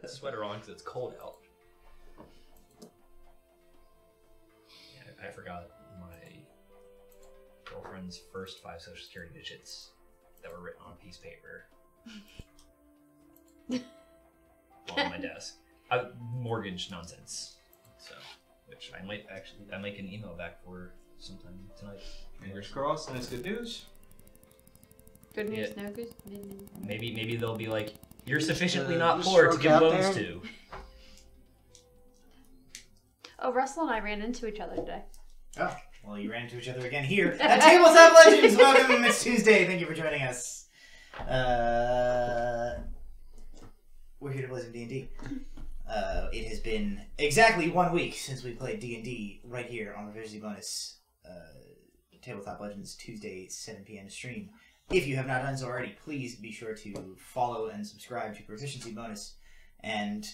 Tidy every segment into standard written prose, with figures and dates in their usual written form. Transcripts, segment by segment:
sweater on because it's cold out. Yeah, I forgot my girlfriend's first 5 social security digits that were written on a piece of paper on my desk. Mortgage nonsense. So, which I might get an email back for sometime tonight. Fingers crossed, and it's good news. Good news, Yeah. no good. Maybe they'll be like, you're sufficiently not poor to give loans to. Oh, Russell and I ran into each other today. Oh, well, you ran into each other again here at Tabletop Legends. Welcome, it's Tuesday. Thank you for joining us. We're here to play some D&D. It has been exactly 1 week since we played D&D right here on the Proficiency Bonus Tabletop Legends Tuesday 7 p.m. stream. If you have not done so already, please be sure to follow and subscribe to Proficiency Bonus. And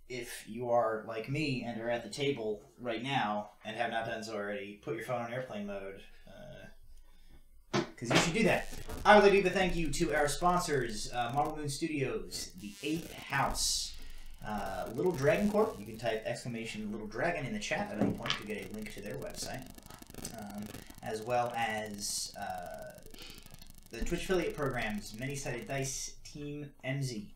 if you are like me and are at the table right now and have not done so already, put your phone on airplane mode. Because you should do that. I would like to give a thank you to our sponsors, Model Moon Studios, The 8th House, Little Dragon Corp. You can type exclamation Little Dragon in the chat at any point to get a link to their website. As well as the Twitch affiliate programs, Many-Sided Dice, Team MZ.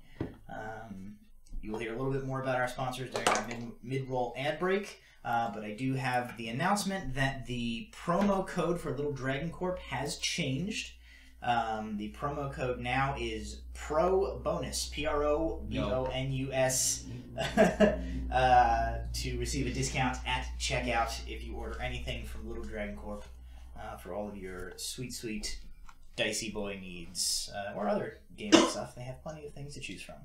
You will hear a little bit more about our sponsors during our mid-roll ad break. But I do have the announcement that the promo code for Little Dragon Corp has changed. The promo code now is PROBONUS, PROBONUS, to receive a discount at checkout if you order anything from Little Dragon Corp for all of your sweet, sweet dicey boy needs or other gaming stuff. They have plenty of things to choose from.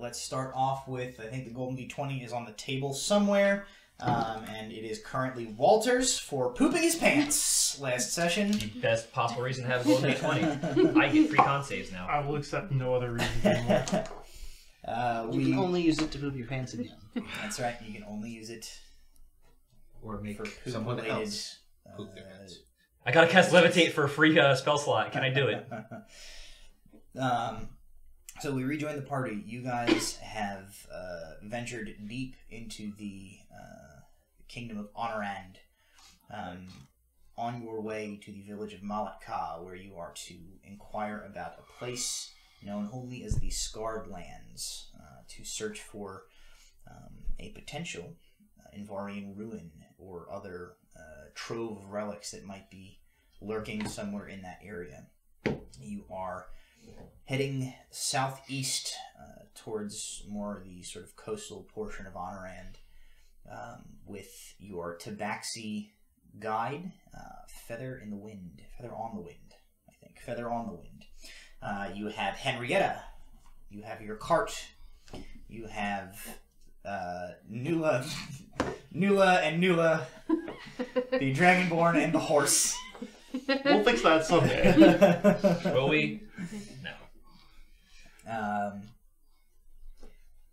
Let's start off with, I think the Golden D20 is on the table somewhere, and it is currently Walter's for pooping his pants last session. The best possible reason to have a Golden D20. I get free con saves now. I will accept no other reason anymore. You can only use it to poop your pants again. That's right, you can only use it Or make for someone poop-related, else poop their pants. I gotta cast Levitate for a free spell slot. Can I do it? So we rejoin the party. You guys have ventured deep into the kingdom of Honorand, on your way to the village of Malat'ka, where you are to inquire about a place known only as the Scarred Lands, to search for a potential Invarian ruin or other trove of relics that might be lurking somewhere in that area. You are heading southeast towards more of the sort of coastal portion of Honorand with your Tabaxi guide, Feather on the Wind, I think. Feather on the Wind. You have Henrietta. You have your cart. You have Nula and Nula, the Dragonborn and the horse. We'll fix that someday. Will we? No.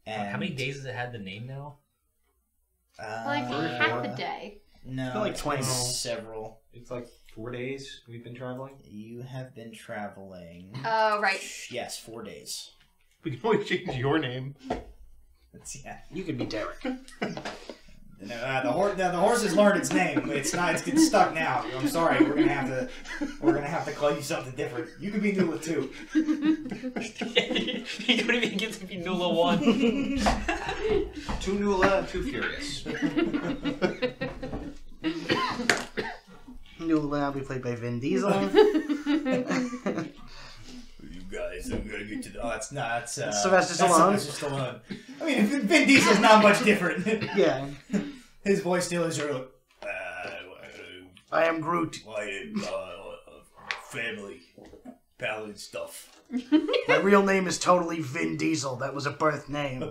And How many days has it had the name now? Like half a day. No, like it's 20. been several. It's like 4 days we've been traveling. You have been traveling. Oh, right. Yes, 4 days. We can always change your name. Yeah. You could be Derek. The horse has learned its name. It's getting stuck now. I'm sorry. We're gonna have to call you something different. You could be Nula too. You don't even get to be Nula 1. Too Nula, too furious. Nula will now be played by Vin Diesel. You guys, I'm gonna get to the. Oh, it's not. Sylvester Stallone. Sylvester Stallone. I mean, Vin Diesel's not much different. Yeah. His voice still is your. I am Groot. Family, paladin stuff. My real name is totally Vin Diesel. That was a birth name.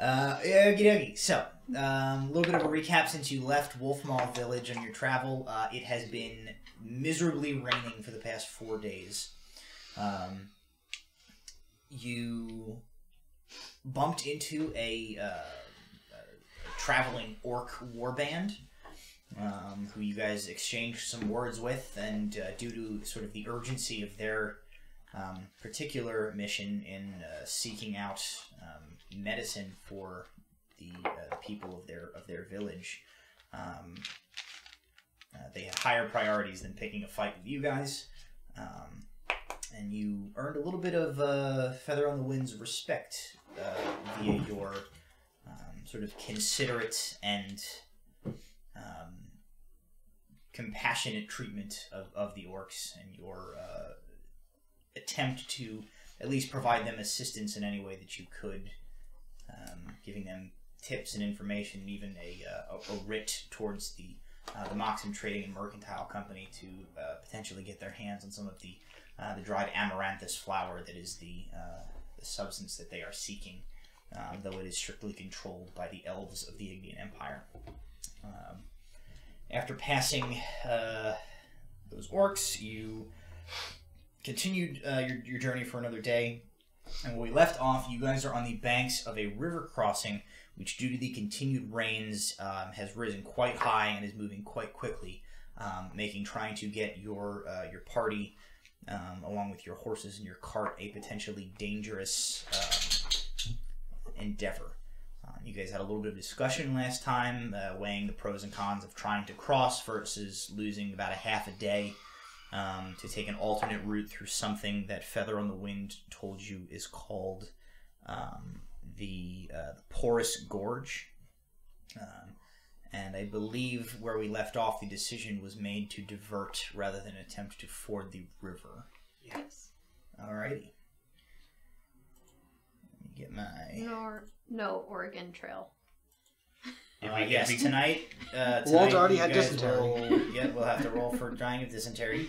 Okie So, a little bit of a recap since you left Wolfmaw Village on your travel. It has been miserably raining for the past 4 days. You bumped into a traveling orc warband, who you guys exchanged some words with, and due to sort of the urgency of their particular mission in seeking out medicine for the people of their village. They had higher priorities than picking a fight with you guys, and you earned a little bit of Feather on the Wind's respect via your sort of considerate and compassionate treatment of the orcs, and your attempt to at least provide them assistance in any way that you could, giving them tips and information, and even a writ towards the Moxham Trading and Mercantile Company to potentially get their hands on some of the dried amaranthus flower that is the substance that they are seeking, though it is strictly controlled by the elves of the Ignian Empire. After passing those orcs, you continued your journey for another day, and when we left off, you guys are on the banks of a river crossing, which, due to the continued rains, has risen quite high and is moving quite quickly, making trying to get your party, along with your horses and your cart, a potentially dangerous endeavor. You guys had a little bit of discussion last time, weighing the pros and cons of trying to cross versus losing about a half a day to take an alternate route through something that Feather on the Wind told you is called the Porous Gorge. And I believe where we left off, the decision was made to divert rather than attempt to ford the river. Yes. Alrighty. Let me get my... No Oregon Trail. Yes, tonight Walt already had you guys dysentery. we'll have to roll for dying of dysentery.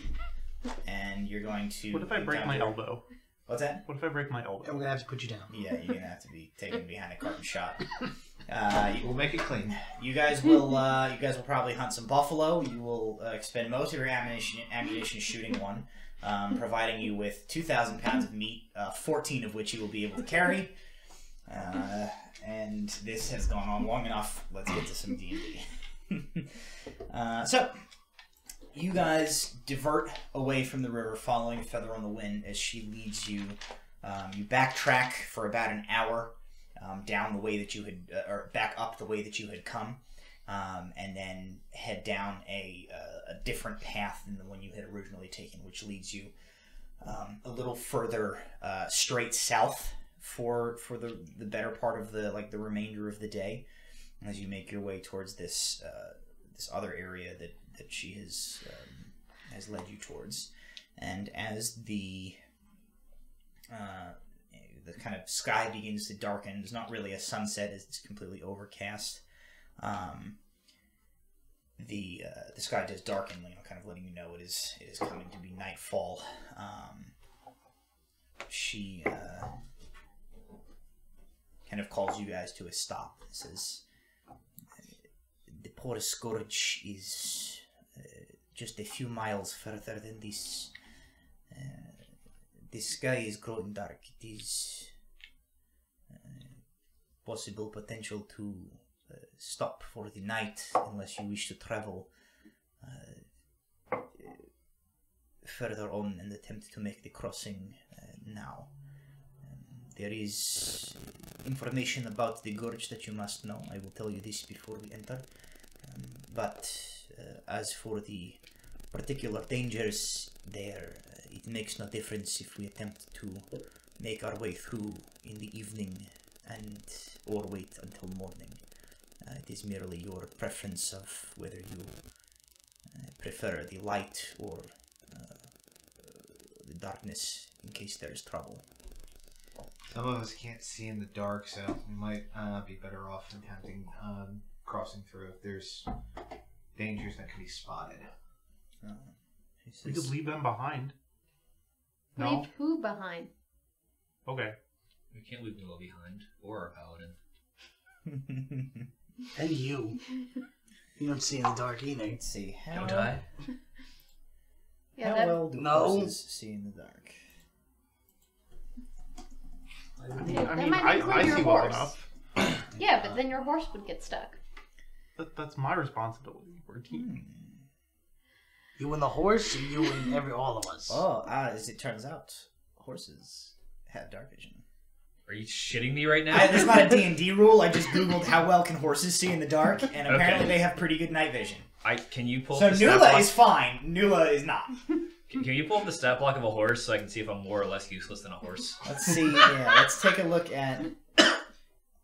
And you're going to... What if I break my elbow? What's that? What if I break my elbow? I'm gonna have to put you down. Yeah, you're going to have to be taken behind a cart and shot. We'll make it clean. You guys will probably hunt some buffalo. You will expend most of your ammunition shooting one, providing you with 2,000 pounds of meat, 14 of which you will be able to carry. And this has gone on long enough. Let's get to some D&D. So, you guys divert away from the river, following Feather on the Wind as she leads you. You backtrack for about an hour down the way that you had, or back up the way that you had come, and then head down a different path than the one you had originally taken, which leads you a little further straight south for the better part of the remainder of the day, as you make your way towards this other area that she has led you towards. And as the kind of sky begins to darken, there's not really a sunset as it's completely overcast. The sky does darken, kind of letting you know it is coming to be nightfall. She kind of calls you guys to a stop. It says, the Porous Gorge is just a few miles further than this. The sky is growing dark. It is potential to stop for the night unless you wish to travel further on and attempt to make the crossing now. There is information about the gorge that you must know. I will tell you this before we enter. But as for the particular dangers there, it makes no difference if we attempt to make our way through in the evening or wait until morning. It is merely your preference of whether you prefer the light or the darkness in case there is trouble. Some of us can't see in the dark, so we might be better off attempting crossing through if there's dangers that can be spotted. We could leave them behind. No? Leave who behind? Okay. We can't leave Nula behind, or our paladin. And you. You don't see in the dark either. Let's see. Don't I? Yeah, How well do horses see in the dark? that might include I your see well horse. enough. Yeah, but then your horse would get stuck. That's my responsibility. We're a team. You and the horse, or you and all of us? Oh, as it turns out, horses have dark vision. Are you shitting me right now? There's not a D&D rule. I just googled how well can horses see in the dark, and apparently they have pretty good night vision. Can you pull So up the stat Nula block? is fine. Nula is not. Can you pull up the stat block of a horse so I can see if I'm more or less useless than a horse? Let's see. Yeah, let's take a look at.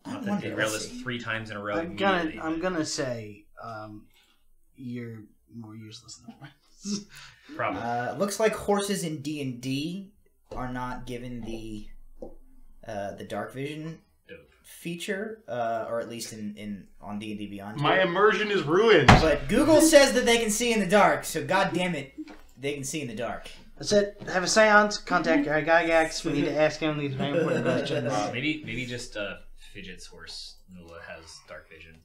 Not that they rail this 3 times in a row. I'm gonna say you're more useless than a horse. Probably. Looks like horses in D&D are not given the dark vision feature, or at least on D&D Beyond. My immersion is ruined. But Google says that they can see in the dark, so god damn it, they can see in the dark. That's it. Have a seance. Contact our Gygax. We need to ask him these very important questions. Maybe just Fidget's horse, Nula, has dark vision.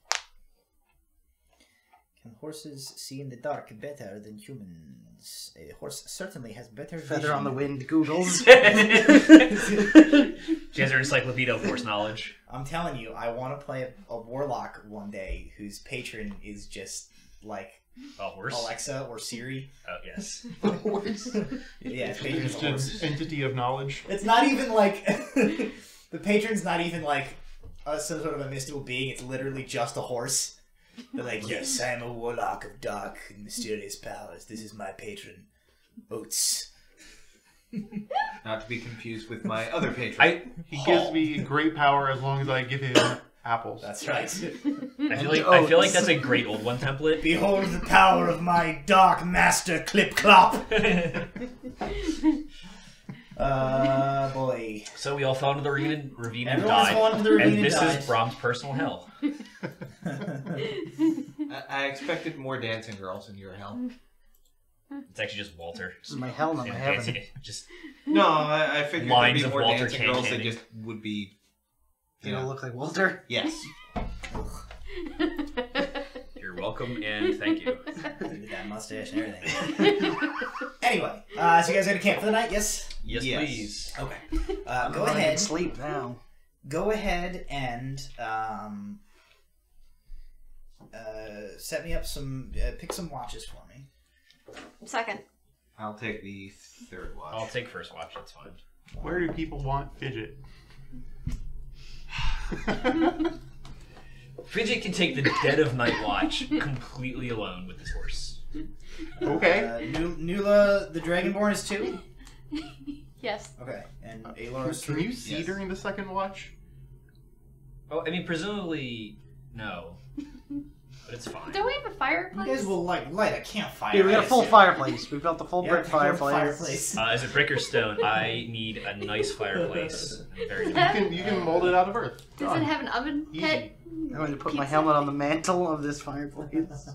Can horses see in the dark better than humans? A horse certainly has better vision. Feather on the wind. Googles. She has her encyclopedia of horse knowledge. I'm telling you, I want to play a warlock one day whose patron is just like A horse? Alexa or Siri. Oh, yes. Yeah, his patron is a horse. Entity of knowledge. It's not even like the patron's not even like some sort of a mystical being. It's literally just a horse. They're like, yes, I am a warlock of dark and mysterious powers. This is my patron, Oats. Not to be confused with my other patron. He gives me great power as long as I give him apples. That's right. I feel like that's a great old one template. Behold the power of my dark master, Clip Clop. Boy. So we all fell into the ravine and Everyone's died. fallen into the ravine And this died. is Brahm's personal hell. I expected more dancing girls in your hell. It's actually just Walter. This is my hell, not my heaven. Just No, I figured Lines there'd of be more Walter dancing girls that Canning. just would be... You don't look like Walter? Yes. you're welcome and thank you. With that mustache and everything. Anyway, so you guys going to camp for the night? Yes? Yes, Yes. please. Okay. I'm Go gonna ahead. sleep now. Go ahead and set me up some. Pick some watches for me. Second. I'll take the third watch. I'll take first watch, that's fine. Where do people want Fidget? Fidget can take the dead of night watch completely alone with his horse. Okay. Nula, the Dragonborn is 2? Yes. Okay. And Alar is Can 3? you see Yes. during the second watch? Oh, I mean, presumably, no. But it's fine. Don't we have a You fireplace? guys will like light a campfire. Yeah, we got a I full assume. fireplace. We built a full Yeah, brick full fireplace. Is it brick or stone? I need a nice fireplace. I'm very You can mold it out of earth. Does Done. it have an oven Easy. pit? I'm going to put my Pizza? helmet on the mantle of this fireplace.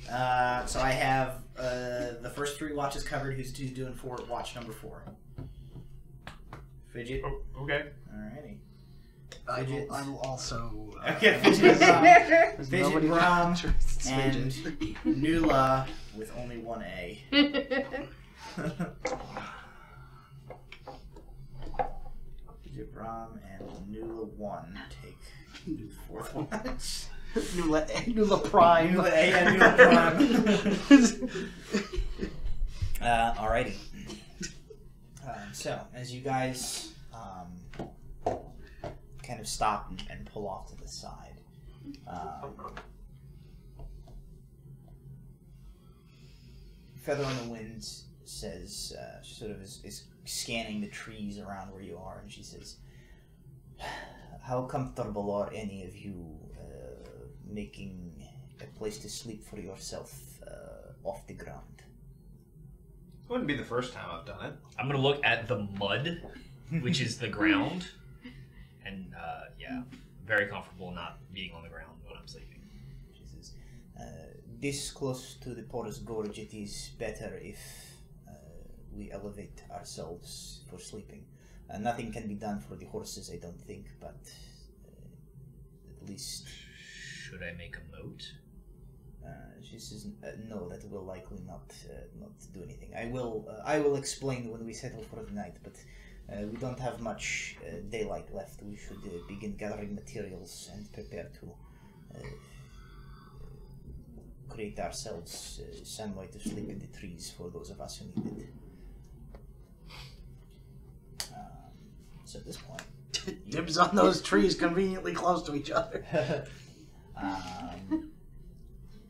So I have the first 3 watches covered. Who's doing for watch number 4? Fidget. Oh, okay. Alrighty. I will also. Okay, Fidget, There's Fidget, nobody Brom, that trusts and Fidget. Nula with only 1 A. Fidget, Brom, and Nula 1 take the 4th watch. Nula Prime. Nula A and Nula Prime. Alrighty. So, as you guys kind of stop and pull off to the side, Feather on the Wind says, she sort of is scanning the trees around where you are, and she says, how comfortable are any of you making a place to sleep for yourself off the ground? It wouldn't be the first time I've done it. I'm gonna look at the mud, which is the ground, and yeah, very comfortable not being on the ground when I'm sleeping. She says, this close to the porous gorge, it is better if we elevate ourselves for sleeping. Nothing can be done for the horses, I don't think, but at least... Should I make a moat? She says, no, that will likely not do anything. I will explain when we settle for the night, but we don't have much daylight left. We should begin gathering materials and prepare to create ourselves some way to sleep in the trees for those of us who need it. So at this point, Dibs on those trees conveniently close to each other.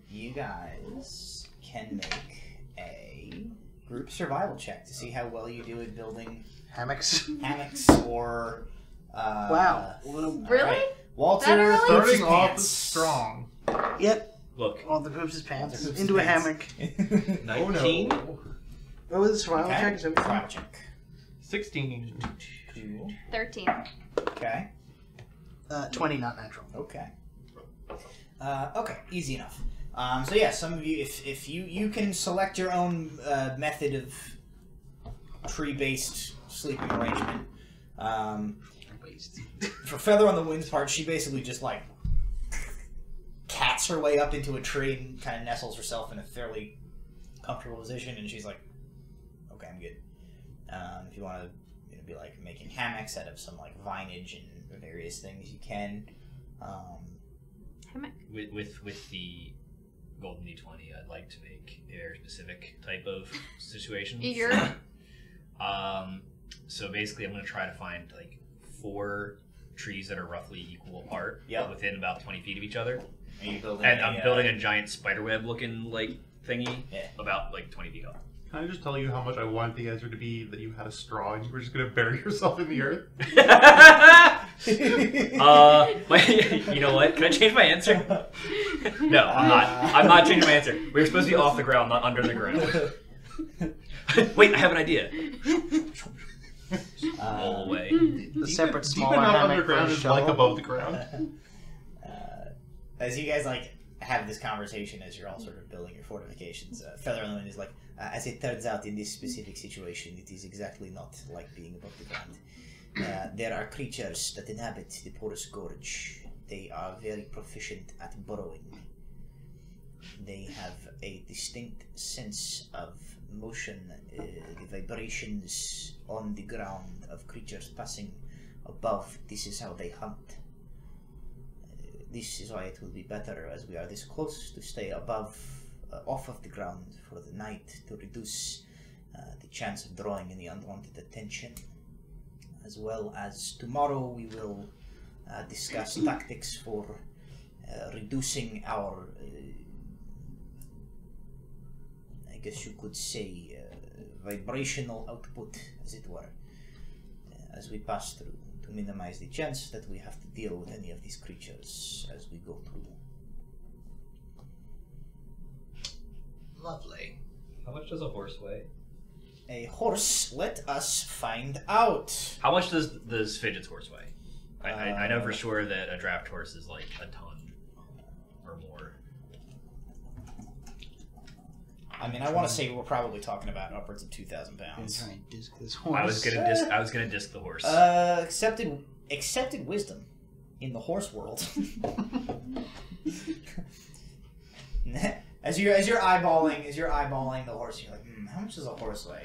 you guys can make a group survival check to see how well you do at building Hammocks. or. Wow. Really? Right. Walter, That early? poops his Starting off pants. strong. Yep. Look, All the poops his pants. Walter poops Into his a pants. hammock. 19. What was the survival Okay. check? Is that Survival check. 16. 13. Okay. 20, not natural. Okay. Okay, easy enough. So yeah, some of you, if you can select your own method of tree-based sleeping arrangement. For Feather on the Wind's part, she basically just like cats her way up into a tree and kind of nestles herself in a fairly comfortable position, and she's like, "Okay, I'm good." If you want to be like making hammocks out of some like vinage and various things, you can. Hammock. With the golden D20, I'd like to make a very specific type of situation. You're- So basically, I'm going to try to find like 4 trees that are roughly equal apart, Yep. within about 20 feet of each other. Are you building? And I'm building a giant spiderweb looking like thingy, Yeah. about like 20 feet up. Can I just tell you how much I wanted the answer to be that you had a straw and you were just going to bury yourself in the earth? You know what? Can I change my answer? No, I'm not. I'm not changing my answer. We were supposed to be off the ground, not under the ground. Wait, I have an idea. Roll away. The separate Deep smaller enough hammock underground for a is like shovel. above the ground. As you guys like have this conversation as you're all sort of building your fortifications, Feather on the Wind is like, as it turns out, in this specific situation, it is exactly not like being above the ground. There are creatures that inhabit the porous gorge. They are very proficient at burrowing. They have a distinct sense of motion, the vibrations on the ground of creatures passing above. This is how they hunt. This is why it will be better, as we are this close, to stay above, off of the ground for the night to reduce the chance of drawing any unwanted attention. As well as tomorrow we will discuss tactics for reducing our, I guess you could say, vibrational output, as it were, as we pass through, to minimize the chance that we have to deal with any of these creatures as we go through. Lovely. How much does a horse weigh? A horse, let us find out. How much does Fidget's horse weigh? I know for sure that a draft horse is like a ton or more. I mean, I want to say we're probably talking about upwards of 2,000 I'm pounds. trying to disc this horse. I was gonna disc the horse. Accepted wisdom in the horse world. as you're eyeballing the horse, you're like, how much does a horse weigh?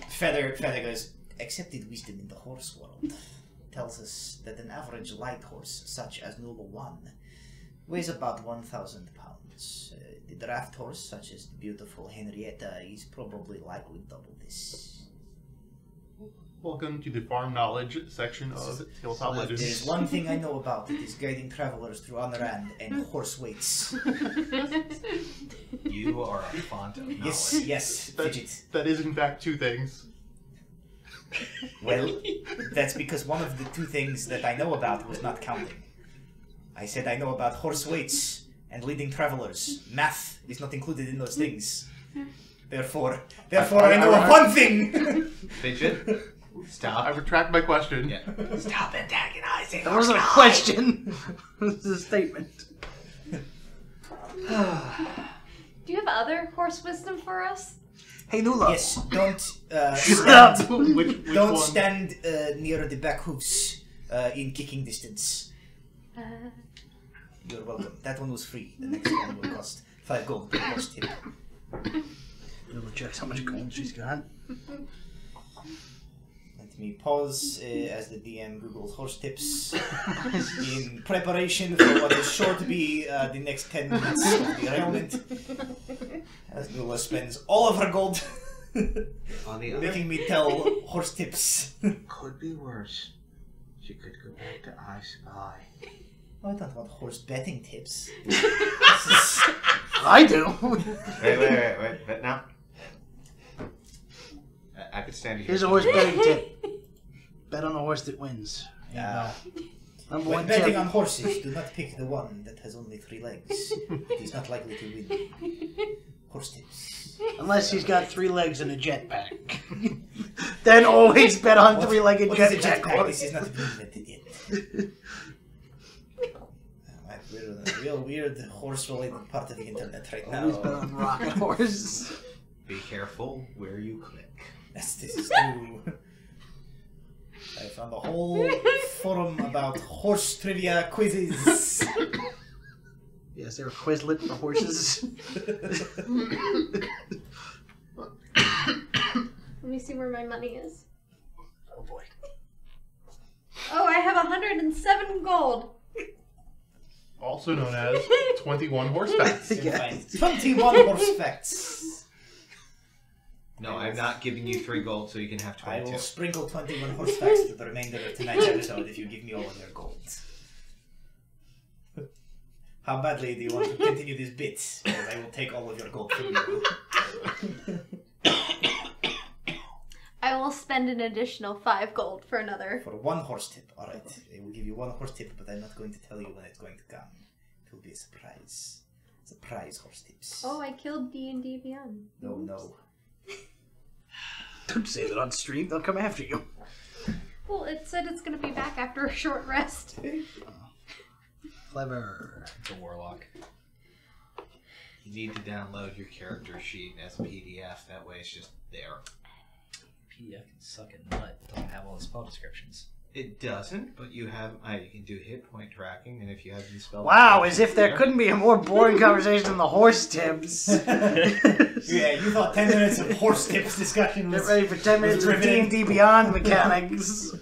Feather goes, accepted wisdom in the horse world tells us that an average light horse, such as Noble 1, weighs about 1,000 pounds. The draft horse, such as the beautiful Henrietta, is probably likely double this. Welcome to the farm knowledge section of Tabletop There Legends. is one thing I know about it is guiding travelers through Honorand and horse weights. You are a font of knowledge. Yes, Fidget. That is in fact 2 things. Well, that's because one of the 2 things that I know about was not counting. I said I know about horse weights and leading travelers. Math is not included in those things. Therefore I know of one thing! Fidget, stop. I retract my question. Yeah. Stop antagonizing. That wasn't a question. It was a statement. Do you have other horse wisdom for us? Hey, Nula. Yes, don't Shut up. Which don't one? stand near the back hoofs in kicking distance. You're welcome. That one was free. The next one will cost 5 gold per horse tip. Nula checks how much gold she's got. Let me pause as the DM Googles horse tips in preparation for what is sure to be the next 10 minutes of the derailment. As Nula spends all of her gold On the other, Making me tell horse tips. could be worse. She could go back to I Spy. Oh, I don't want horse betting tips. I do. Wait. But now, I could stand here. Here's a horse betting tip. Bet on the horse that wins. There you Yeah. go. Number When one betting tip. on horses, do not pick the one that has only 3 legs. It is not likely to win. Horse tips. Unless he's got 3 legs and a jetpack. Then always bet on 3-legged What is a jetpack. jetpack? This is not been invented yet. We're in a real weird horse-related part of the internet right now. Always bet on rocket horse. Be careful where you click. Yes, this is true. I found a whole forum about horse trivia quizzes. Yes, they're Quizlet for horses. Let me see where my money is. Oh boy. Oh, I have 107 gold. Also known as 21 horse facts. Yeah. 21 horse facts. No, I'm not giving you 3 gold, so you can have I 22. will sprinkle 21 horse facts to the remainder of tonight's episode if you give me all of your gold. How badly do you want to continue this bit? Because I will take all of your gold from you. I will spend an additional 5 gold for another. For 1 horse tip, alright. I will give you 1 horse tip, but I'm not going to tell you when it's going to come. It will be a surprise. Surprise horse tips. Oh, I killed D&D Beyond. No. Don't say that on stream. They'll come after you. Well, it said it's going to be back after a short rest. Clever. It's a warlock. You need to download your character sheet as a PDF. That way it's just there. PDF can suck a nut. It doesn't have all the spell descriptions. It doesn't, but you have. You can do hit point tracking, and if you have the spell. Wow, as if there couldn't be a more boring conversation than the horse tips. Yeah, you thought 10 minutes of horse tips discussion Get was... ready for 10 minutes of riveting. D&D Beyond mechanics.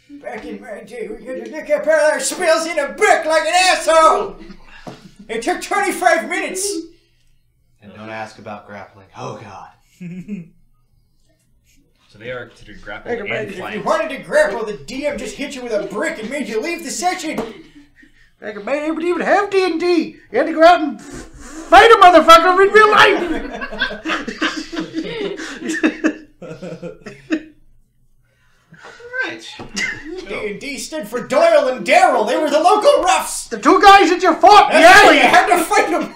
Back in my day, we had to nick a pair of our spells in a book like an asshole! It took 25 minutes! And don't ask about grappling. Oh god. So they are considered grappled Hey, and man, if If you flanked. wanted to grapple, the DM just hit you with a brick and made you leave the session! Back in my day, we didn't even have D&D. You had to go out and fight a motherfucker in real life. Right. D&D stood for Doyle and Daryl. They were the local roughs. The 2 guys that you fought in the That's right, alley. you had to fight them.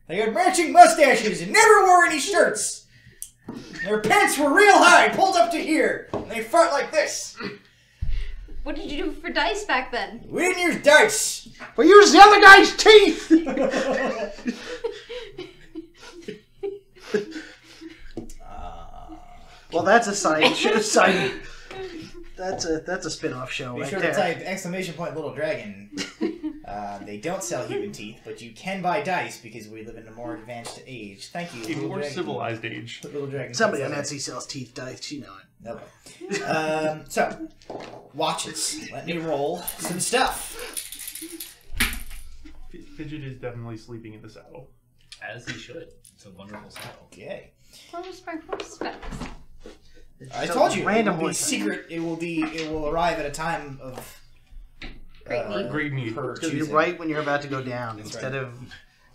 They had matching mustaches and never wore any shirts. Their pants were real high, pulled up to here. And they fought like this. What did you do for dice back then? We didn't use dice. We used the other guy's teeth. Well, that's a side show. That's a spin-off show Be right sure there. to type !Little Dragon. They don't sell human teeth, but you can buy dice because we live in a more advanced age. Thank you. A Little more Dragon. civilized age. Little Dragon. Somebody on Etsy sells teeth dice. You know it. Okay. So, watches. Let me roll some stuff. Fidget is definitely sleeping in the saddle. As he should. It's a wonderful saddle. Okay. Close my horse facts. I told you. Random it will be horse. secret. It will arrive at a time of Great need. Great need. her It's going to be choosing. right when you're about to go down. That's Instead right. of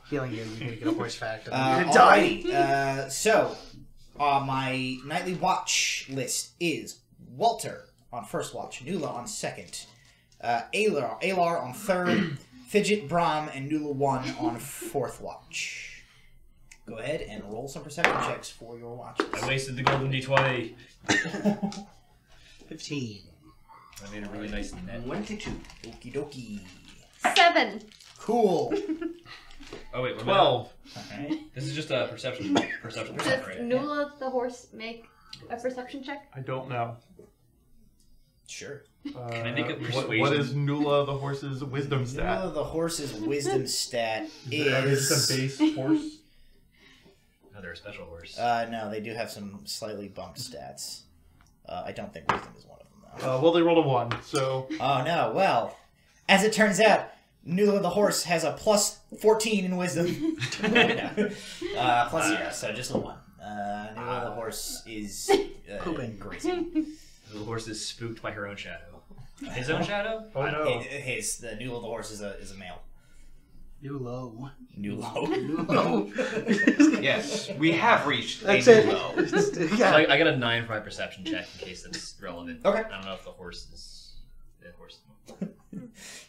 healing you, you're going to get a horse fact. And you're going to die. Alrighty. My nightly watch list is Walter on first watch, Nula on second, Alar on third, Fidget, Brahm, and Nula 1 on fourth watch. Go ahead and roll some perception checks for your watches. I wasted the golden D20. 15. I made a really nice net. 22. Okie dokie. 7. Cool. Oh wait, what 12. Alright. This is just a perception Does check, right? Nula the horse make a perception check? I don't know. Sure. Can I make a What persuasion? is Nula the horse's wisdom stat? Nula the horse's wisdom stat Is is... the base horse? No, they're a special horse. no, they do have some slightly bumped stats. I don't think wisdom is one of them, though. Well, they rolled a 1, so Oh no, well, as it turns out, Nula the horse has a plus 14 in wisdom. Plus 0, so just a 1. Nula the horse is Pooping. grazing. The horse is spooked by her own shadow. His own shadow? I don't know. The Nula the horse is a male. Nulo. Nulo. Yes, we have reached That's a it. low. Yeah. So I got a 9 for my perception check in case that's relevant. Okay. I don't know if the horse is... The horse.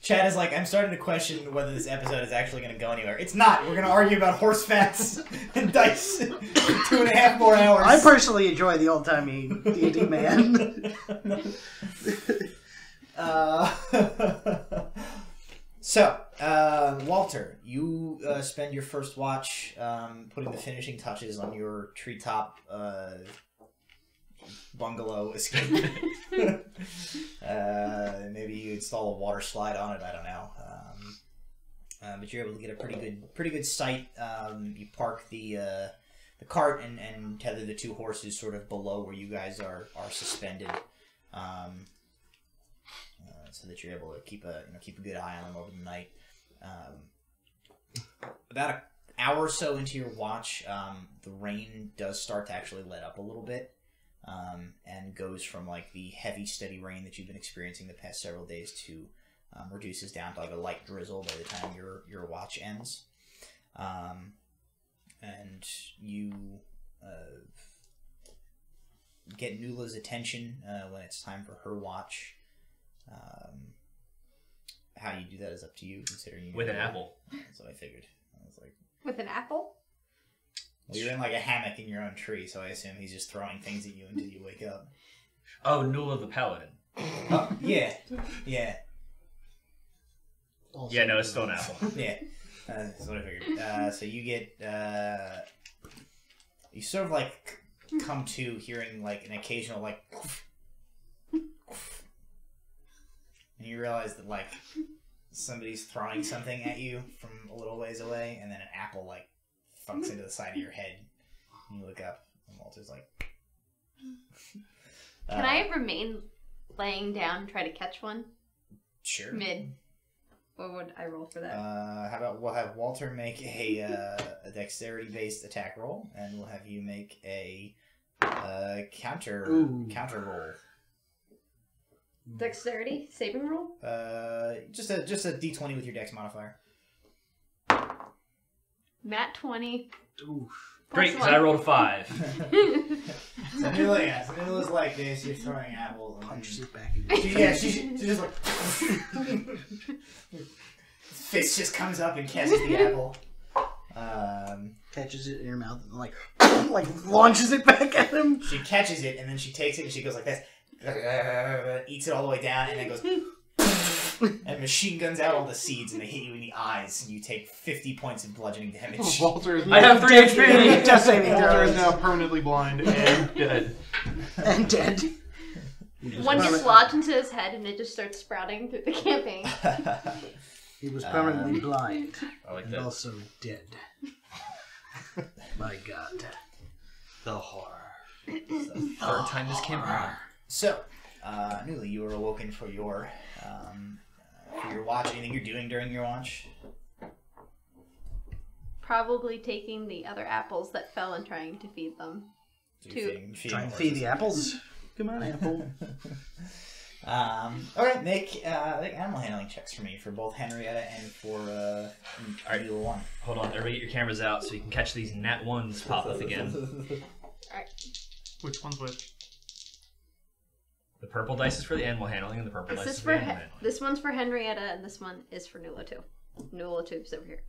Chad is like, I'm starting to question whether this episode is actually going to go anywhere. It's not. We're going to argue about horse facts and dice for 2.5 more hours. I personally enjoy the old-timey D&D man. So, Walter, you spend your first watch putting the finishing touches on your treetop bungalow escape. Maybe you install a water slide on it. I don't know. But you're able to get a pretty good sight. You park the cart and tether the 2 horses sort of below where you guys are suspended. So that you're able to keep a good eye on them over the night. About an hour or so into your watch, the rain does start to actually let up a little bit, and goes from like the heavy, steady rain that you've been experiencing the past several days to reduces down to like a light drizzle by the time your watch ends, and you get Nula's attention when it's time for her watch. How you do that is up to you, considering you With an apple. That's what I figured. I was like, With an apple? well, you're in like a hammock in your own tree, so I assume he's just throwing things at you until you wake up. Oh, Nula the Paladin. Oh, yeah. Also, Yeah, no, it's still an apple. Yeah, that's what I figured. So you get, you sort of like come to hearing like an occasional like, and you realize that like somebody's throwing something at you from a little ways away, and then an apple like funks into the side of your head. And you look up, and Walter's like, Can I remain laying down and try to catch one? Sure. Mid. What would I roll for that? How about we'll have Walter make a dexterity-based attack roll, and we'll have you make a counter roll. Dexterity? Saving roll? Just a d20 with your dex modifier. Nat 20. Oof. Great, because I rolled a 5. So Nula's like this, you're throwing apples. And Punches it back in. yeah, she's just like... Fist just comes up and catches the apple. Catches it in her mouth and like launches it back at him. She catches it, and then she takes it, and she goes like this. Eats it all the way down, and then goes... and machine guns out all the seeds, and they hit you in the eyes, and you take 50 points of bludgeoning damage. Walter is I have 3 HP! Death saving Walter is throws. now permanently blind and dead. And dead. One gets lodged into his head and it just starts sprouting through the camping. He was permanently blind I like and that. also dead. My God. The horror. Third time this came around. So, Newly, you were awoken for your watch. Anything you're doing during your watch? Probably taking the other apples that fell and trying to feed them. So you're feeding Try and horses. feed the apples. Come on, apple. Okay, make animal handling checks for me for both Henrietta and for Neil 1. Hold on, everybody get your cameras out so you can catch these nat 1s pop up again. Alright. Which one's which? The purple dice is for the animal handling, and the purple This dice is is for for the animal handling. this one's for Henrietta and this one is for Nula 2. Nula 2 is over here.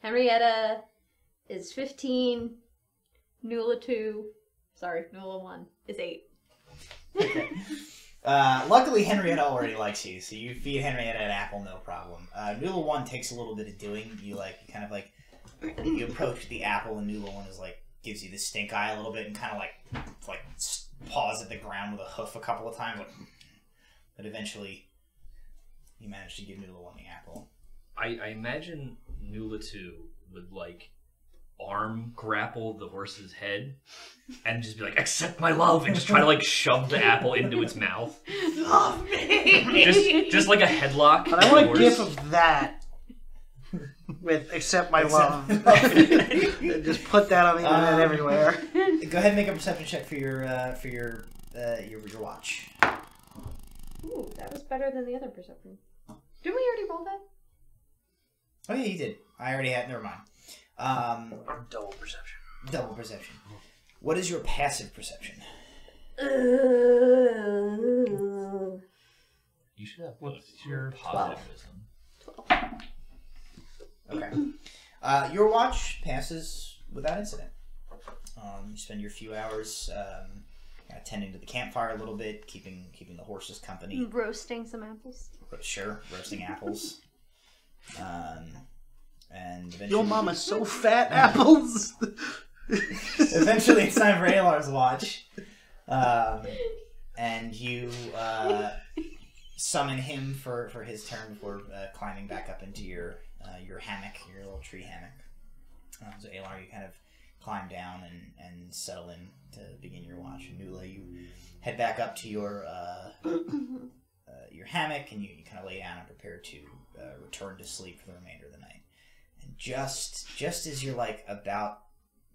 Henrietta is 15. Nula 1 is 8. Okay. Luckily, Henrietta already likes you, so you feed Henrietta an apple, no problem. Nula 1 takes a little bit of doing. You you approach the apple, and Nula 1 is like gives you the stink eye a little bit, and kind of like paws at the ground with a hoof a couple of times, but eventually you manage to give Nula 1 the apple. I imagine Nula 2 would like arm grapple the horse's head and just be like, accept my love, and just try to like shove the apple into its mouth. Love me. Just like a headlock. But I want a gif of that with accept my love. And just put that on the internet everywhere. Go ahead and make a perception check for your watch. Ooh, that was better than the other perception. Didn't we already roll that? Oh yeah, you did. I already had. Never mind. Double perception. Double perception. What is your passive perception? You should have What's your positive 12. wisdom. Okay. Your watch passes without incident. You spend your few hours tending to the campfire a little bit, keeping the horses company. Roasting some apples. Sure, roasting apples. And eventually, Your mama's so fat, apples. eventually it's time for Alar's watch. And you summon him for his turn before climbing back up into your hammock, your little tree hammock. So Alar, you kind of climb down and settle in to begin your watch. And Nula, you head back up to your hammock, and you kind of lay down and prepare to return to sleep for the remainder of the night. And just as you're like about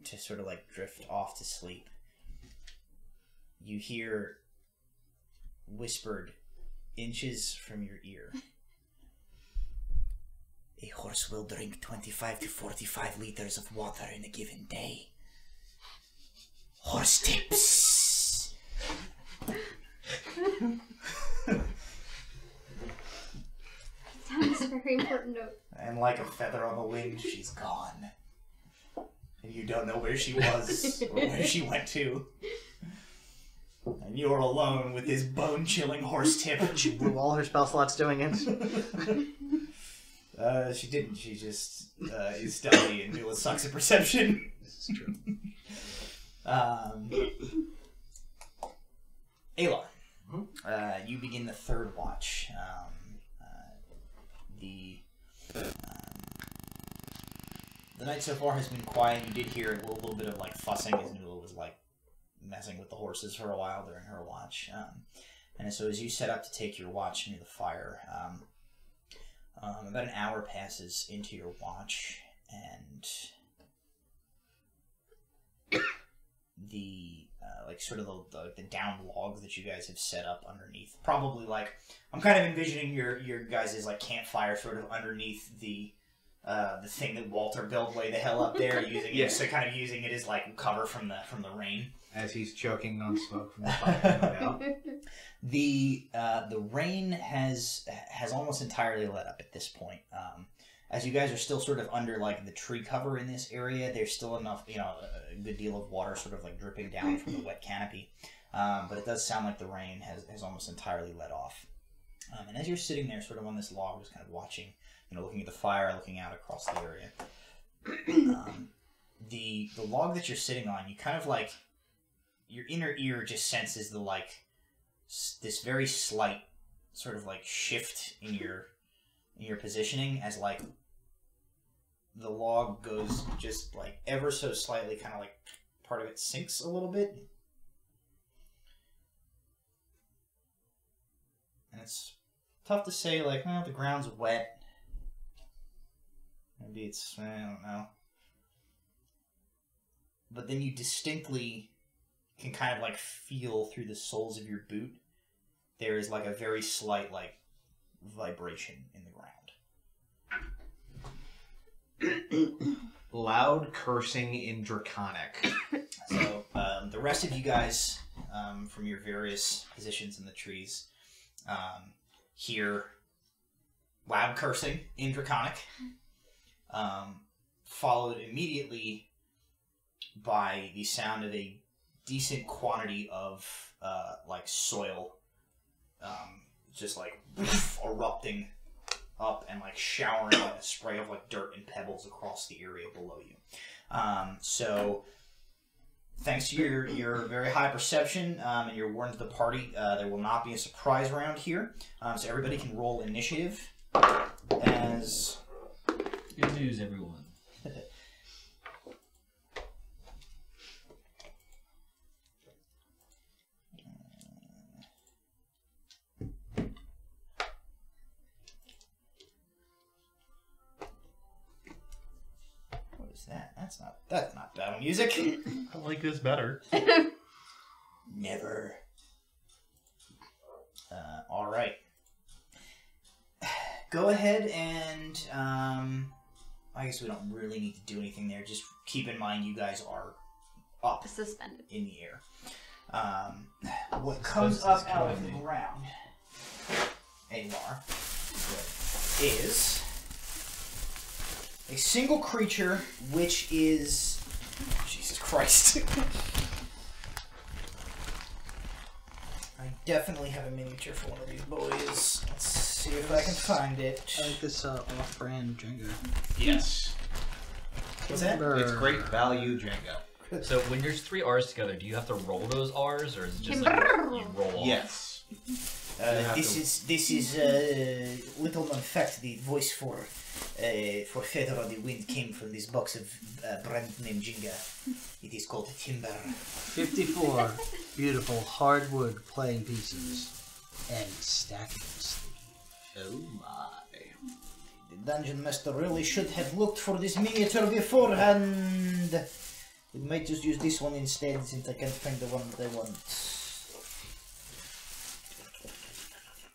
to sort of like drift off to sleep, you hear whispered inches from your ear. A horse will drink 25 to 45 liters of water in a given day. Horse tips. Sounds a very important note. And like a feather on the wind, she's gone. And you don't know where she was or where she went to. And you're alone with this bone-chilling horse tip. She blew all her spell slots doing it. She didn't. She just is stealthy and Nula sucks at perception. This is true. Alar, you begin the third watch. The night so far has been quiet. You did hear a little bit of like fussing as Nula was like messing with the horses for a while during her watch. And so as you set up to take your watch near the fire, about an hour passes into your watch, and the the down logs that you guys have set up underneath, probably like I'm kind of envisioning your guys' like campfire sort of underneath the thing that Walter built way the hell up there, using it, so kind of using it as like cover from the rain. As he's choking on smoke from the fire, no doubt. The rain has almost entirely let up at this point. As you guys are still sort of under like the tree cover in this area, there's still enough, a good deal of water sort of like dripping down from the wet canopy. But it does sound like the rain has almost entirely let off. And as you're sitting there sort of on this log, just kind of watching, looking at the fire, looking out across the area, the log that you're sitting on, you kind of like, your inner ear just senses the like this very slight sort of like shift in your positioning as like the log goes just like ever so slightly, kind of like part of it sinks a little bit, and it's tough to say like, the ground's wet, maybe it's, I don't know, but then you distinctly can kind of like feel through the soles of your boot there is like a very slight like vibration in the ground. Loud cursing in Draconic. So the rest of you guys from your various positions in the trees hear loud cursing in Draconic, followed immediately by the sound of a decent quantity of like soil just like erupting up and like showering like a spray of like dirt and pebbles across the area below you. So thanks to your very high perception and your warning to the party, there will not be a surprise round here. So everybody can roll initiative as... Good news, everyone. What is that? That's not battle music. I like this better. Never. All right. Go ahead and I guess we don't really need to do anything there. Just keep in mind you guys are up Suspended. in the air. What comes up out of the ground, Alar, is a single creature which is... Jesus Christ. I definitely have a miniature for one of these boys. Let's see if I can find it. I like this off-brand Jenga. Yes. What's that? It's great value Jenga. So when there's 3 R's together, do you have to roll those R's, or is it just like you roll off? Yes. This is little known fact. The voice for Feather on the Wind came from this box of brand name Jenga. It is called Timber. 54 beautiful hardwood playing pieces and stacking sleeve. Oh my. The dungeon master really should have looked for this miniature beforehand. We might just use this one instead, since I can't find the one that I want.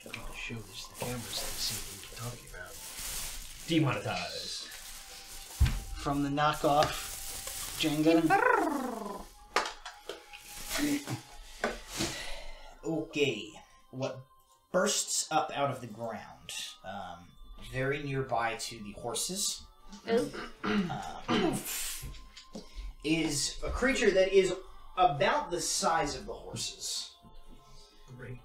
I'll show this to the cameras to see what you're talking about. Demonetize. From the knockoff Jenga. Okay, what bursts up out of the ground, very nearby to the horses, is a creature that is about the size of the horses. Great.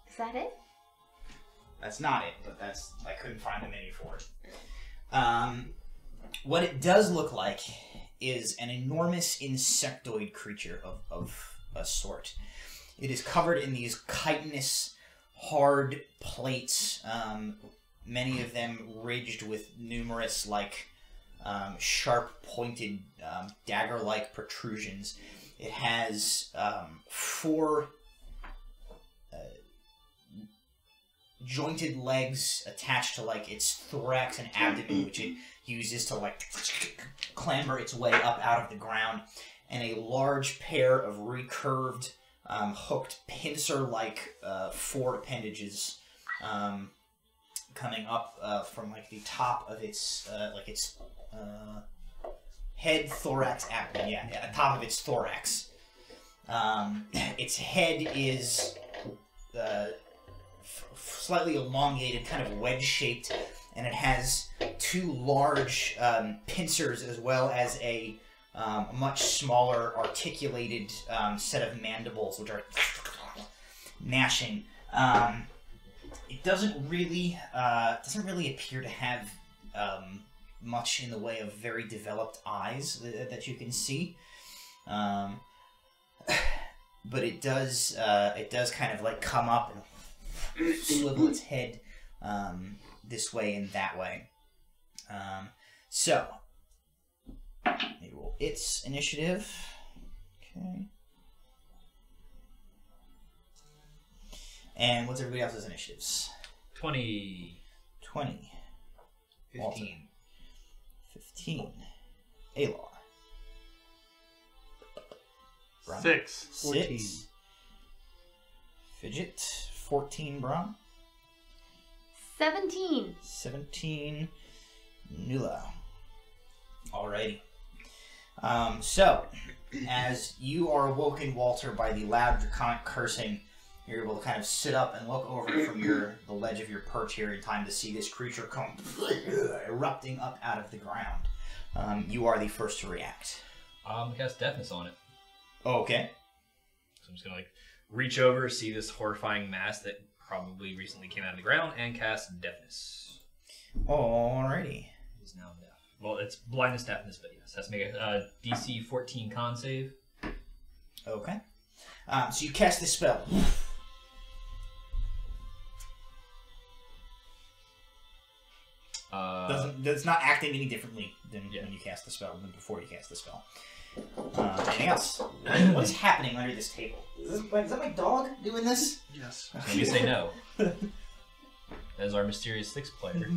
Is that it? That's not it, but I couldn't find a mini for it. What it does look like is an enormous insectoid creature of a sort. It is covered in these chitinous, hard plates, many of them ridged with numerous, sharp-pointed, dagger-like protrusions. It has 4 jointed legs attached to its thorax and abdomen, which it uses to clamber its way up out of the ground, and a large pair of recurved, hooked pincer-like 4 appendages coming up from the top of its head, thorax, abdomen. Yeah, top of its thorax. Its head is slightly elongated, kind of wedge-shaped, and it has 2 large pincers as well as a much smaller articulated set of mandibles, which are gnashing. It doesn't really appear to have much in the way of very developed eyes that you can see, but it does kind of come up and swivel its head this way and that way. So maybe roll its initiative. Okay. And what's everybody else's initiatives? 20. 20. 15. 15. Alar. 6. 14. 6. Fidget. 14. Bron. 17. 17. Nula. Alrighty. So, as you are awoken, Walter, by the loud draconic cursing, you're able to kind of sit up and look over from the ledge of your perch here in time to see this creature come erupting up out of the ground. You are the first to react. I'm gonna cast Deafness on it. Okay. So I'm just gonna reach over, see this horrifying mass that probably recently came out of the ground, and cast Deafness. Alrighty. It is now deaf. Well, it's blindness, deafness, but yes, has to make a DC 14 con save. Okay. So you cast the spell. That's not acting any differently than when you cast the spell, than before you cast the spell. Anything else? What is happening under this table? Is that my dog doing this? Yes. So you say no. as our mysterious sixth player.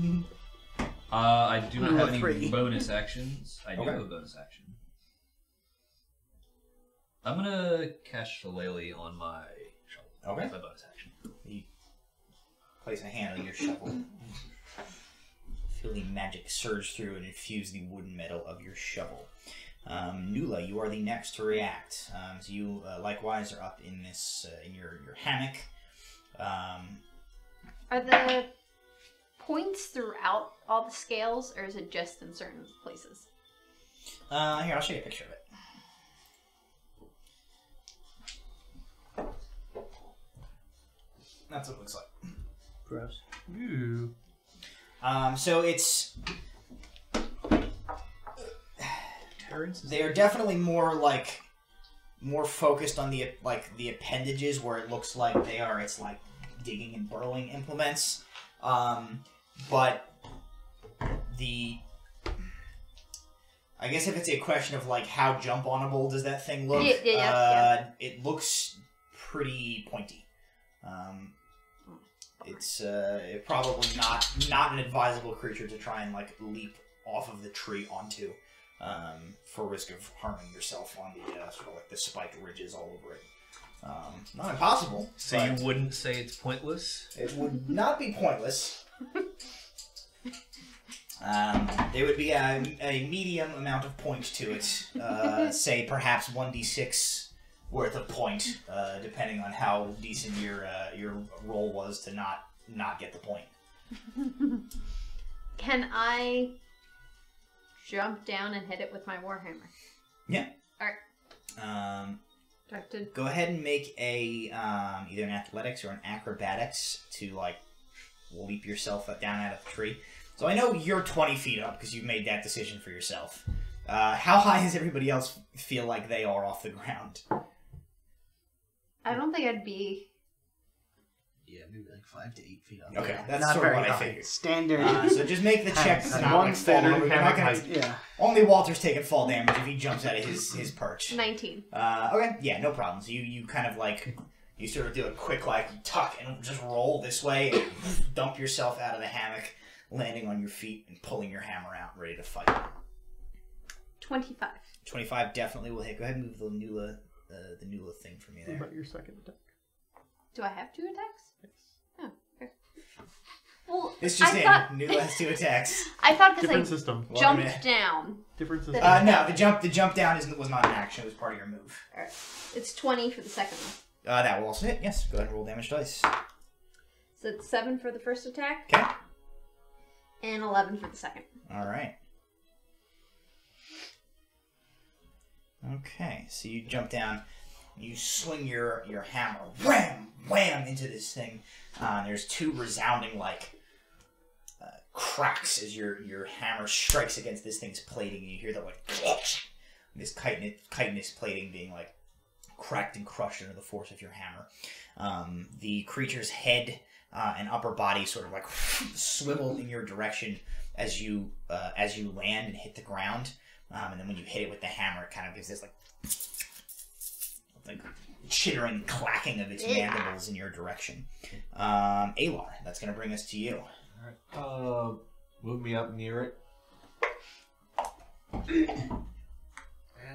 I do not have any 3. bonus actions. I do have a bonus action. I'm gonna cast Shillelagh on my shovel. Okay. That's my bonus action. You place a hand on your shovel. Feel the magic surge through and infuse the wooden metal of your shovel. Nula, you are the next to react. So you likewise are up in this in your hammock. Are the points throughout all the scales, or is it just in certain places? Here, I'll show you a picture of it. That's what it looks like. Gross. Ooh. So it's they are definitely more focused on the appendages, where it looks like it's like digging and burrowing implements. But I guess if it's a question of like how jump onable does that thing look, Yeah. It looks pretty pointy. It's probably not an advisable creature to try and like leap off of the tree onto, for risk of harming yourself on the sort of like the spiked ridges all over it. Not impossible. So you wouldn't say it's pointless? It would not be pointless. There would be a medium amount of point to it. Say perhaps 1d6 worth of point, depending on how decent your roll was to not get the point. Can I jump down and hit it with my warhammer? Yeah. All right. Do I have to... Go ahead and make a either an athletics or an acrobatics to like leap yourself down out of the tree. So I know you're 20 feet up because you've made that decision for yourself. How high does everybody else feel like they are off the ground? I don't think I'd be... Yeah, maybe like 5 to 8 feet up. Okay, Yeah. that's Not sort of very what I high. figured. Standard. So just make the check to not One like, standard fall over. You're not hammock gonna, height. Yeah. only Walter's taking fall damage if he jumps out of his perch. 19. Okay, yeah, no problem. So you kind of like, you sort of do a quick like tuck and just roll this way and dump yourself out of the hammock, landing on your feet and pulling your hammer out, ready to fight. 25. 25 definitely will hit. Go ahead and move the Nula thing for me What there. about your second attack? Do I have 2 attacks? Oh, okay. Well, It's just I in. thought... Nula has 2 attacks. I thought because Different I system. Welcome jumped in. down. Different system. No, the jump down was not an action. It was part of your move. Alright. It's 20 for the second one. That will also hit. Yes. Go ahead and roll damage dice. So it's 7 for the first attack. Okay. And 11 for the second. All right. Okay, so you jump down, you swing your hammer, wham, wham, into this thing. There's 2 resounding like cracks as your hammer strikes against this thing's plating, and you hear that like this chitinous plating being like cracked and crushed under the force of your hammer. The creature's head and upper body sort of like swivel in your direction as you land and hit the ground. And then when you hit it with the hammer, it kind of gives this like chittering clacking of its mandibles in your direction. Alar, that's going to bring us to you. Alright. Move me up near it.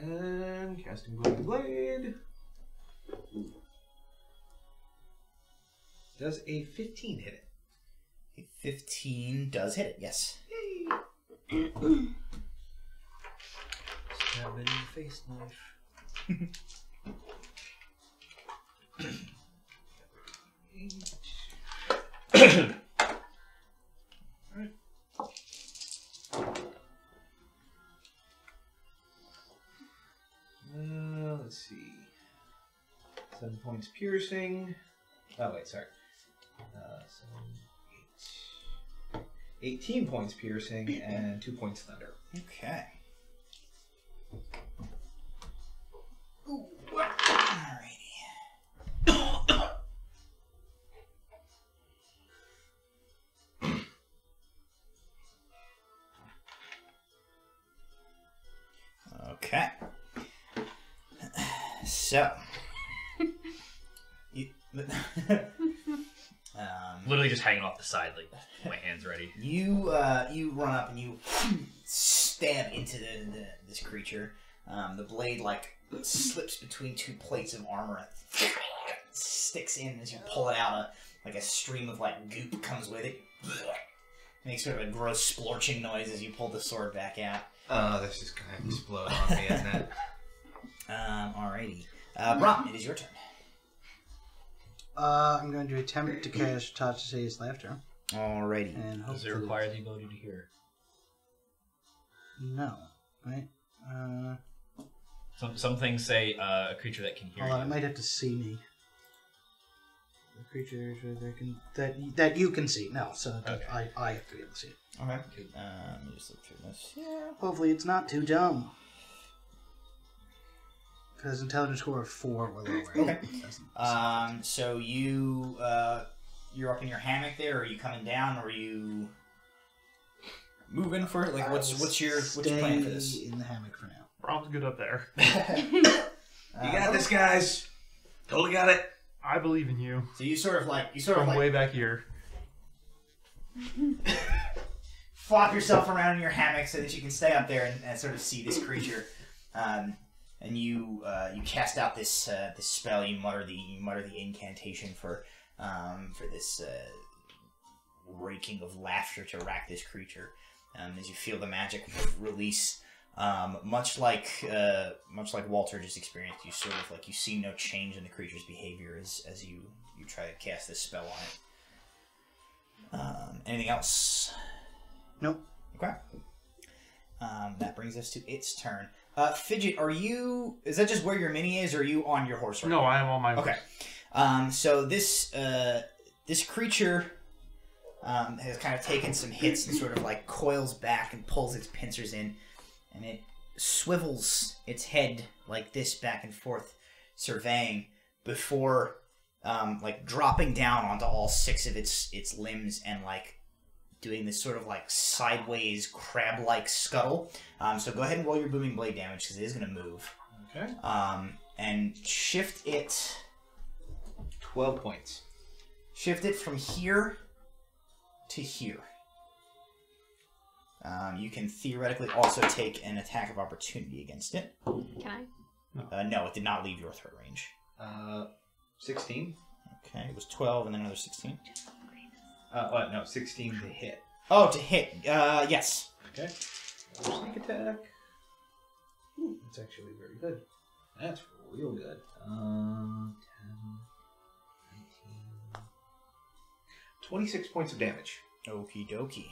And casting Golden Blade. Does a 15 hit it? A 15 does hit it, yes. Stab it in the face knife. Let's see. 7 points piercing. Oh, wait, sorry. 7, 8. 18 points piercing and 2 points thunder. Okay. Alrighty. Okay. So. Literally literally just hanging off the side, like my hands ready. You run up and you stab into this creature. The blade like slips between two plates of armor and sticks in as you pull it out. Like a stream of like goop comes with it. Makes sort of a gross splorching noise as you pull the sword back out. Oh, this is gonna explode on me, isn't it? Alrighty. Brom, it is your turn. I'm going to attempt to cast Tachi's Laughter. Alrighty. And Does it require the ability to hear? No. Right? Some things say a creature that can hear Hold on, you. it might have to see me. The creature that you can see. No, so Okay. I have to be able to see it. Okay. Let me just look through this. Yeah. Hopefully it's not too dumb. Because intelligence score of 4 or lower. Okay. So you're up in your hammock there, or are you coming down, or are you moving for it? Like, what's your plan for this? In the hammock for now. Rob's good up there. You got this, guys. Totally got it. I believe in you. So you sort of From way back here. flop yourself around in your hammock so that you can stay up there and sort of see this creature. And you cast out this spell. You mutter the incantation for this raking of laughter to rack this creature. As you feel the magic release, much like Walter just experienced, you sort of like you see no change in the creature's behavior as you try to cast this spell on it. Anything else? Nope. Okay. That brings us to its turn. Fidget, is that just where your mini is, or are you on your horse right No, now? I am on my Okay. So this creature has kind of taken some hits and sort of like coils back and pulls its pincers in, and it swivels its head like this back and forth, surveying, before like dropping down onto all 6 of its limbs and like doing this sort of like sideways crab-like scuttle. So go ahead and roll your booming blade damage because it is going to move. Okay. And shift it. 12 points. Shift it from here to here. You can theoretically also take an attack of opportunity against it. Can I? No, it did not leave your threat range. 16. Okay, it was 12 and then another 16. No, 16 to hit. Oh, to hit. Yes. Okay. Sneak attack. Ooh, that's actually very good. That's real good. 10, 19, 26 points of damage. Okie dokie.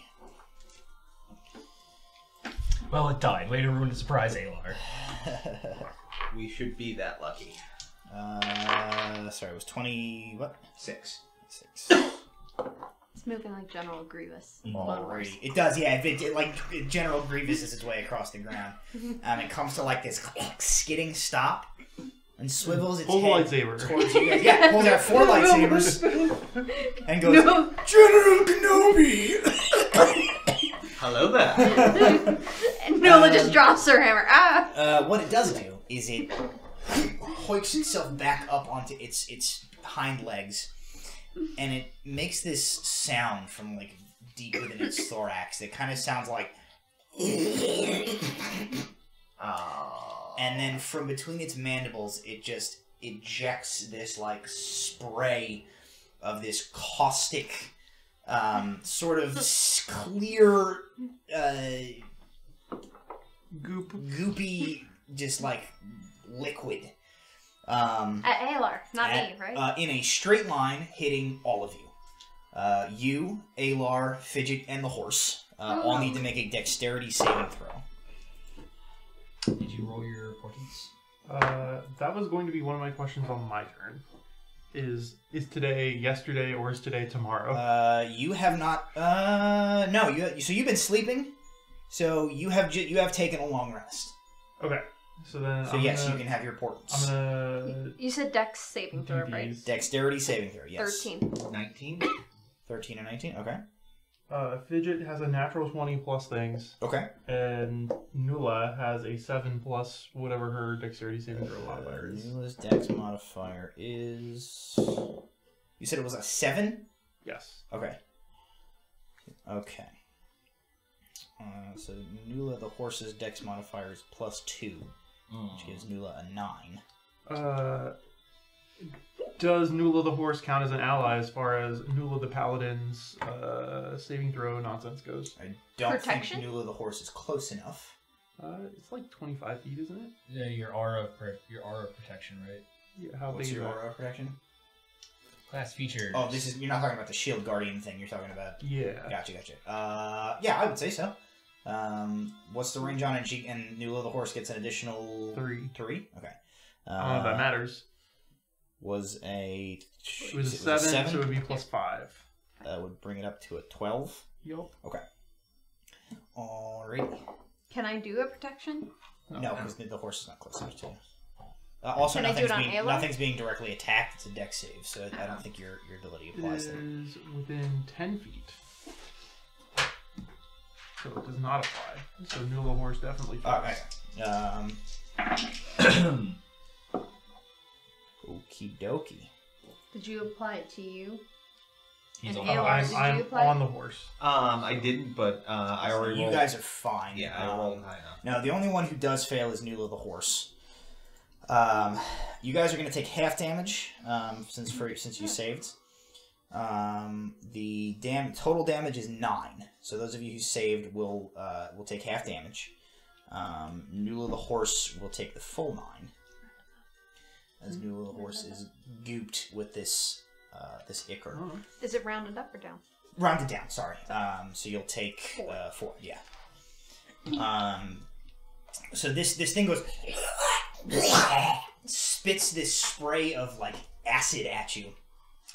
Well, it died. Way to ruin the surprise, Alar. We should be that lucky. Sorry, it was 20... what? 6. 6. It's moving like General Grievous. Alrighty. It does, yeah. Like General Grievous is its way across the ground. It comes to like this skidding stop and swivels its Pull the head lightsaber. towards you guys. Yeah, pulls out 4 lightsabers and goes, no. General Kenobi! Hello there. And Nola just drops her hammer. Ah! What it does do is it hoiks itself back up onto its hind legs, and it makes this sound from like deep within its thorax that kind of sounds like and then from between its mandibles it just ejects this like spray of this caustic sort of clear goopy just like liquid At Alar, not me, right? in a straight line, hitting all of you. You, Alar, Fidget, and the horse all need to make a dexterity saving throw. Did you roll your portents? That was going to be one of my questions on my turn. Is today yesterday, or is today tomorrow? You have not. No. So you've been sleeping. So you have taken a long rest. Okay. So then. So yes, you can have your portents. I'm gonna. You said Dex saving throw, right? these. Dexterity saving throw. Yes. 13. 19. 13 and 19. Okay. Fidget has a natural 20 plus things, Okay. and Nula has a 7 plus whatever her dexterity saving throw modifier is. Nula's dex modifier is. You said it was a 7. Yes. Okay. Okay. So Nula the horse's dex modifier is +2, which gives Nula a 9. Does Nula the horse count as an ally as far as Nula the paladin's saving throw nonsense goes? I don't Protection? think Nula the horse is close enough. It's like 25 feet, isn't it? Yeah, your aura protection, right? Yeah. How What's big your is that? aura protection? Class features. Oh, you're not talking about the shield guardian thing. You're talking about. Yeah. Gotcha. Yeah, I would say so. What's the range on it? And Nula the horse gets an additional 3. 3. Okay. I don't know if that matters. It was a 7, so it would be +5. That would bring it up to a 12. Yup. Okay. Alrighty. Can I do a protection? No, because the horse is not close enough to you. Also, Can I do it on Ayla? nothing's being directly attacked. It's a dex save, so I don't think your ability It applies there. is within 10 feet. So it does not apply. So Nula horse definitely fails. Okay. Okie dokie. Did you apply it to you? He's And on the Ayla, horse. did I'm you apply? on the horse. I didn't, but I already You rolled. guys are fine. Yeah, I rolled high enough. No, the only one who does fail is Nula the horse. You guys are going to take half damage since you saved. The total damage is 9. So those of you who saved will take half damage. Nula the horse will take the full 9. As Nula the horse is gooped with this ichor. Oh. Is it rounded up or down? Rounded down, sorry. So you'll take 4, yeah. So this thing goes spits this spray of like acid at you,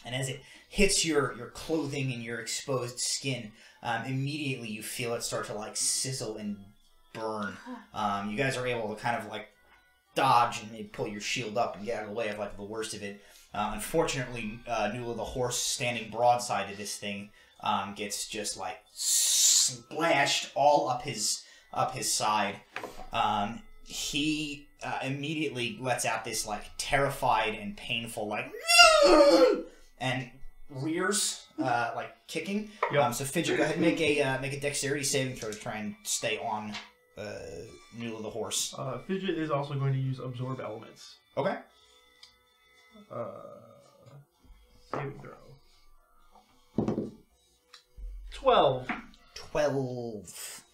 and as it hits your clothing and your exposed skin, immediately you feel it start to like sizzle and burn. You guys are able to kind of like dodge and maybe pull your shield up and get out of the way of like the worst of it. Unfortunately, Nula the horse, standing broadside to this thing, gets just like splashed all up his side. He immediately lets out this like terrified and painful like and rears like kicking. Yep. So Fidget, go ahead and make a dexterity saving throw to try and stay on Nula the horse. Fidget is also going to use absorb elements. Okay. Saving throw. 12. 12.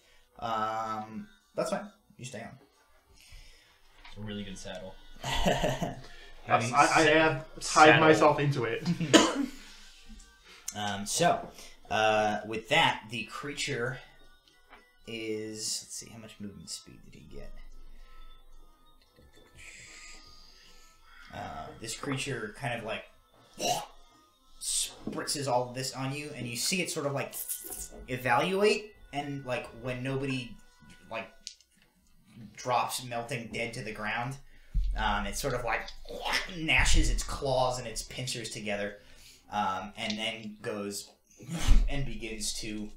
That's fine. You stay on. It's a really good saddle. I have tied myself into it. So, with that, the creature is... Let's see, how much movement speed did he get? This creature kind of like spritzes all of this on you, and you see it sort of like evaluate, and like when nobody like drops melting dead to the ground, it sort of like gnashes its claws and its pincers together, and then goes and begins to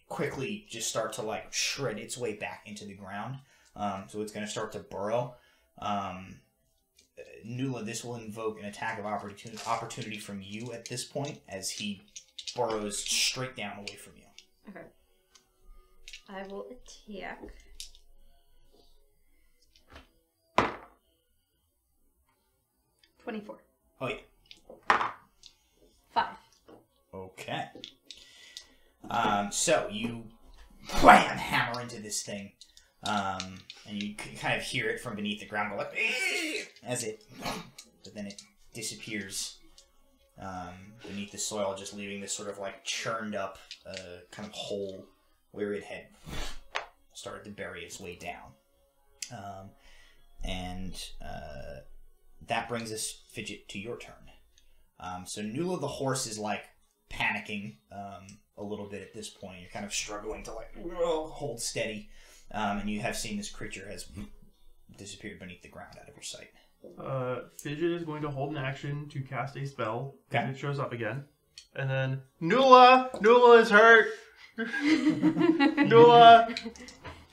quickly just start to like shred its way back into the ground. So it's going to start to burrow. Nula, this will invoke an attack of opportunity from you at this point as he burrows straight down away from you. Okay. I will attack. $24. Oh yeah. 5. Okay. So you wham, hammer into this thing, and you kind of hear it from beneath the ground go like as it, but then it disappears beneath the soil, just leaving this sort of like churned up kind of hole where it had started to bury its way down. And that brings us, Fidget, to your turn. So Nula the horse is like panicking a little bit at this point. You're kind of struggling to like hold steady, and you have seen this creature has disappeared beneath the ground out of your sight. Fidget is going to hold an action to cast a spell Okay. if it shows up again. And then, Nula is hurt!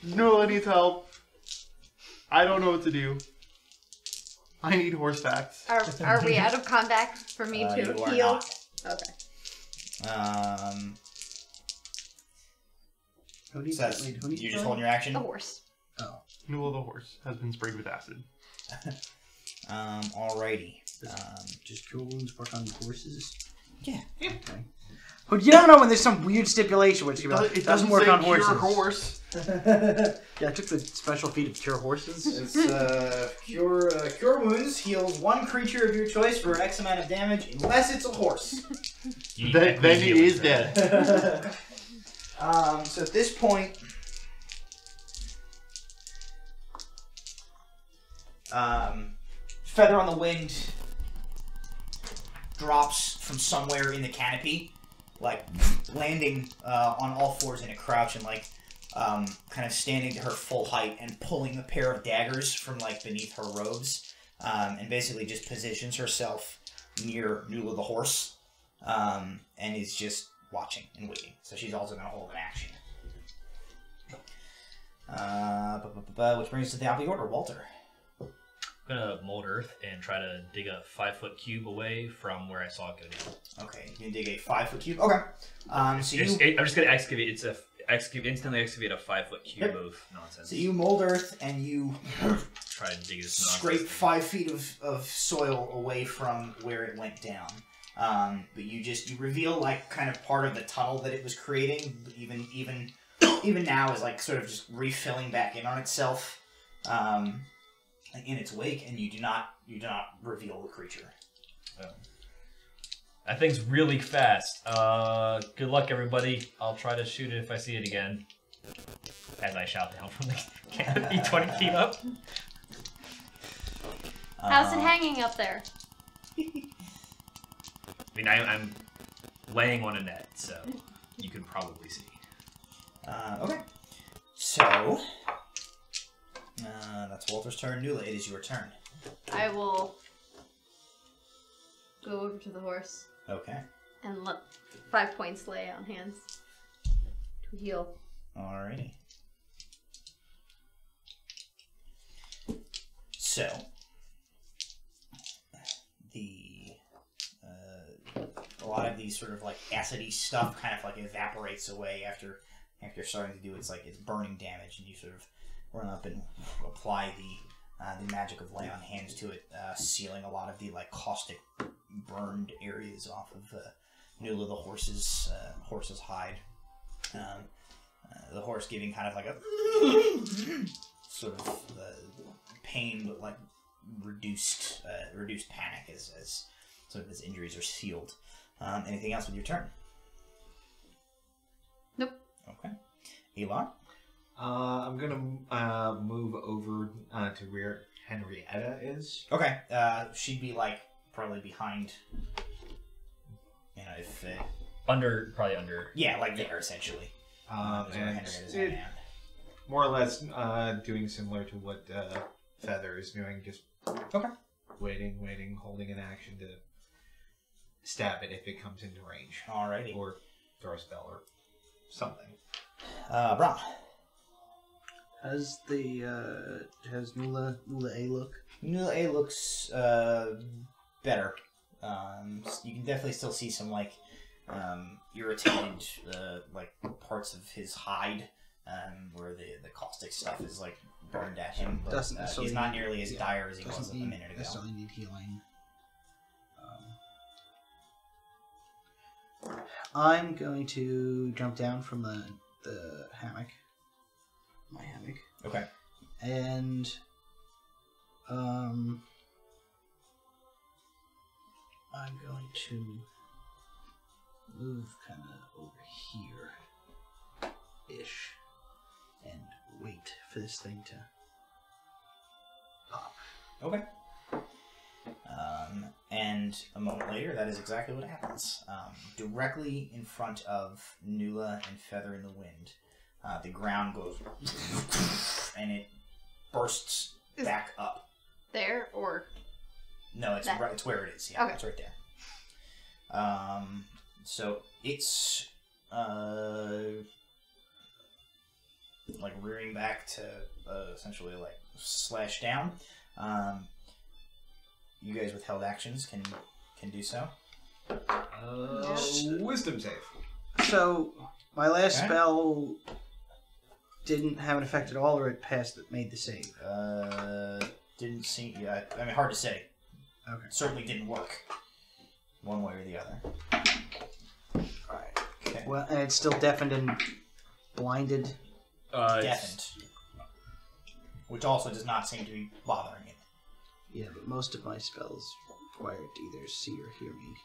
Nula needs help. I don't know what to do. I need horse facts. Are we out of combat for me to You are heal? not. Okay. Who needs So wait, who needs you to just go? holding your action. The horse. Oh. Newell the horse has been sprayed with acid. Alrighty. Just cure wounds work on horses? Yeah. Okay. But you don't know when there's some weird stipulation which It doesn't work say on cure horses. horse. Yeah, I took the special feat of cure horses. It's cure wounds heals one creature of your choice for X amount of damage, unless it's a horse. Then he is dead. So at this point, Feather on the Wind drops from somewhere in the canopy, like landing on all fours in a crouch and like kind of standing to her full height and pulling a pair of daggers from like beneath her robes, and basically just positions herself near Nula the horse, and is just watching and waiting. So she's also going to hold an action. Which brings us to the top of the order, Walter. I'm gonna mold earth and try to dig a 5-foot cube away from where I saw it go down. Okay, you can dig a 5-foot cube. Okay. So I'm just gonna excavate. It's a instantly excavate a 5-foot cube of nonsense. So you mold earth and you try to dig this scrape nonsense. 5 feet of soil away from where it went down. But you reveal like kind of part of the tunnel that it was creating. Even now is like sort of just refilling back in on itself. In its wake, and you do not reveal the creature. That thing's really fast. Good luck, everybody. I'll try to shoot it if I see it again. As I shout down from the canopy 20 feet up. How's it hanging up there? I mean, I'm laying on a net, so you can probably see. Okay. So that's Walter's turn. Nula, it is your turn. I will go over to the horse Okay. and let 5 points lay on hands to heal. Alrighty. So a lot of these sort of like acidy stuff kind of like evaporates away after starting to do its burning damage, and you sort of run up and apply the magic of lay on hands to it, sealing a lot of the like caustic burned areas off of Nula the horse's hide. The horse giving kind of like a sort of pain, but like reduced panic as sort of his injuries are sealed. Anything else with your turn? Nope. Okay. Elar? I'm gonna move over to where Henrietta is. Okay. She'd be like probably behind. If Probably under. yeah, like there essentially. Is where And Henrietta's it, at. more or less doing similar to what Feather is doing, just Okay. waiting, holding an action to stab it if it comes into range, Alrighty. or throw a spell or something. Braun. Has Nula A look? Nula A looks better. You can definitely still see some like irritated like parts of his hide where the caustic stuff is like burned at him, but Doesn't he's necessarily not need- nearly as dire as he was Doesn't a need- minute ago. necessarily need healing. I'm going to jump down from the hammock. My hammock. Okay. And I'm going to move kind of over here ish and wait for this thing to pop. Okay. And a moment later, that is exactly what happens. Directly in front of Nula and Feather in the Wind, the ground goes and it bursts back up. There or No, it's that. right. It's where it is. Yeah, Okay. it's right there. So it's like rearing back to essentially like slash down. you guys with held actions can do so. Wisdom save. So, my last Okay. spell didn't have an effect at all, or it passed that made the save? Didn't seem. Yeah, I mean, hard to say. Okay. Certainly didn't work. One way or the other. Alright. Okay. Well, and it's still deafened and blinded. Deafened. Which also does not seem to be bothering it. Yeah, but most of my spells require it to either see or hear me.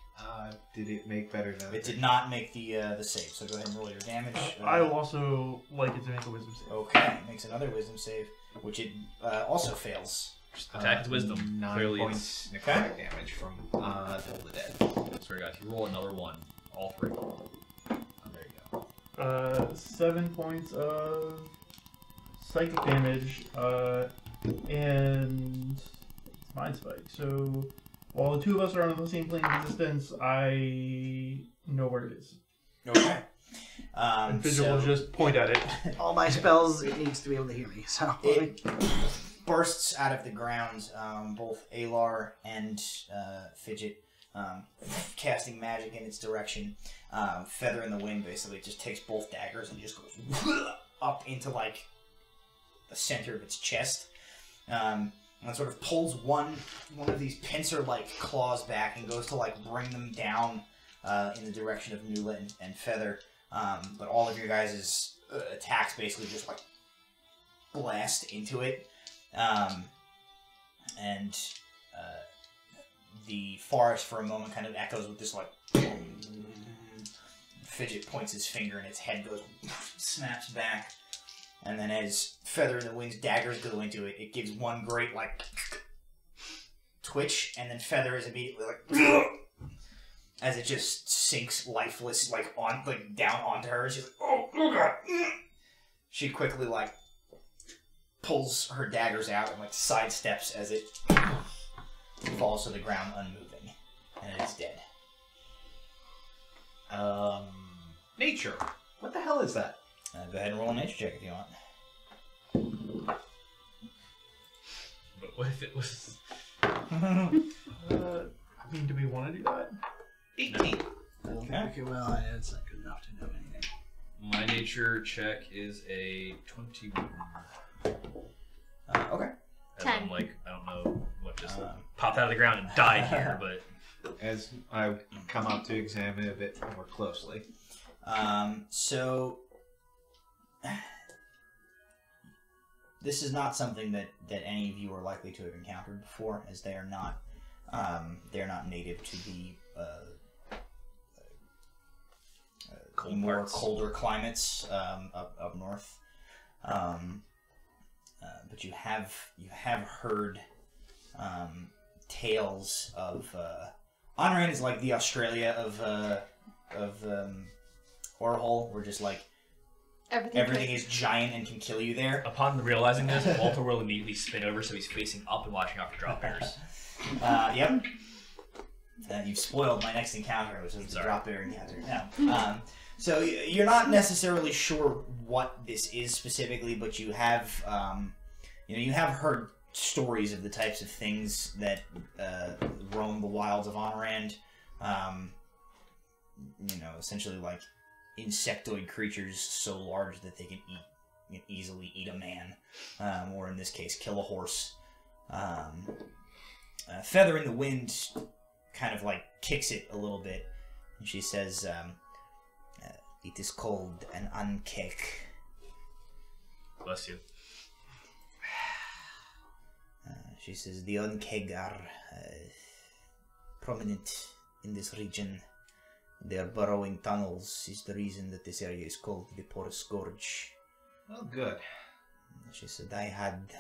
Did it make better than It did not make the save, so go ahead and roll your damage. I will also like it to make a wisdom save. Okay, makes another wisdom save, which it also fails. Attack with wisdom. 9 Clearly points necrotic damage from Toll the Dead. Sorry guys, you roll another one. All 3. Oh, there you go. 7 points of psychic damage, and it's mind spike. So while the 2 of us are on the same plane of existence, I know where it is. Okay. And Vigil will just point at it. All my spells, it needs to be able to hear me, so... It bursts out of the ground, both Alar and Fidget casting magic in its direction. Feather in the Wind basically just takes both daggers and just goes up into like the center of its chest. And sort of pulls one of these pincer-like claws back and goes to like bring them down in the direction of Nula and Feather. But all of your guys' attacks basically just like blast into it. And the forest for a moment kind of echoes with this like Fidget points his finger and its head goes snaps back, and then as Feather in the Wind's daggers go into it, it gives one great like twitch, and then Feather is immediately like as it just sinks lifeless like down onto her. She's like, oh god. She quickly like pulls her daggers out and like sidesteps as it falls to the ground unmoving, and it is dead. Nature. What the hell is that? Go ahead and roll a nature check if you want. But what if it was... I mean, do we want to do that? 18. Okay, well, it's not good enough to know anything. My nature check is a 21. Okay. As 10. I'm like, I don't know what just popped out of the ground and died here, but... As I come up to examine it a bit more closely. So this is not something that any of you are likely to have encountered before, as they are not native to the colder climates up north. But you have heard tales of Honoran is like the Australia of Orhol, where just like everything is giant and can kill you there. Upon realizing this, Walter will immediately spin over so he's facing up and watching out for drop bears. Yep. You've spoiled my next encounter, which is the drop bear encounter. No. So you're not necessarily sure what this is specifically, but you have, you have heard stories of the types of things that roam the wilds of Honorand. Essentially like insectoid creatures so large that they can easily eat a man, or in this case, kill a horse. Feather in the Wind kind of like kicks it a little bit, and she says, "It is called an ankek." Bless you. She says the ankeg are prominent in this region. Their burrowing tunnels is the reason that this area is called the Porous Gorge. Oh, good. She said, I had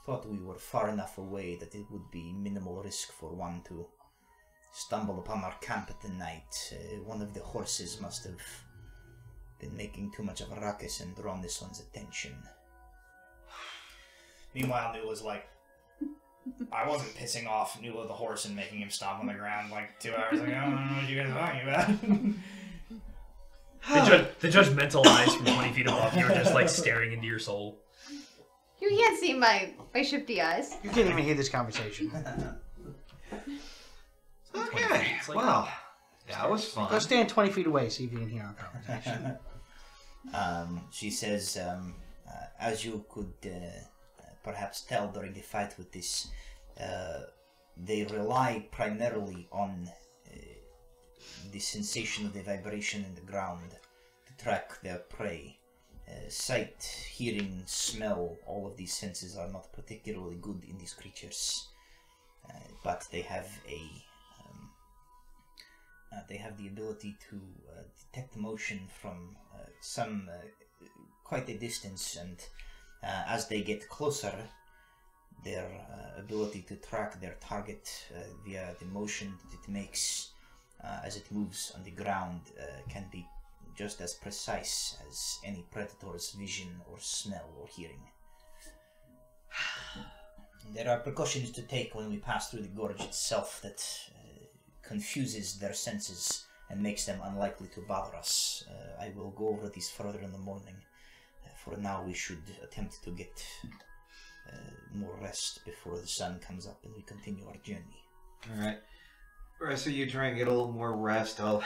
thought we were far enough away that it would be minimal risk for one to stumble upon our camp at the night. One of the horses must have been making too much of a ruckus and drawn this one's attention. Meanwhile, Nula's like, I wasn't pissing off Nula the horse and making him stomp on the ground like 2 hours ago. I don't know what you guys are talking about. The judgmental eyes from 20 feet above you are just like staring into your soul. You can't see my shifty eyes. You can't even hear this conversation. Okay. Well, that was fun. Go stand 20 feet away, see if you can hear our conversation. She says, as you could perhaps tell during the fight with this, they rely primarily on the sensation of the vibration in the ground to track their prey. Sight, hearing, smell, all of these senses are not particularly good in these creatures, but they have the ability to detect motion from quite a distance, and as they get closer, their ability to track their target via the motion that it makes as it moves on the ground can be just as precise as any predator's vision or smell or hearing. There are precautions to take when we pass through the gorge itself that confuses their senses and makes them unlikely to bother us. I will go over these further in the morning. For now, we should attempt to get more rest before the sun comes up and we continue our journey. Alright. Rest of you try and get a little more rest. I'll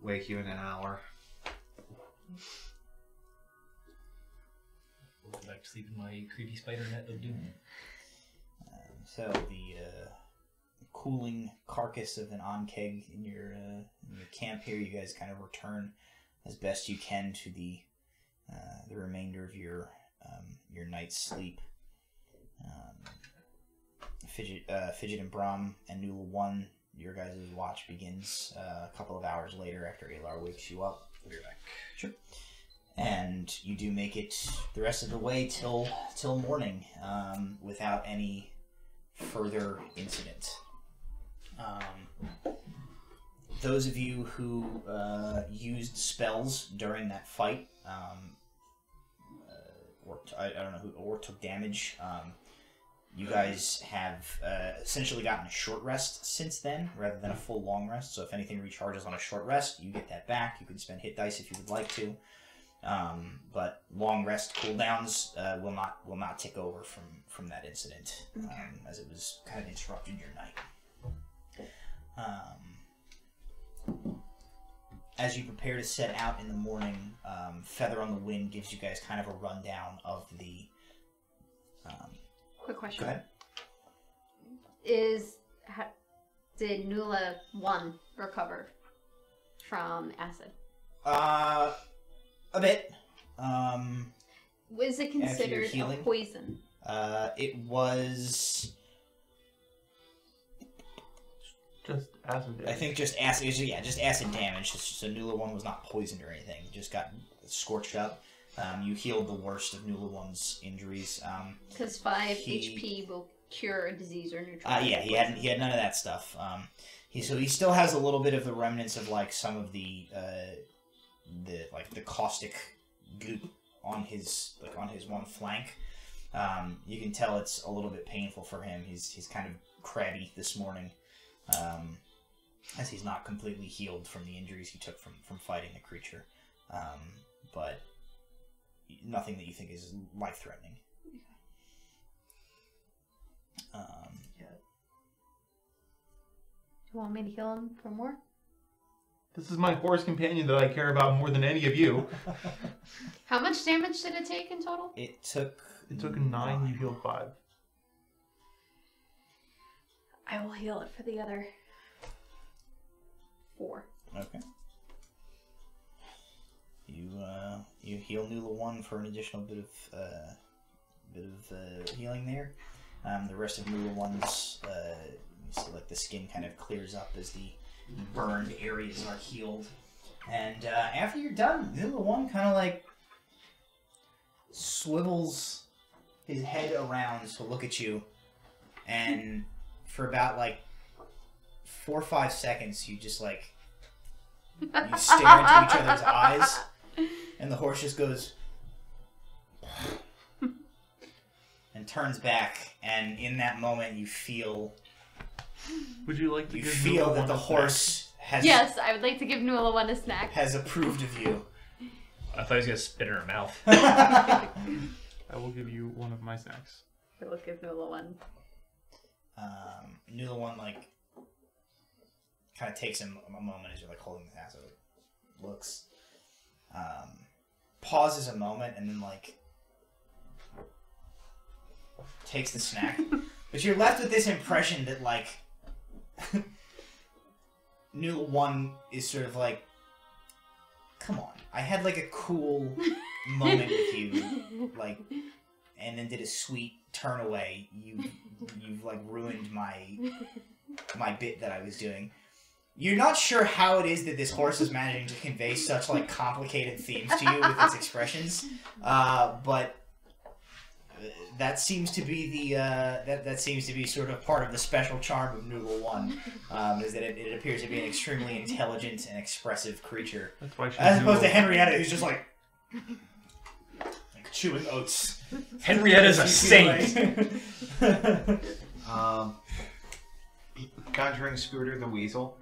wake you in an hour. Go back to sleep in my creepy spider net of doom. So the cooling carcass of an onkeg in your camp here, you guys kind of return as best you can to the remainder of your night's sleep. Fidget and Brahm and Nula 1, your guys' watch begins a couple of hours later after Alar wakes you up. We'll be back. Sure. And you do make it the rest of the way till morning without any further incident. Those of you who used spells during that fight, or took damage, you guys have essentially gotten a short rest since then, rather than a full long rest. So if anything recharges on a short rest, you get that back. You can spend hit dice if you would like to, but long rest cooldowns will not tick over from that incident, as it was kind of interrupted your night. As you prepare to set out in the morning, Feather on the Wind gives you guys kind of a rundown of the. Quick question. Go ahead. Did Nula 1 recover from acid? A bit. Was it considered a poison? It was. Just acid damage. I think just acid. Just acid damage. So Nula 1 was not poisoned or anything. Just got scorched up. You healed the worst of Nula 1's injuries. Because 5 HP will cure a disease or neutralize. Yeah, he had none of that stuff. He still has a little bit of the remnants of like some of the caustic goop on his one flank. You can tell it's a little bit painful for him. He's kind of crabby this morning, as he's not completely healed from the injuries he took from fighting the creature. But nothing that you think is life-threatening. You want me to heal him for more? This is my horse companion that I care about more than any of you. How much damage did it take in total? It took 9, you healed 5. I will heal it for the other 4. Okay. You heal Nula 1 for an additional bit of healing there. The rest of Nula 1's you see like the skin kind of clears up as the burned areas are healed. And after you're done, Nula 1 kind of like swivels his head around to look at you, and for about like 4 or 5 seconds, you just like you stare into each other's eyes, and the horse just goes and turns back, and in that moment you feel. Would you like to? You feel that the horse has. Yes, I would like to give Nula 1 a snack. Has approved of you. I thought he was gonna spit in her mouth. I will give you one of my snacks. I will give Nula one. Nula one like kind of takes him a moment as you're like holding the ass. Looks, pauses a moment, and then like takes the snack. But you're left with this impression that like Nula one is sort of like, come on, I had like a cool moment with you, like, and then did a sweet turn away. You've like ruined my bit that I was doing. You're not sure how it is that this horse is managing to convey such like complicated themes to you with its expressions, but that seems to be the that seems to be sort of part of the special charm of Noodle One, is that it appears to be an extremely intelligent and expressive creature, That's why she's as opposed to Noodle. Henrietta, who's just like chewing oats. Henrietta's a saint. Conjuring Scooter the Weasel.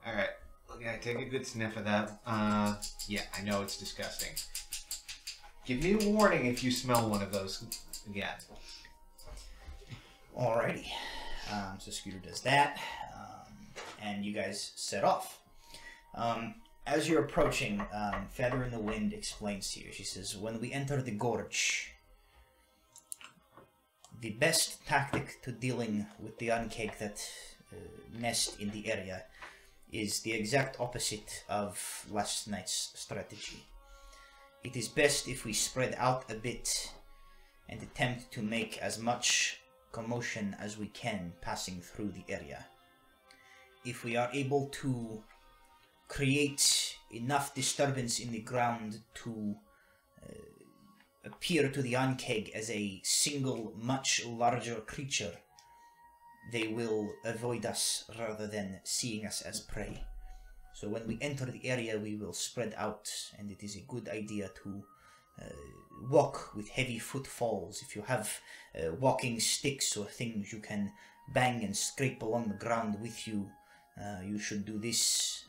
Alright, okay, take a good sniff of that. Yeah, I know it's disgusting. Give me a warning if you smell one of those again. Alrighty. So Scooter does that, and you guys set off. As you're approaching, Feather in the Wind explains to you. She says, when we enter the gorge, the best tactic to dealing with the uncake that nest in the area is the exact opposite of last night's strategy. It is best if we spread out a bit and attempt to make as much commotion as we can passing through the area. If we are able to create enough disturbance in the ground to appear to the Ankeg as a single, much larger creature, they will avoid us rather than seeing us as prey. So when we enter the area, we will spread out, and it is a good idea to walk with heavy footfalls. If you have walking sticks or things you can bang and scrape along the ground with you, you should do this,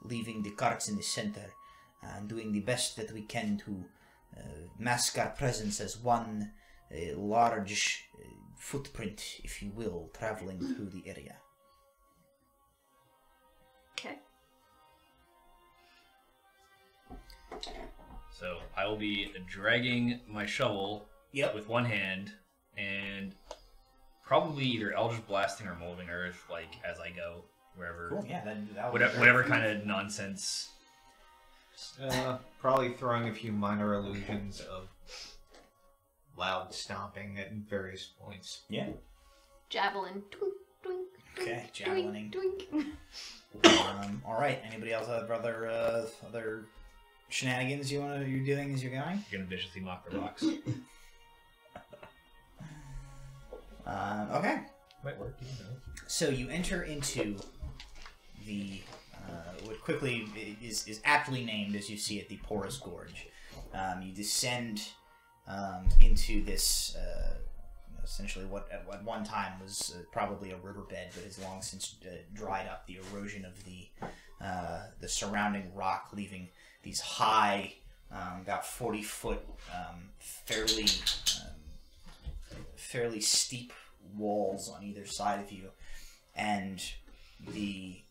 leaving the carts in the center, and doing the best that we can to mask our presence as one large footprint, if you will, traveling through the area. Okay. So I will be dragging my shovel with one hand and probably either Eldritch Blasting or Molding Earth, like, as I go, wherever. Cool, yeah, that whatever kind of nonsense. Probably throwing a few minor illusions of loud stomping at various points. Yeah. Javelin. Twink, twink, Okay, twink, javelining. twink. All right. Anybody else have other shenanigans you're doing as you're going? You're gonna viciously mock the rocks. Okay. Might work, you know. So you enter into the what quickly is aptly named, as you see it, the Porous Gorge. You descend into this essentially what at one time was probably a riverbed, but has long since dried up. The erosion of the surrounding rock, leaving these high, about 40-foot, fairly steep walls on either side of you, and the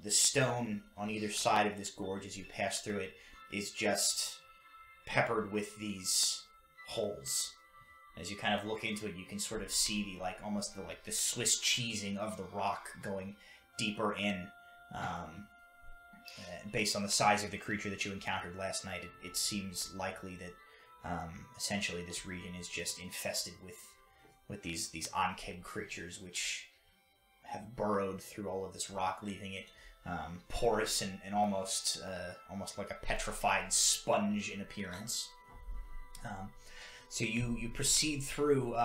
stone on either side of this gorge as you pass through it is just peppered with these holes. As you kind of look into it, you can sort of see almost the Swiss cheesing of the rock going deeper in. Based on the size of the creature that you encountered last night, it seems likely that essentially this region is just infested with these Ankeg creatures, which have burrowed through all of this rock, leaving it porous and almost like a petrified sponge in appearance. So you proceed through.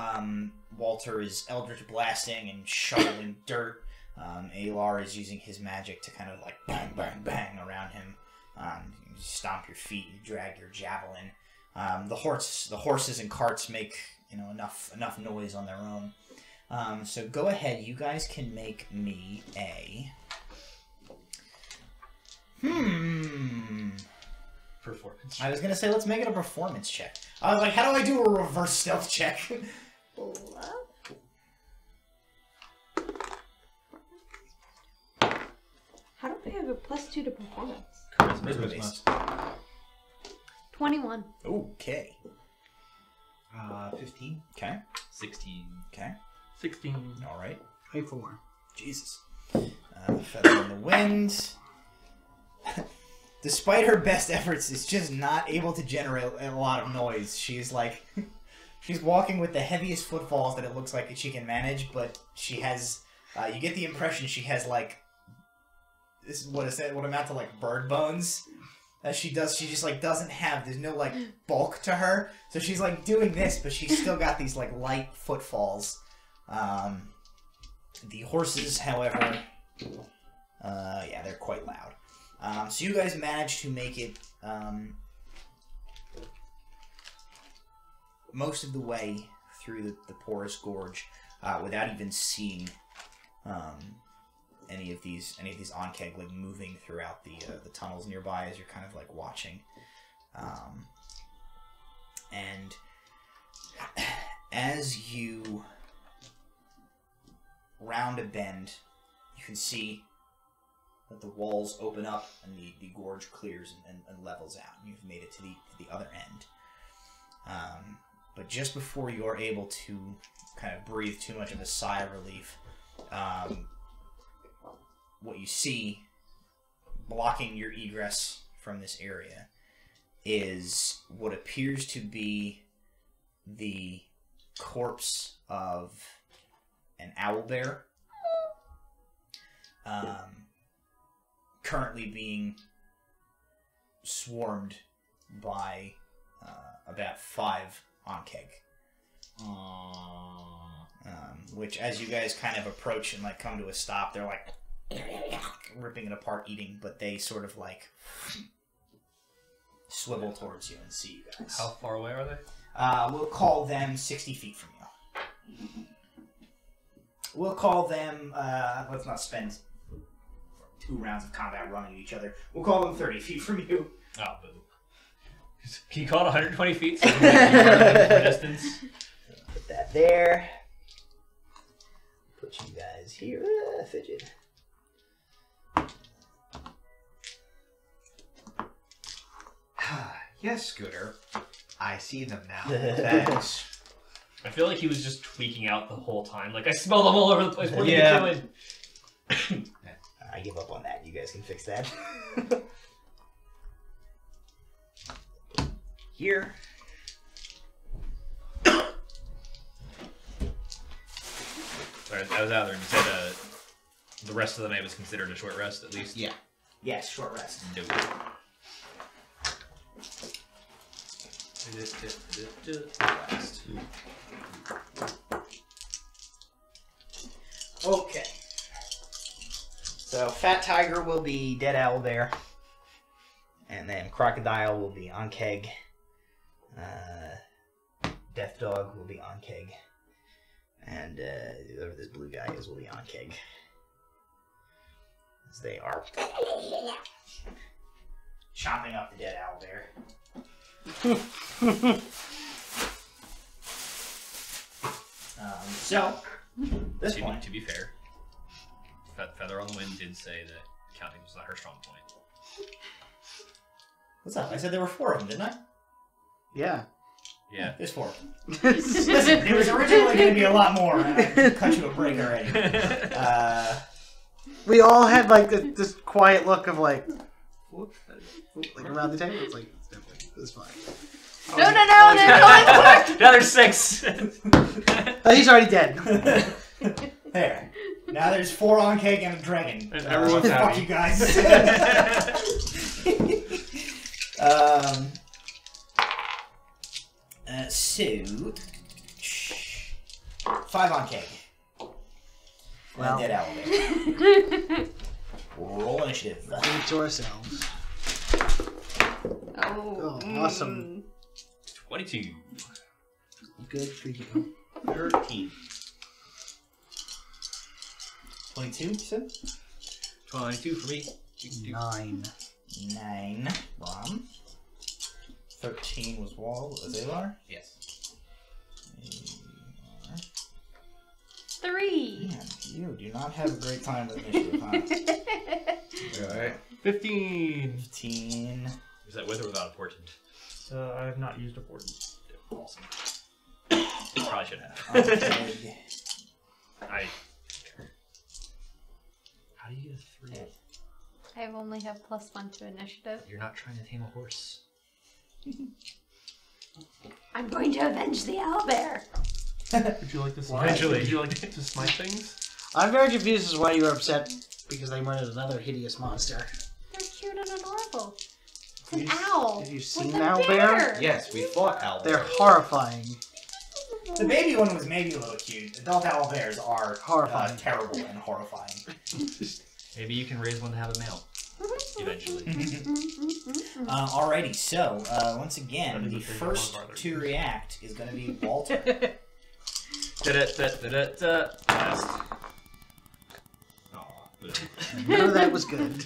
Walter is Eldritch Blasting and shoveling dirt. Alar is using his magic to kind of like bang, bang, bang around him. You stomp your feet, you drag your javelin. The horses and carts make enough noise on their own. So go ahead, you guys can make me a Performance. I was gonna say let's make it a performance check. I was like, how do I do a reverse stealth check? How do I have a +2 to performance? Charisma-based. 21. Okay. 15. Okay. 16. Okay. 16. All right. 24. Jesus. Feather in the wind. Despite her best efforts, is just not able to generate a lot of noise. She's like, she's walking with the heaviest footfalls that it looks like she can manage, but she has, you get the impression she has like, this is what is that? What amount to like bird bones? As she does, she just like doesn't have. There's no like bulk to her, so she's like doing this, but she's still got these like light footfalls. The horses, however, yeah, they're quite loud. So you guys managed to make it most of the way through the porous gorge without even seeing any of these Onkeg like moving throughout the tunnels nearby as you're kind of like watching. And as you round a bend, you can see that the walls open up and the gorge clears and levels out, and you've made it to the other end. But just before you're able to kind of breathe too much of a sigh of relief, what you see blocking your egress from this area is what appears to be the corpse of an owlbear, currently being swarmed by about 5 Onkeg. Which, as you guys kind of approach and like come to a stop, they're like ripping it apart, eating, but they sort of like swivel towards you and see you guys. How far away are they? We'll call them 60 feet from you. We'll call them, let's not spend 2 rounds of combat running at each other. We'll call them 30 feet from you. Oh, boo. Can you call it 120 feet? So we can distance? Put that there. Put you guys here. Fidget. Yes, Scooter. I see them now. Thanks. I feel like he was just tweaking out the whole time. Like, I smell them all over the place. What are Yeah. you doing? I give up on that. You guys can fix that. Here. Sorry, I was out there and you said the rest of the night was considered a short rest, at least. Yeah. Yes, short rest. No. Last. Okay. So Fat Tiger will be Dead Owlbear. And then Crocodile will be Onkeg. Death Dog will be Onkeg. And whoever this blue guy is will be Onkeg. As they are chomping up the Dead Owlbear. So, this point. To be fair, Feather on the Wind did say that counting was not her strong point. What's up? I said there were 4 of them, didn't I? Yeah. Yeah. There's 4 of them. Listen, there was originally going to be a lot more, and I cut you a break already. We all had like this quiet look of like around the table. It's like it's fine. No, no. Now there's 6. Oh, he's already dead. There. Now there's 4 Onkeg and a dragon. And everyone's fuck happy. you guys. So 5 Onkeg. Well. And Dead Owlbear. Roll initiative. Give it to ourselves. Oh, awesome. 22. Good for you. 13. 22, you said? 22 for me. 9. 9. Rom. do not have a great time with initiative, huh? Alright. 15. 15. Is that with or without a portent? I have not used a portent. Awesome. Probably should have. Unkeg. How do you get a 3? I only have +1 to initiative. You're not trying to tame a horse. I'm going to avenge the owlbear. Would you like to smite? Eventually. Would you like to smite things? I'm very confused as to why you were upset because they murdered another hideous monster. They're cute and adorable. It's an owl. Have you with seen a an owlbear? bear. Yes, we fought Albert. They're horrifying. The baby one was maybe a little cute. Adult owl bears are Horrifying. terrible and horrifying. Maybe you can raise one to have a male. Eventually. Alrighty, so once I again, think the we're taking first one farther. to react is going to be Walter. Da-da-da-da-da-da. Last. None of that was good.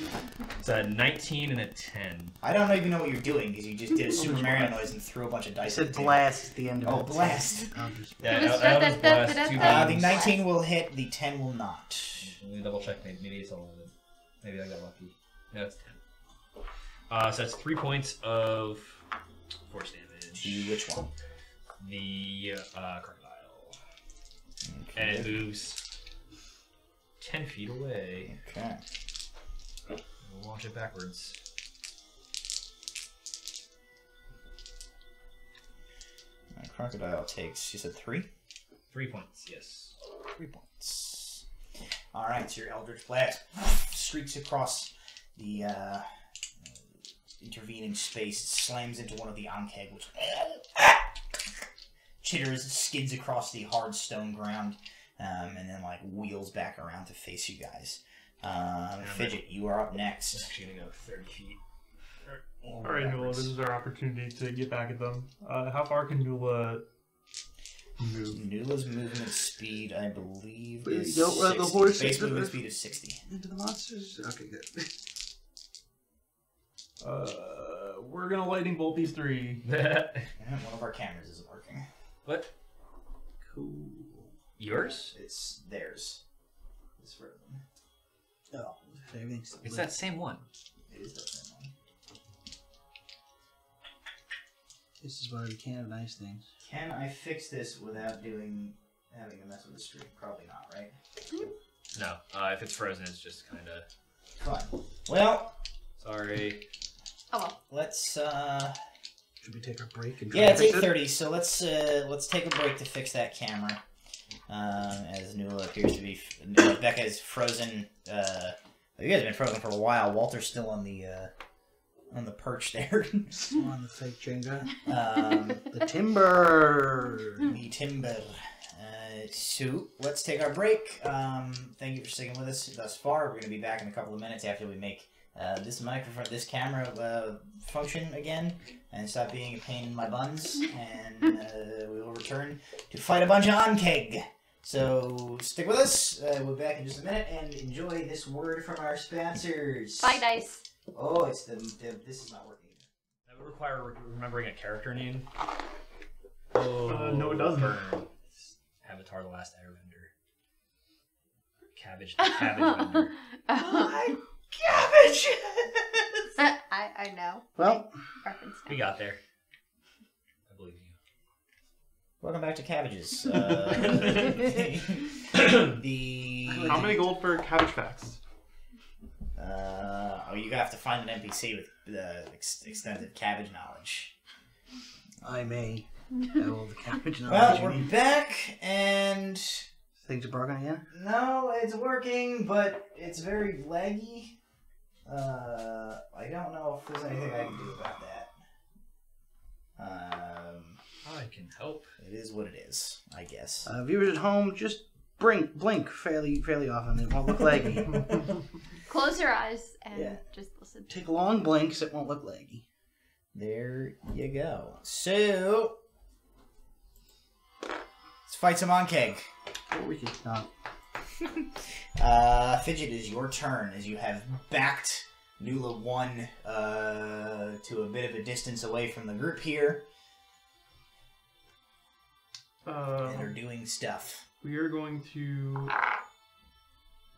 It's a 19 and a 10. I don't even know what you're doing because you just did a Super Mario noise and threw a bunch of I dice. said at the table. blast at the end of it. Oh, blast. I'll just... Yeah, It was that was blast 2 The times. 19 will hit, the 10 will not. Let me double check. Maybe it's 11. Maybe I got lucky. No, it's 10. So that's 3 points of force damage. To which one? The crocodile. Okay. And it moves 10 feet away. Okay. We'll launch it backwards. Crocodile takes, you said 3? 3 points, yes. 3 points. Alright, so your Eldritch Blast streaks across the intervening space, slams into one of the Ankeg, which chitters, skids across the hard stone ground, and then like wheels back around to face you guys. Fidget, you are up It's next. actually gonna go 30 feet. Alright, Nula, this is our opportunity to get back at them. How far can Nula move? Nula's movement speed, I believe, Wait, is you don't run the 60. horse Base into movement the- speed is 60. Into the monsters? Okay, good. We're gonna lightning bolt these 3. Yeah, one of our cameras isn't working. What? Cool. Yours? It's theirs. It's for them. Oh, everything's... It's that same one. It is that same one. This is why we can't have nice things. Can I fix this without having a mess with the stream? Probably not, right? No. If it's frozen, it's just kind of. Fine. Well, Sorry. Oh well. let's. Should we take our break and try Yeah, to it's fix it? 8:30, so let's take a break to fix that camera. As Nula appears to be, Becca is frozen. You guys have been frozen for a while. Walter's still on the perch there. Still on the fake Jenga. The timber. The timber. So let's take our break. Thank you for sticking with us thus far. We're going to be back in a couple of minutes after we make this microphone, this camera function again, and stop being a pain in my buns. And we will return to fight a bunch of Ankeg. So stick with us. We'll be back in just a minute and enjoy this word from our sponsors. Bye, dice. Oh, it's the this is not working. That would require remembering a character name. No, it doesn't. Burn. Avatar: The Last Airbender. Cabbage. The Cabbage Vendor. My cabbages! I know. Well, Reference We now. got there. I believe you. Welcome back to Cabbages. How many gold for cabbage facts? You have to find an NPC with extensive cabbage knowledge. I may have all the cabbage knowledge Well, you we're need. back, and Things are broken again? no, it's working, but it's very laggy. I don't know if there's anything I can do about that. I can help. It is what it is, I guess. Viewers at home, just blink fairly often. It won't look laggy. Close your eyes and Yeah. just listen. Take long blinks, it won't look laggy. There you go. So, let's fight some Ankeg. Or we could not. Fidget, is your turn as you have backed Nula 1 to a bit of a distance away from the group here and are doing stuff. We are going to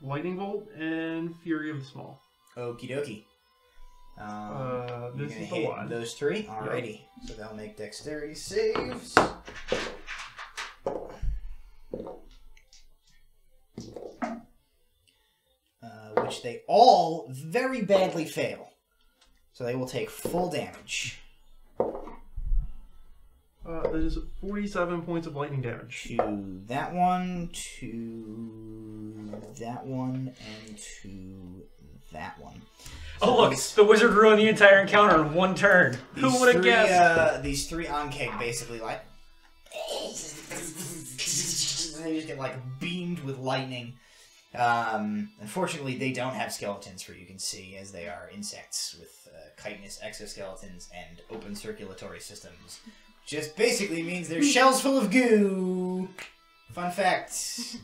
Lightning Bolt and Fury of the Small. Okie dokie. You're This gonna is the hit one. those three? Alrighty. So they'll make dexterity saves. Which they all very badly fail. So they will take full damage. That is 47 points of lightning damage. To that one, to that one, and to that one. So Oh look, the wizard ruined the entire encounter in one turn. Who would have guessed? These three on-keg basically like... They just get like beamed with lightning. Unfortunately, they don't have skeletons, for you can see, as they are insects with chitinous exoskeletons and open circulatory systems. Just basically means they're shells full of goo. Fun fact.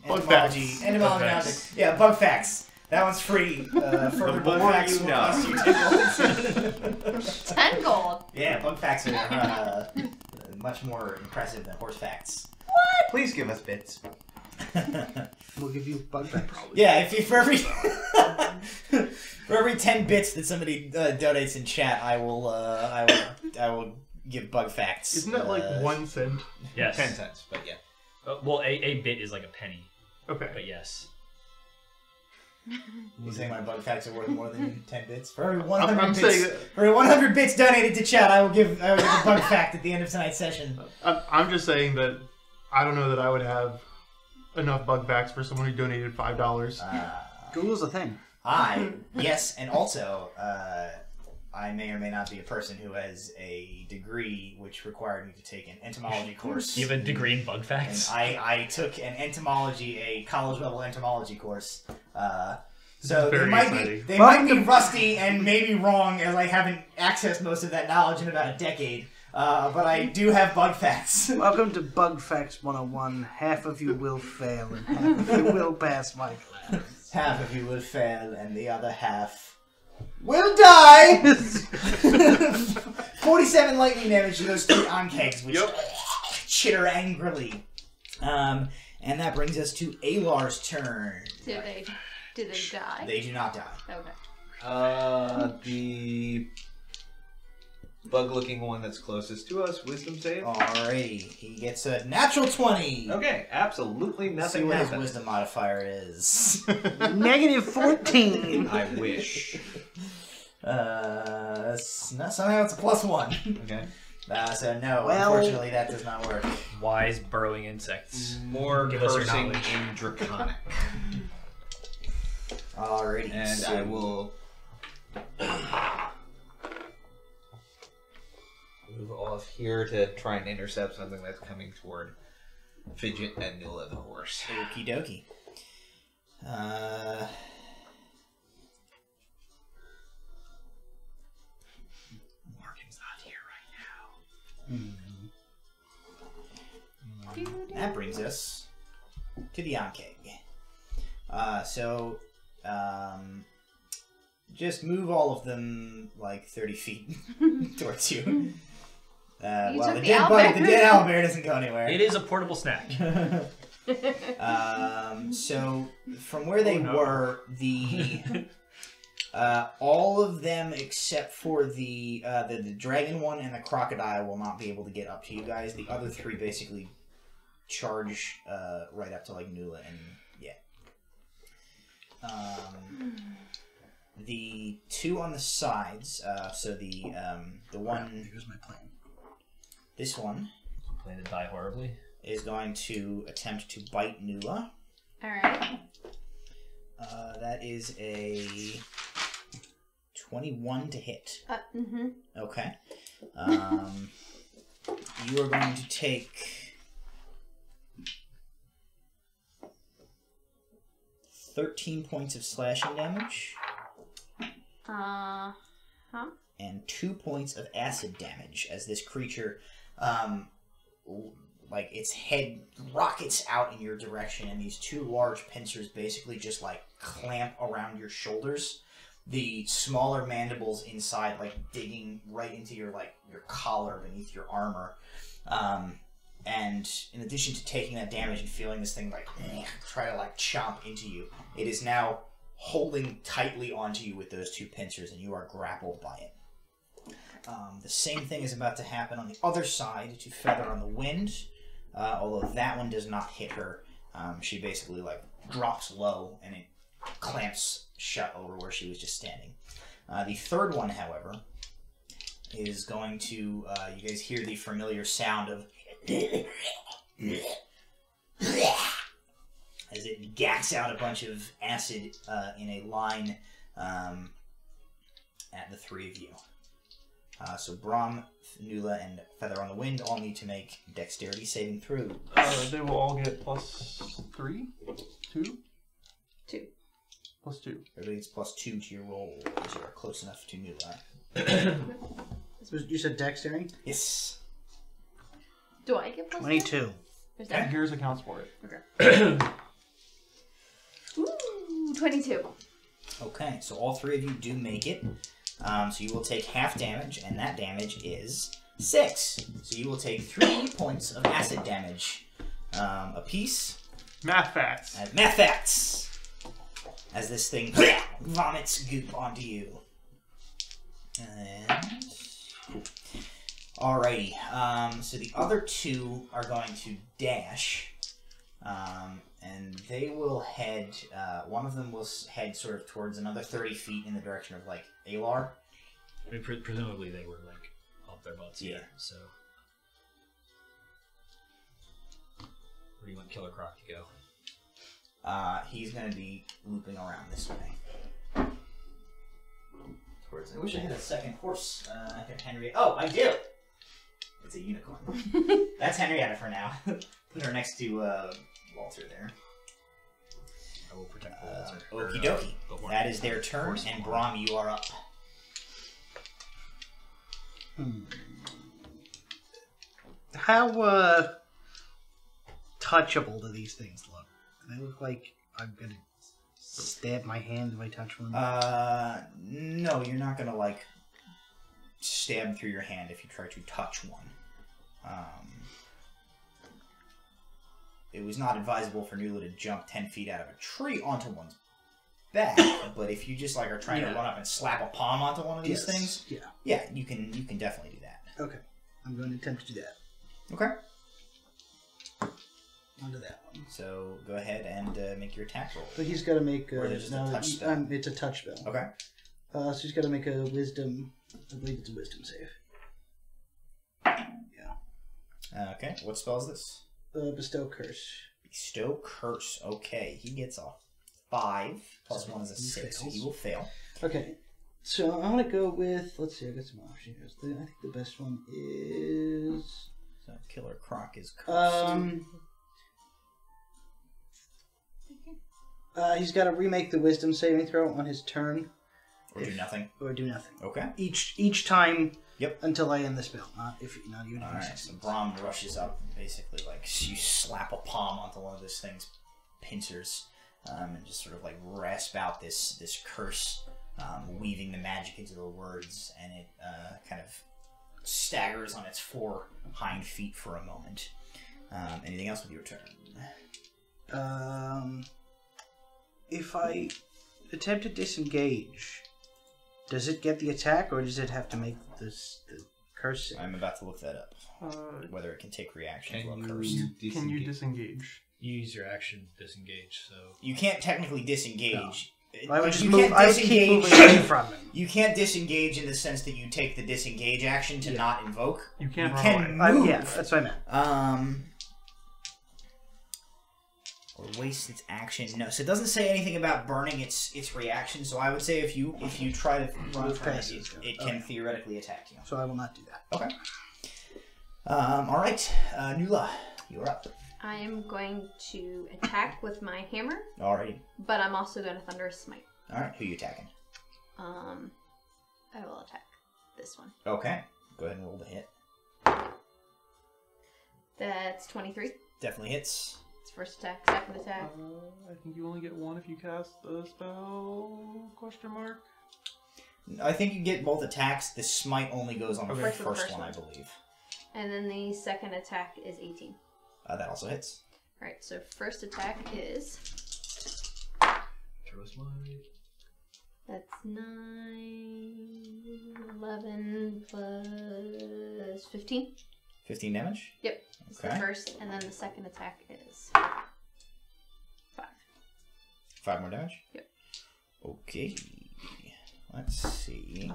Bug Entomology. facts. Entomology. Bug facts. Yeah, bug facts. That one's free. Further bug more facts you will know. cost you 10 gold. 10 gold. Yeah, bug facts are much more impressive than horse facts. Please give us bits. We'll give you bug facts. Yeah, if you, for every for every 10 bits that somebody donates in chat, I will give bug facts. Isn't that like 1 cent? Yes. 10 cents, but yeah. Well, a bit is like a penny, Okay. but yes. You saying my bug facts are worth more than 10 bits? For every 100 I'm bits, saying that- for every 100 bits donated to chat, I will give a bug fact at the end of tonight's session. I'm just saying that I don't know that I would have enough bug facts for someone who donated $5. Google's a thing. Yes, and also, I may or may not be a person who has a degree which required me to take an entomology course. You have a degree in bug And facts? I took an entomology, a college-level entomology course. This So is they very might exciting. might be rusty and maybe wrong, as I haven't accessed most of that knowledge in about a decade. But I do have bug facts. Welcome to Bug Facts 101. Half of you will fail and half of you will pass my class. Half of you will fail, and the other half will die. 47 lightning damage to those three on-kegs, which chitter angrily. And that brings us to Alar's turn. Did they die? They do not die. Okay. The bug-looking one that's closest to us, wisdom save. Alrighty, he gets a natural 20. Okay, absolutely See nothing what his happens. wisdom modifier is. Negative 14. I wish. Somehow it's a +1. Okay. So no, Well- unfortunately that does not work. Wise burrowing insects. More Give us your cursing knowledge. in Draconic. Alrighty, And so I will move off here to try and intercept something that's coming toward Fidget and Nula the horse. Okie dokie. Morgan's not here right now. That brings us to the Ankeg. Just move all of them like 30 feet towards you. Well, took the the dead owlbear doesn't go anywhere. It is a portable snack. So from where they were, the all of them except for the dragon one and the crocodile will not be able to get up to you guys. The other three basically charge right up to like Nula and yeah. The two on the sides. So the one. Here's my plan. This one Plan to die horribly. is going to attempt to bite Nula. Alright. That is a 21 to hit. Mm-hmm. Okay. You are going to take 13 points of slashing damage Huh? and 2 points of acid damage as this creature, like its head rockets out in your direction, and these two large pincers basically just like clamp around your shoulders. The smaller mandibles inside, like digging right into your collar beneath your armor. And in addition to taking that damage and feeling this thing like try to like chomp into you, it is now holding tightly onto you with those two pincers, and you are grappled by it. The same thing is about to happen on the other side to Feather on the Wind, although that one does not hit her. She basically like drops low and it clamps shut over where she was just standing. The third one, however, is going to, you guys hear the familiar sound of as it gats out a bunch of acid in a line at the three of you. So Brahm, Nula, and Feather on the Wind all need to make dexterity saving throw. They will all get +3? 2? 2. +2. Everybody gets +2 to your roll because you are close enough to Nula. You said dexterity? Yes. Do I get +2? 22. Is And that? here's accounts for it. Okay. Ooh, 22. Okay, so all three of you do make it. So you will take half damage, and that damage is 6. So you will take 3 points of acid damage apiece. Math facts. Math facts! As this thing vomits goop onto you. And... cool. Alrighty, so the other two are going to dash. And they will head, one of them will head sort of towards another 30 feet in the direction of, like, Alar. I mean, presumably they were, like, off their butts. Yeah. So. Where do you want Killer Croc to go? He's going to be looping around this way. Towards, I wish I had a second horse. I think Henrietta. Oh, I do! It's a unicorn. That's Henrietta for now. Put her next to Walter there. I will protect Walter. Okie dokie. That is their turn, and Brahm, you are up. How touchable do these things look? Do they look like I'm gonna stab my hand if I touch one? No, you're not gonna like stab through your hand if you try to touch one. It was not advisable for Nula to jump 10 feet out of a tree onto one's back, but if you just like are trying to run up and slap a palm onto one of these things, yeah, you can definitely do that. Okay, I'm going to attempt to do that. Okay. Onto that one. So go ahead and make your attack roll. So he's got to make Or is it just a touch spell? It's a touch spell. Okay. So he's got to make a wisdom. I believe it's a wisdom save. Yeah. Okay. What spell is this? Bestow curse. Bestow curse. Okay. He gets a 5 plus 1 is a 6, so he will fail. Okay. So I'm gonna go with. Let's see. I got some options here. I think the best one is. So Killer Croc is cursed. He's got to remake the wisdom saving throw on his turn. Or do nothing. Or do nothing. Okay. Each time. Yep. Until I end the spell. Not even if Alright, so Brahm rushes up, basically like you slap a palm onto one of this thing's pincers, and just sort of like rasp out this curse, weaving the magic into the words, and it kind of staggers on its 4 hind feet for a moment. Anything else with your turn? If I attempt to disengage, does it get the attack, or does it have to make the curse save? I'm about to look that up. Whether it can take reactions while cursed. Can you disengage? You use your action to disengage, so... You can't technically disengage. I would just You move. can't I would keep disengage. moving away from him. You can't disengage in the sense that you take the disengage action to not invoke. You can't You run can away. move. Yeah, that's what I meant. Or waste its action. No, so it doesn't say anything about burning its reaction. So I would say if you try to run Move from past it, it, it can theoretically attack you. So I will not do that. Okay. All right, Nula, you're up. I am going to attack with my hammer, Alrighty. but I'm also going to Thunderous Smite. All right, who are you attacking? I will attack this one. Okay, go ahead and roll the hit. That's 23. Definitely hits. It's first attack, second attack. I think you only get 1 if you cast the spell? Question mark. I think you get both attacks. The smite only goes on the Okay. first one, I believe. And then the second attack is 18. That also hits. Alright, so first attack is... That's 9, 11 plus 15. 15 damage? Yep. It's Okay. the first, and then the second attack is 5. 5 more damage? Yep. Okay. Let's see.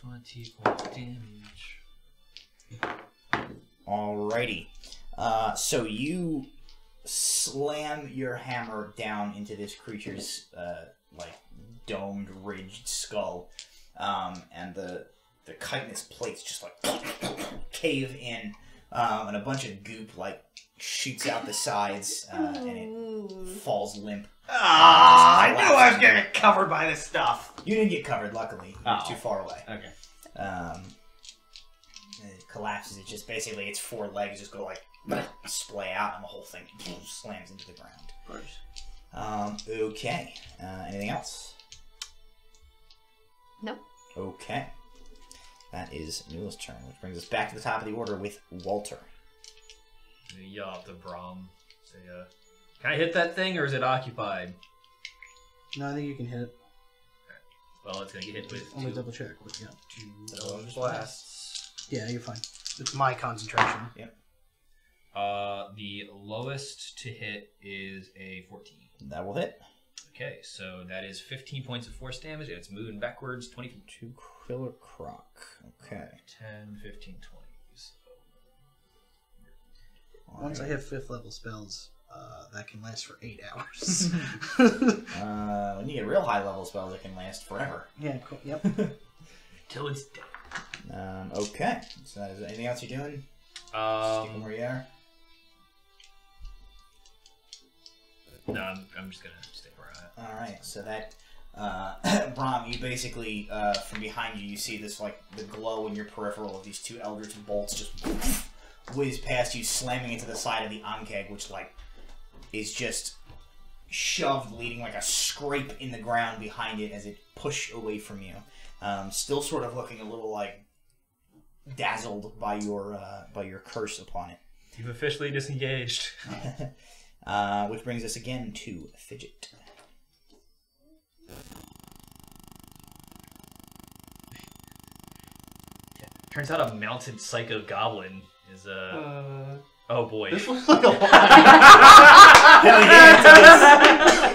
20 points damage. Alrighty. So you slam your hammer down into this creature's domed, ridged skull, and the chitinous plates just cave in, and a bunch of goop shoots out the sides, and it falls limp. I knew I was gonna get covered by this stuff. You didn't get covered, luckily. You were too far away. Okay. It collapses. It just basically its 4 legs just go splay out, and the whole thing slams into the ground. Of course. Okay. Anything else? Nope. Okay. That is Nula's turn, which brings us back to the top of the order with Walter. I'm gonna yell up to Brahm. Say, can I hit that thing, or is it occupied? No, I think you can hit it. Well, it's gonna get hit with Only 2 double check. But yeah. blasts. Yeah, you're fine. It's my concentration. Yep. The lowest to hit is a 14. That will hit. Okay, so that is 15 points of force damage, and it's moving backwards 20 feet. 2 Killer Croc. Okay. 10, 15, 20. So. Once I have 5th level spells, that can last for 8 hours. When you get real high level spells, it can last forever. Yeah, cool. Yep. Till it's dead. Okay. So is there anything else you're doing? Sticking where you are? No, I'm just gonna stay where I'm at. Alright, so that Brahm, you basically from behind you see this the glow in your peripheral of these 2 eldritch bolts just whiz past you, slamming into the side of the Ankeg, which is just shoved, leading a scrape in the ground behind it as it pushed away from you. Still sort of looking a little dazzled by your curse upon it. You've officially disengaged. Which brings us again to Fidget. Turns out a mounted psycho goblin is oh boy. This looks like a lot. Hell yeah,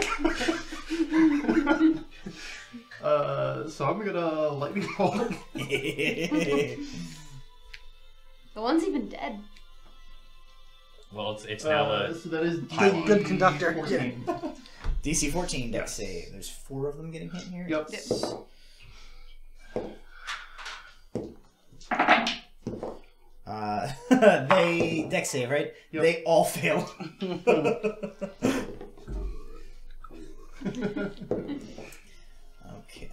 So I'm gonna lightning bolt. The one's even dead. Well, it's now a So that is Good conductor. 14. DC 14 dex save. There's 4 of them getting hit here. Yep. They dex save, right? Yep. They all fail. Okay.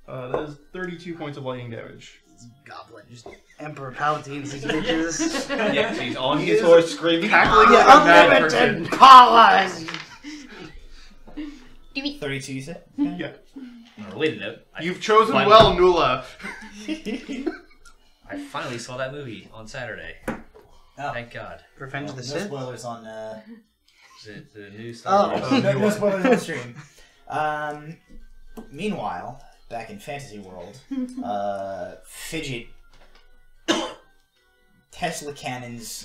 That is 32 points of lightning damage. Goblin, just Emperor Palpatine's these bitches. yeah, he's on his horse screaming. Cackling like a mad person. Unlimited powers! Do we... 32, you said? Yeah. On a related note, You've chosen finally- well, Nula. I finally saw that movie on Saturday. Oh. Thank God. Revenge of the No Sith? spoilers on... The new Star Wars. no spoilers on stream. Meanwhile, back in Fantasy World, Fidget Tesla cannons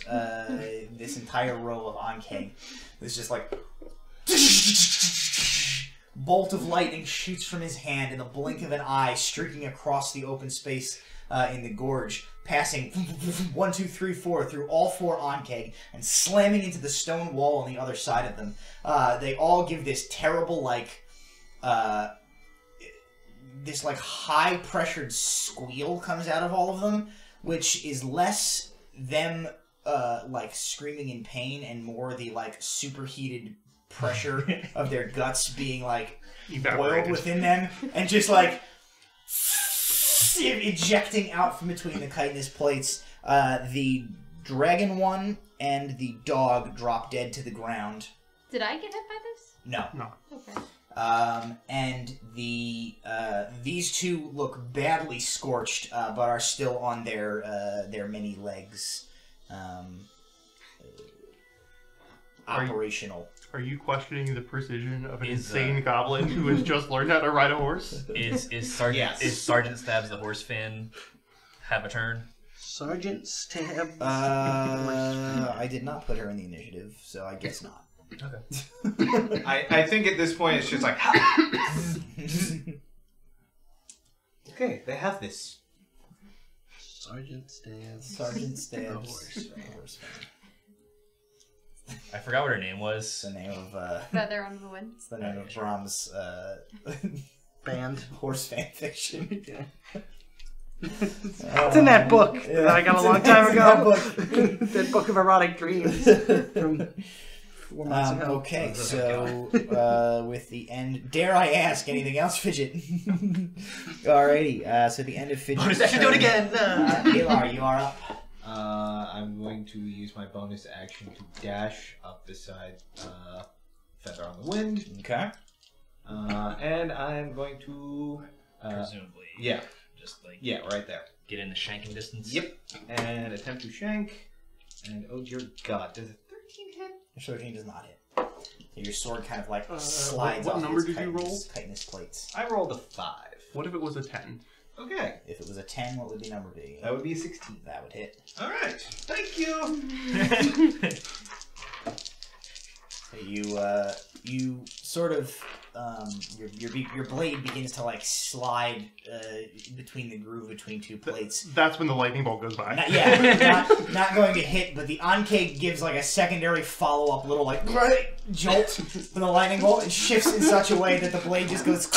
this entire row of Ankeg. It's just bolt of lightning shoots from his hand in the blink of an eye, streaking across the open space in the gorge, passing 1, 2, 3, 4 through all 4 Ankeg and slamming into the stone wall on the other side of them. They all give this terrible this high pressured squeal comes out of all of them, which is less them screaming in pain and more the superheated pressure of their guts being boiled within them and just ejecting out from between the chitinous plates. The dragon one and the dog drop dead to the ground. Did I get hit by this? No. No. Okay. And these two look badly scorched, but are still on their many legs, operational. Are you questioning the precision of an insane goblin who has just learned how to ride a horse? Is Sergeant Stabs the horse fan have a turn? Sergeant Stab. I did not put her in the initiative, so I guess not. Okay. I think at this point it's just like, okay, they have this. Sergeant Stab. Sergeant Stabs. Horse. I forgot what her name was. It's the name of Feather on the wind. it's the name of Brahms' Band. horse fan fiction. It's in that book that I got a long time ago. That book of erotic dreams from 4 months ago. Okay, so with the end, dare I ask anything else, Fidget? Alrighty, so the end of Fidget's Bonus action, do it again! Alar, you are up. I'm going to use my bonus action to dash up beside Feather on the Wind. Okay. And I'm going to... Presumably. Yeah. Just like Yeah, right there. get in the shanking distance. Yep. And attempt to shank. And oh dear God, does a 13 hit? Your 13 does not hit. Your sword kind of like slides what off number its did you roll? chitinous plates. I rolled a 5. What if it was a 10? Okay. If it was a 10, what would the number be? That would be a 16. That would hit. Alright. Thank you. So you sort of your blade begins to like slide between the groove between two plates. That's when the lightning bolt goes by. Not going to hit, but the Ankeg gives like a secondary follow-up little like jolt from the lightning bolt and shifts in such a way that the blade just goes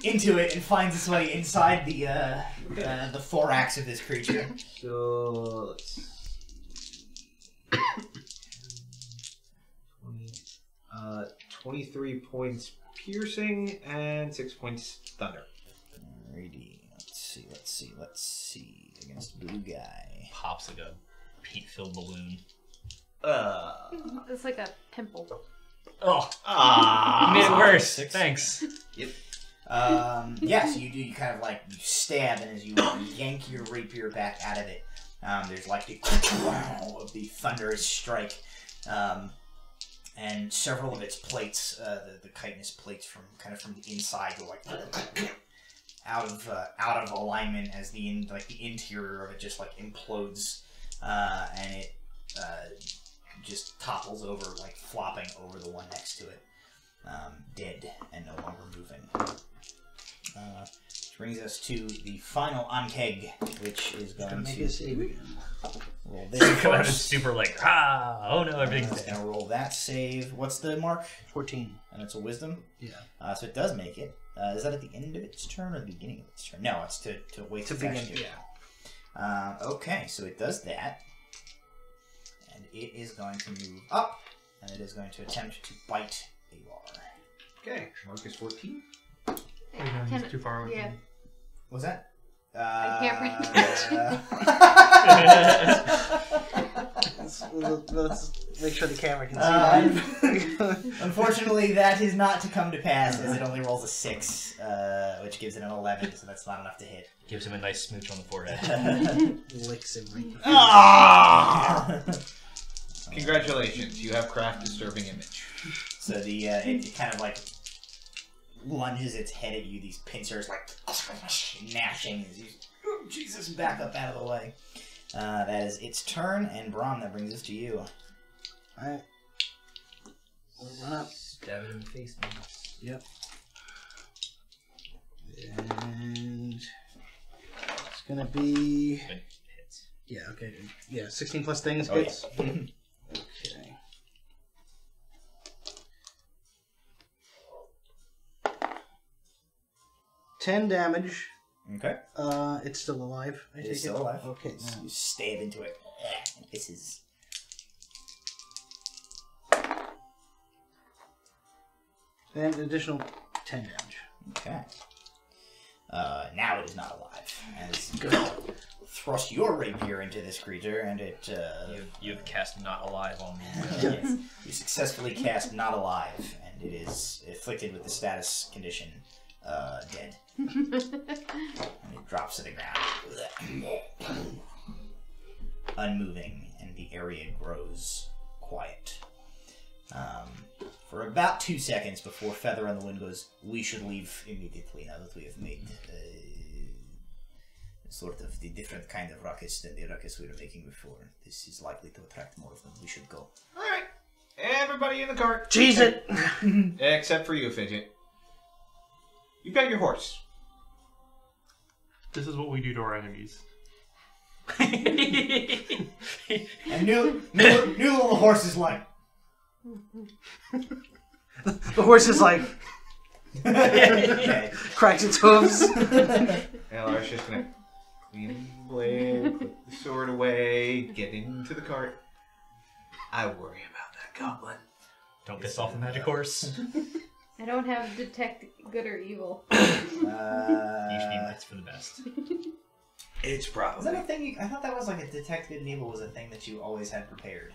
into it and finds its way inside the thorax of this creature. So, let's see. 23 points piercing and 6 points thunder. Alrighty, let's see. Against blue guy. Pops like a paint-filled balloon. It's like a pimple. Oh, Ah, you made it worse. 6. Thanks. Yep. Yes, you kind of like you stab, and as you yank your rapier back out of it, there's like the of the thunderous strike, and several of its plates, the chitinous plates from the inside, go like out of alignment as the interior of it just like implodes, and it just topples over, like flopping over the one next to it, dead and no longer moving. Which brings us to the final Ankeg, which is going to Make a save again. roll this Come out and first. super like, oh no, everything's It's dead. going to roll that save. What's the mark? 14. And it's a wisdom? Yeah. So it does make it. Is that at the end of its turn or the beginning of its turn? No, it's to wait To its begin, action. yeah. Okay, so it does that. And it is going to move up. And it is going to attempt to bite Alar. Okay, Marcus 14. Oh, yeah, he's too far away. Yeah. What's that? I can't Let's make sure the camera can see that. Unfortunately, that is not to come to pass, as it only rolls a 6, which gives it an 11, so that's not enough to hit. Gives him a nice smooch on the forehead. Licks him right. Ah! Congratulations, you have craft disturbing image. So the it kind of like lunges its head at you. These pincers like gnashing as you Jesus back up out of the way. That is its turn, and Brahm, that brings us to you. Alright. We'll run up. Stab it in the face, man. Yep. And it's gonna be Good hits. yeah, okay. Yeah, 16 plus things Oh, hits. yeah. Okay. $10 damage. Okay. It's still alive. I take It's still alive. Okay. You stab into it. And this is And an additional 10 damage. okay. Now it is not alive. As you thrust your rapier into this creature, and it... You've cast not alive on me. Yes, you successfully cast not alive, and it is afflicted with the status condition dead. And it drops to the ground. Unmoving, and the area grows quiet. For about 2 seconds before Feather on the Wind goes, we should leave immediately now that we have made sort of the different kind of ruckus than the ruckus we were making before. This is likely to attract more of them. We should go. Alright. Everybody in the cart. Cheese it! Except for you, Fidget. You've got your horse. This is what we do to our enemies. And new little horse is like... The horse is like... Okay. cracks its hooves. And Lara's just gonna clean the blade, put the sword away, get into the cart. I worry about that goblin. Don't piss off the magic horse. I don't have detect good or evil. Usually that's for the best. It's Was probably. that a thing? I thought that was like a detect good and evil was a thing that you always had prepared.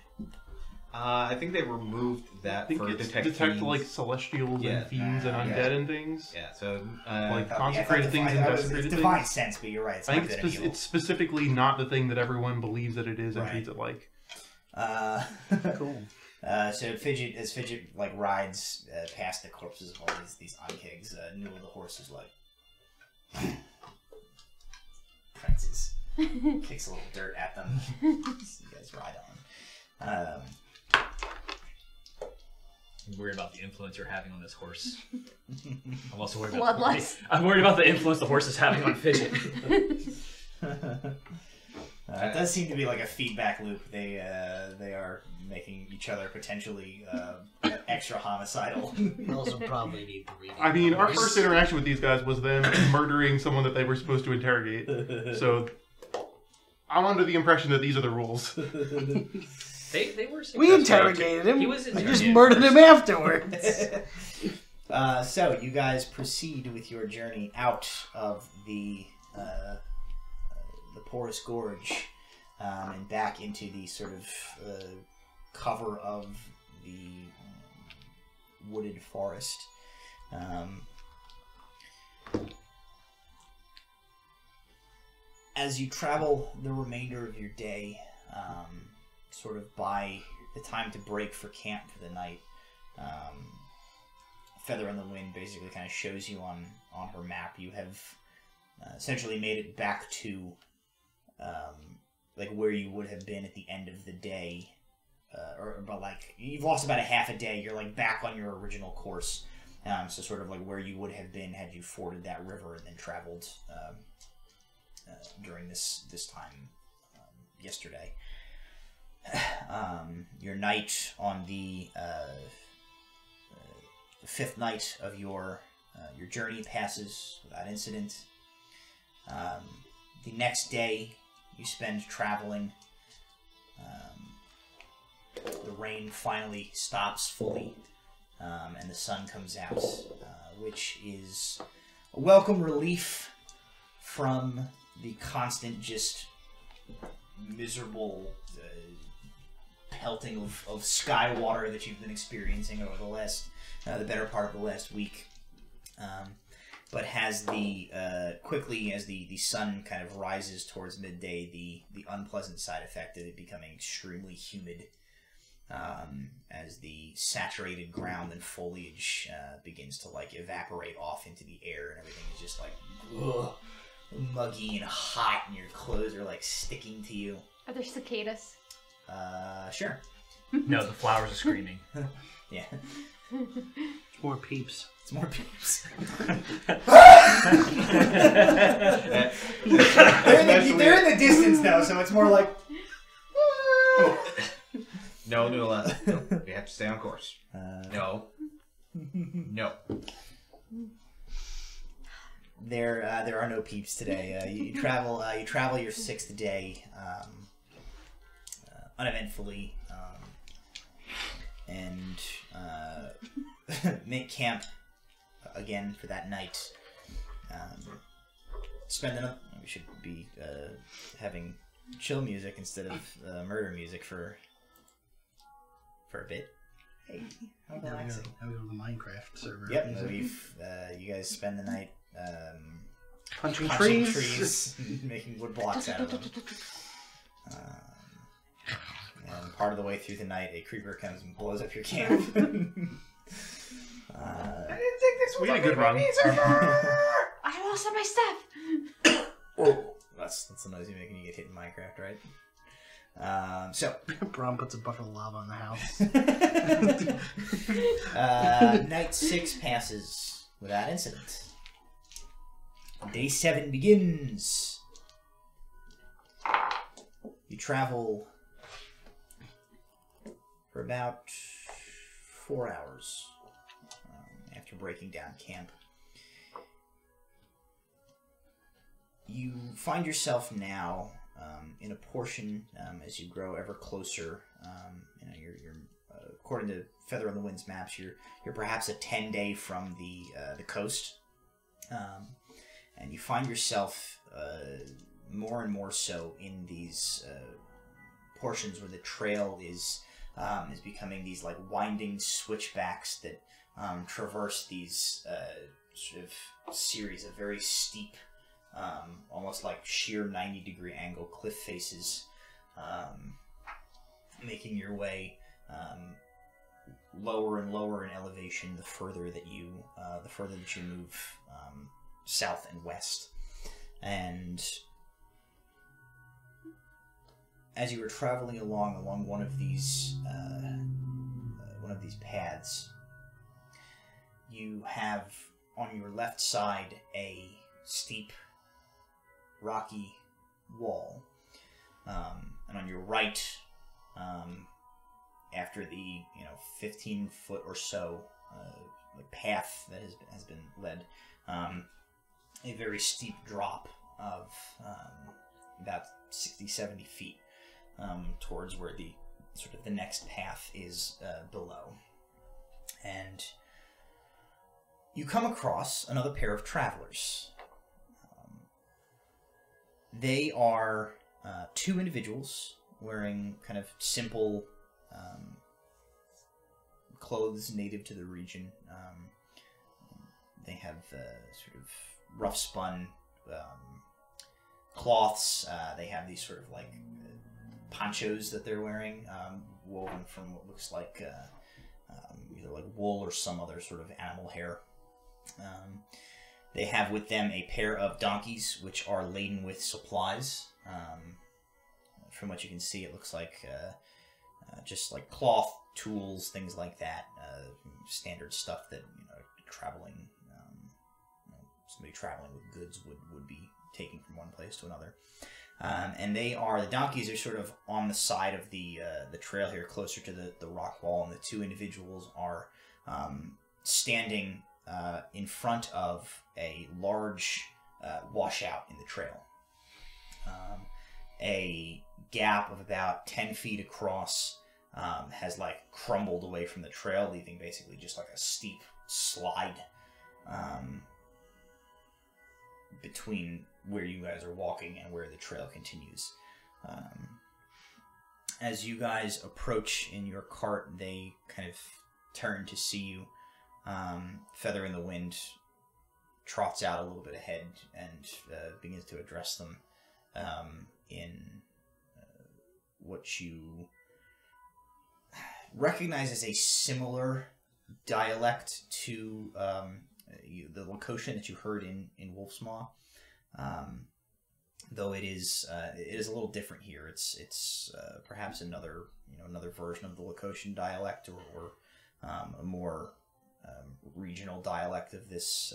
I think they removed that I think for it's detect detect fiends. like celestials Yeah. and fiends and Yeah. undead and things. Yeah, so Like I consecrated thought things and it was desecrated divine things. sense, but you're right. It's I not think good and evil. it's specifically not the thing that everyone believes that it is and Right. treats it like. Cool. So Fidget like rides past the corpses of all these unkegs, Newell the horse is like prances, kicks a little dirt at them. You guys ride on. I'm worried about the influence you're having on this horse. I'm also worried about Bloodlust. I'm worried about the influence the horse is having on Fidget. It does seem to be like a feedback loop. They are making each other potentially extra homicidal. We also probably need to read. I mean, our first interaction with these guys was them murdering someone that they were supposed to interrogate. So I'm under the impression that these are the rules. They were. We interrogated him. He was We just interrogated murdered first. him afterwards. So you guys proceed with your journey out of the porous gorge and back into the sort of cover of the wooded forest. As you travel the remainder of your day, sort of by the time to break for camp for the night, Feather in the Wind basically kind of shows you on her map. You have essentially made it back to like where you would have been at the end of the day, but like you've lost about a half a day. You're like back on your original course, so sort of like where you would have been had you forded that river and then traveled during this time yesterday. Your night on the fifth night of your journey passes without incident. The next day you spend traveling. The rain finally stops fully, and the sun comes out, which is a welcome relief from the constant, just miserable pelting of sky water that you've been experiencing over the better part of the last week. But has quickly as the sun kind of rises towards midday, the unpleasant side effect of it becoming extremely humid, as the saturated ground and foliage begins to like evaporate off into the air, and everything is just like muggy and hot, and your clothes are like sticking to you. Are there cicadas? Sure. No, the flowers are screaming. Yeah. More peeps. It's more peeps. They're in the distance though, so it's more like. No, Nula. No, we have to stay on course. No. No. There are no peeps today. You travel your sixth day uneventfully, and make camp again for that night. spend the we should be having chill music instead of murder music for a bit. Hey, how relaxing. Now we go to the Minecraft server. Yep, you guys spend the night punching trees, making wood blocks out of them. And part of the way through the night, a creeper comes and blows up your camp. I didn't think this was We had a good run. I lost all my stuff. That's the noise you make when you get hit in Minecraft, right? So Brom puts a bucket of lava on the house. night 6 passes without incident. Day 7 begins. You travel for about 4 hours after breaking down camp. You find yourself now in a portion as you grow ever closer. You're according to Feather on the Wind's maps, you're perhaps a 10-day from the coast, and you find yourself more and more so in these portions where the trail is becoming these like winding switchbacks that traverse these sort of series of very steep, almost like sheer 90-degree angle cliff faces, making your way lower and lower in elevation the further that you move south and west. And as you were traveling along one of these paths, you have on your left side a steep, rocky wall, and on your right, after the 15-foot or so path that has been led, a very steep drop of about 60-70 feet towards where the next path is below. And you come across another pair of travelers. They are 2 individuals wearing kind of simple clothes native to the region. They have sort of rough spun cloths. They have these sort of like ponchos that they're wearing, woven from what looks like either like wool or some other sort of animal hair. They have with them a pair of donkeys which are laden with supplies. From what you can see, it looks like just like cloth, tools, things like that. Standard stuff that somebody traveling with goods would be taking from one place to another. And the donkeys are sort of on the side of the trail here, closer to the rock wall, and the 2 individuals are standing in front of a large washout in the trail. A gap of about 10 feet across has like crumbled away from the trail, leaving basically just like a steep slide between where you guys are walking and where the trail continues. As you guys approach in your cart, they kind of turn to see you. Feather in the Wind trots out a little bit ahead and begins to address them in what you recognize as a similar dialect to the locution that you heard in Wolf's Maw, though it is a little different here. It's perhaps another version of the locution dialect, or a more regional dialect of this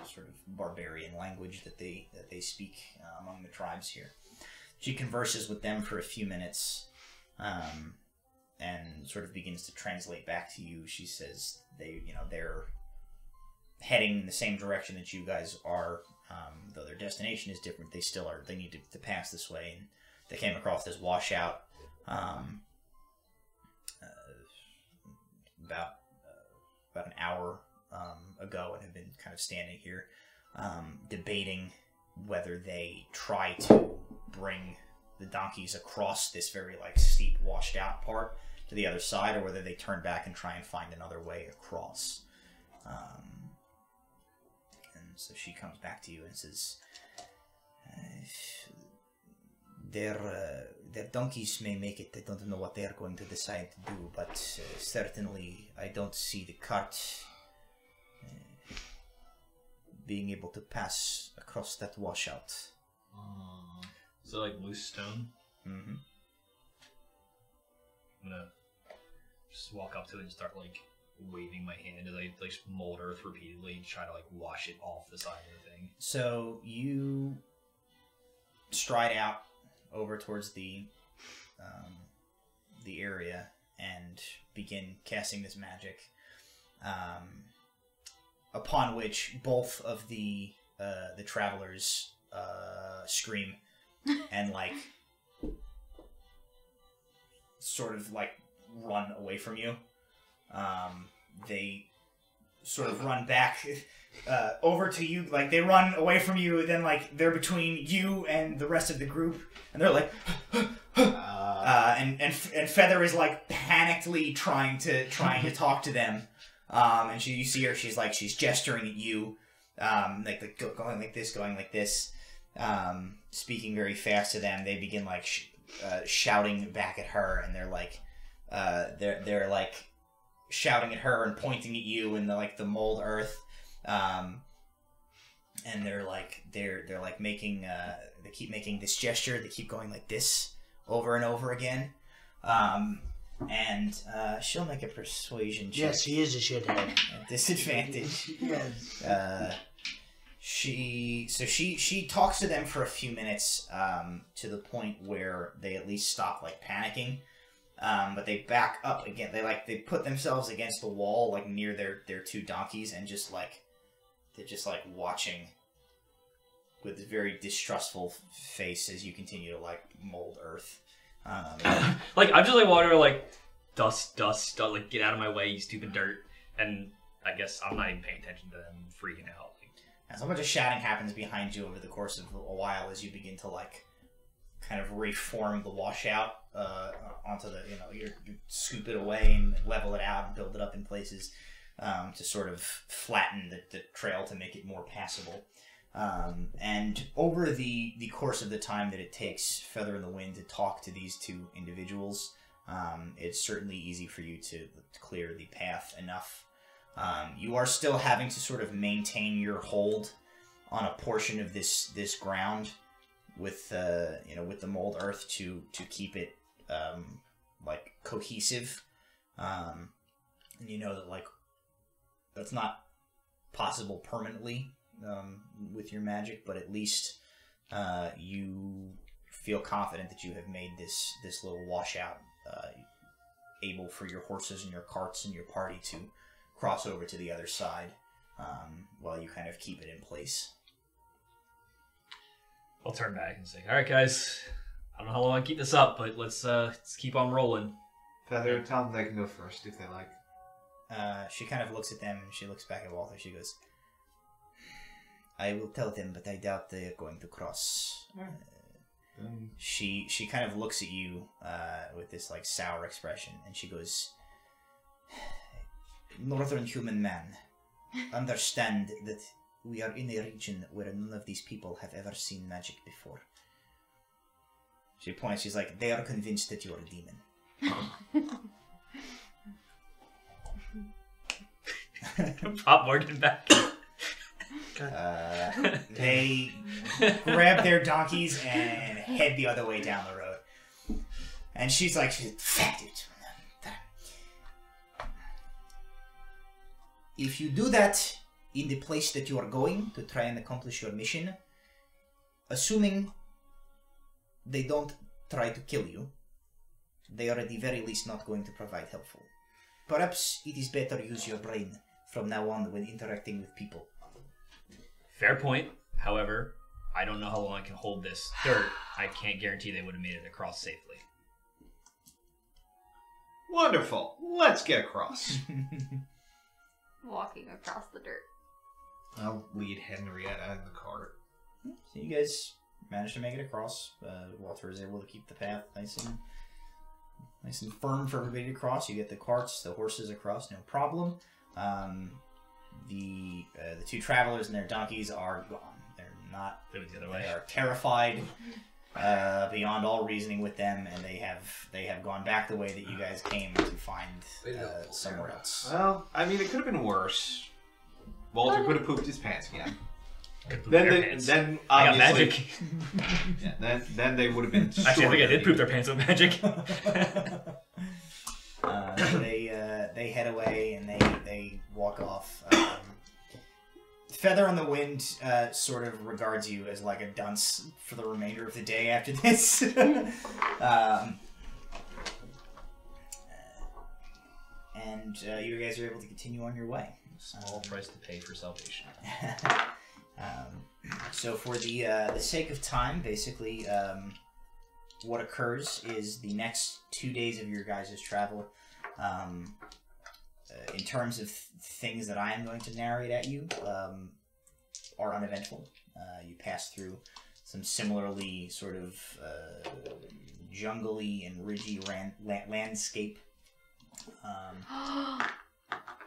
sort of barbarian language that they speak among the tribes here. She converses with them for a few minutes, and sort of begins to translate back to you. She says they're heading in the same direction that you guys are, though their destination is different. They still are. They need to pass this way, and they came across this washout about an hour ago, and have been kind of standing here debating whether they try to bring the donkeys across this very like steep washed out part to the other side, or whether they turn back and try and find another way across. And so she comes back to you and says, their donkeys may make it. I don't know what they are going to decide to do, but certainly I don't see the cart being able to pass across that washout. So like loose stone? Mm-hmm. I'm gonna just walk up to it and start like waving my hand as I like mold earth repeatedly to try to like wash it off the side of the thing. So you stride out over towards the area and begin casting this magic. Upon which both of the travelers scream and like sort of like run away from you. They sort of run back over to you, like they run away from you, and then like they're between you and the rest of the group, and they're like, and Feather is like panically trying to talk to them, and you see her, she's gesturing at you, going like this, speaking very fast to them. They begin like shouting back at her, and they're like, they're like shouting at her and pointing at you in the mold earth, and they're like making they keep making this gesture. They keep going like this over and over again, and she'll make a persuasion check. Yes, he is a shithead. At disadvantage. Yes. She talks to them for a few minutes, to the point where they at least stop like panicking. But they back up again. They put themselves against the wall, like near their two donkeys, and they're just watching with a very distrustful face as you continue to like mold earth. Like I'm just like water, like dust, like get out of my way, you stupid dirt. And I guess I'm not even paying attention to them freaking out. And so a bunch of shouting happens behind you over the course of a while as you begin to like kind of reform the washout onto the, you scoop it away and level it out and build it up in places to sort of flatten the trail to make it more passable. And over the course of the time that it takes Feather in the Wind to talk to these two individuals, it's certainly easy for you to clear the path enough. You are still having to sort of maintain your hold on a portion of this ground with with the mold earth to keep it like cohesive, and you know that like that's not possible permanently with your magic, but at least you feel confident that you have made this little washout able for your horses and your carts and your party to cross over to the other side, while you kind of keep it in place. I'll turn back and say, all right, guys, I don't know how long I can keep this up, but let's keep on rolling. Feather, tell them they can go first if they like. She kind of looks at them and she looks back at Walter. She goes, I will tell them, but I doubt they are going to cross. She kind of looks at you with this like sour expression, and she goes, Northern human man, understand that we are in a region where none of these people have ever seen magic before. She points, she's like, they are convinced that you're a demon. Pop Morgan back. They grab their donkeys and head the other way down the road. And she's like, fuck it. If you do that in the place that you are going to try and accomplish your mission, assuming they don't try to kill you, they are at the very least not going to provide helpful. Perhaps it is better to use your brain from now on when interacting with people. Fair point. However, I don't know how long I can hold this dirt. I can't guarantee they would have made it across safely. Wonderful. Let's get across. Walking across the dirt. I'll lead Henrietta in the cart. So you guys managed to make it across. Walter is able to keep the path nice and firm for everybody to cross. You get the carts, the horses across, no problem. The two travelers and their donkeys are gone. They're not. They went the other way. They are terrified beyond all reasoning with them, and they have gone back the way that you guys came to find somewhere else. Well, I mean, it could have been worse. Walter could have pooped his pants again. Then I got obviously, magic. yeah, then they would have been. Actually, I think I did poop their pants with magic. So they head away and they walk off. Feather on the Wind sort of regards you as like a dunce for the remainder of the day after this. And you guys are able to continue on your way. Small price to pay for salvation. So for the sake of time, basically, what occurs is the next 2 days of your guys' travel, in terms of things that I am going to narrate at you, are uneventful. You pass through some similarly sort of jungly and ridgy landscape.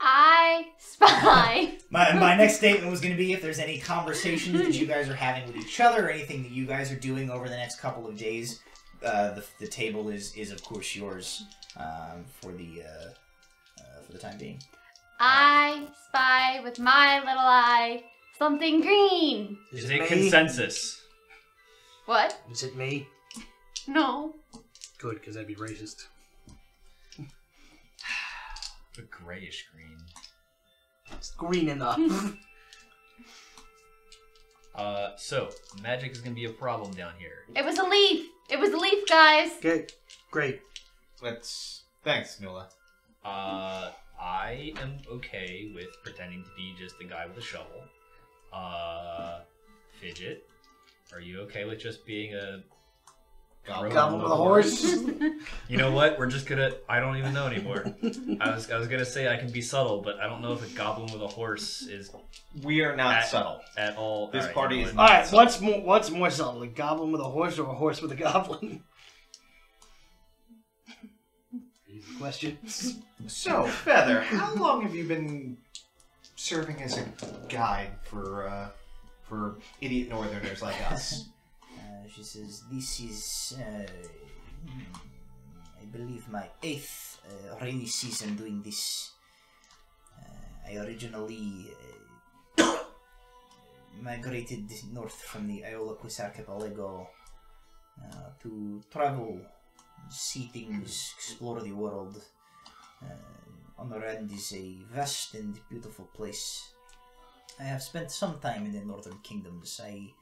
I spy. My next statement was going to be if there's any conversations that you guys are having with each other, or anything that you guys are doing over the next couple of days, the table is of course yours for the time being. I spy with my little eye something green. Is it consensus? What? Is it me? No. Good, because that'd be racist. A grayish green. It's green enough. So magic is gonna be a problem down here. It was a leaf. It was a leaf, guys. Okay, great. Thanks, Nula. I am okay with pretending to be just the guy with a shovel. Fidget, are you okay with just being a Goblin with a horse? You know what? We're just gonna. I don't even know anymore. I was gonna say I can be subtle, but I don't know if a goblin with a horse is We are not subtle. at all. This All party you know is what? not Alright, what's more subtle? A goblin with a horse or a horse with a goblin? Easy question. So, Feather, how long have you been serving as a guide for idiot northerners like us? She says, this is, I believe, my 8th rainy season doing this. I originally migrated north from the Iolocus archipelago to travel, see things, explore the world. Honorand is a vast and beautiful place. I have spent some time in the northern kingdoms. I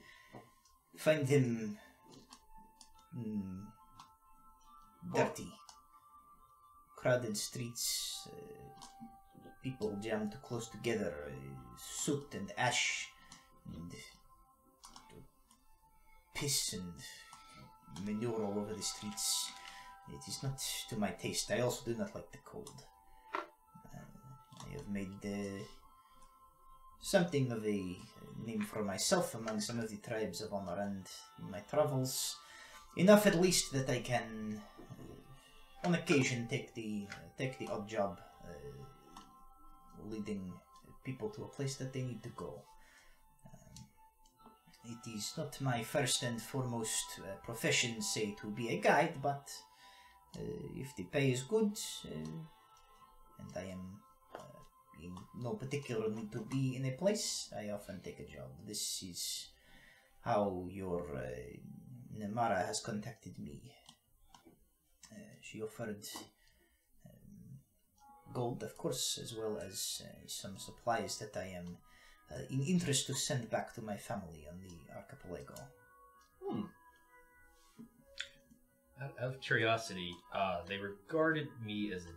find them dirty. Crowded streets, people jammed close together, soot and ash, and piss and manure all over the streets. It is not to my taste. I also do not like the cold. I have made something of a name for myself among some of the tribes of Honorand in my travels. Enough at least that I can, on occasion, take the odd job leading people to a place that they need to go. It is not my first and foremost profession, say, to be a guide, but if the pay is good, and I am in no particular need to be in a place, I often take a job. This is how your Nemara has contacted me. She offered gold, of course, as well as some supplies that I am in interest to send back to my family on the archipelago. Out of curiosity, they regarded me as a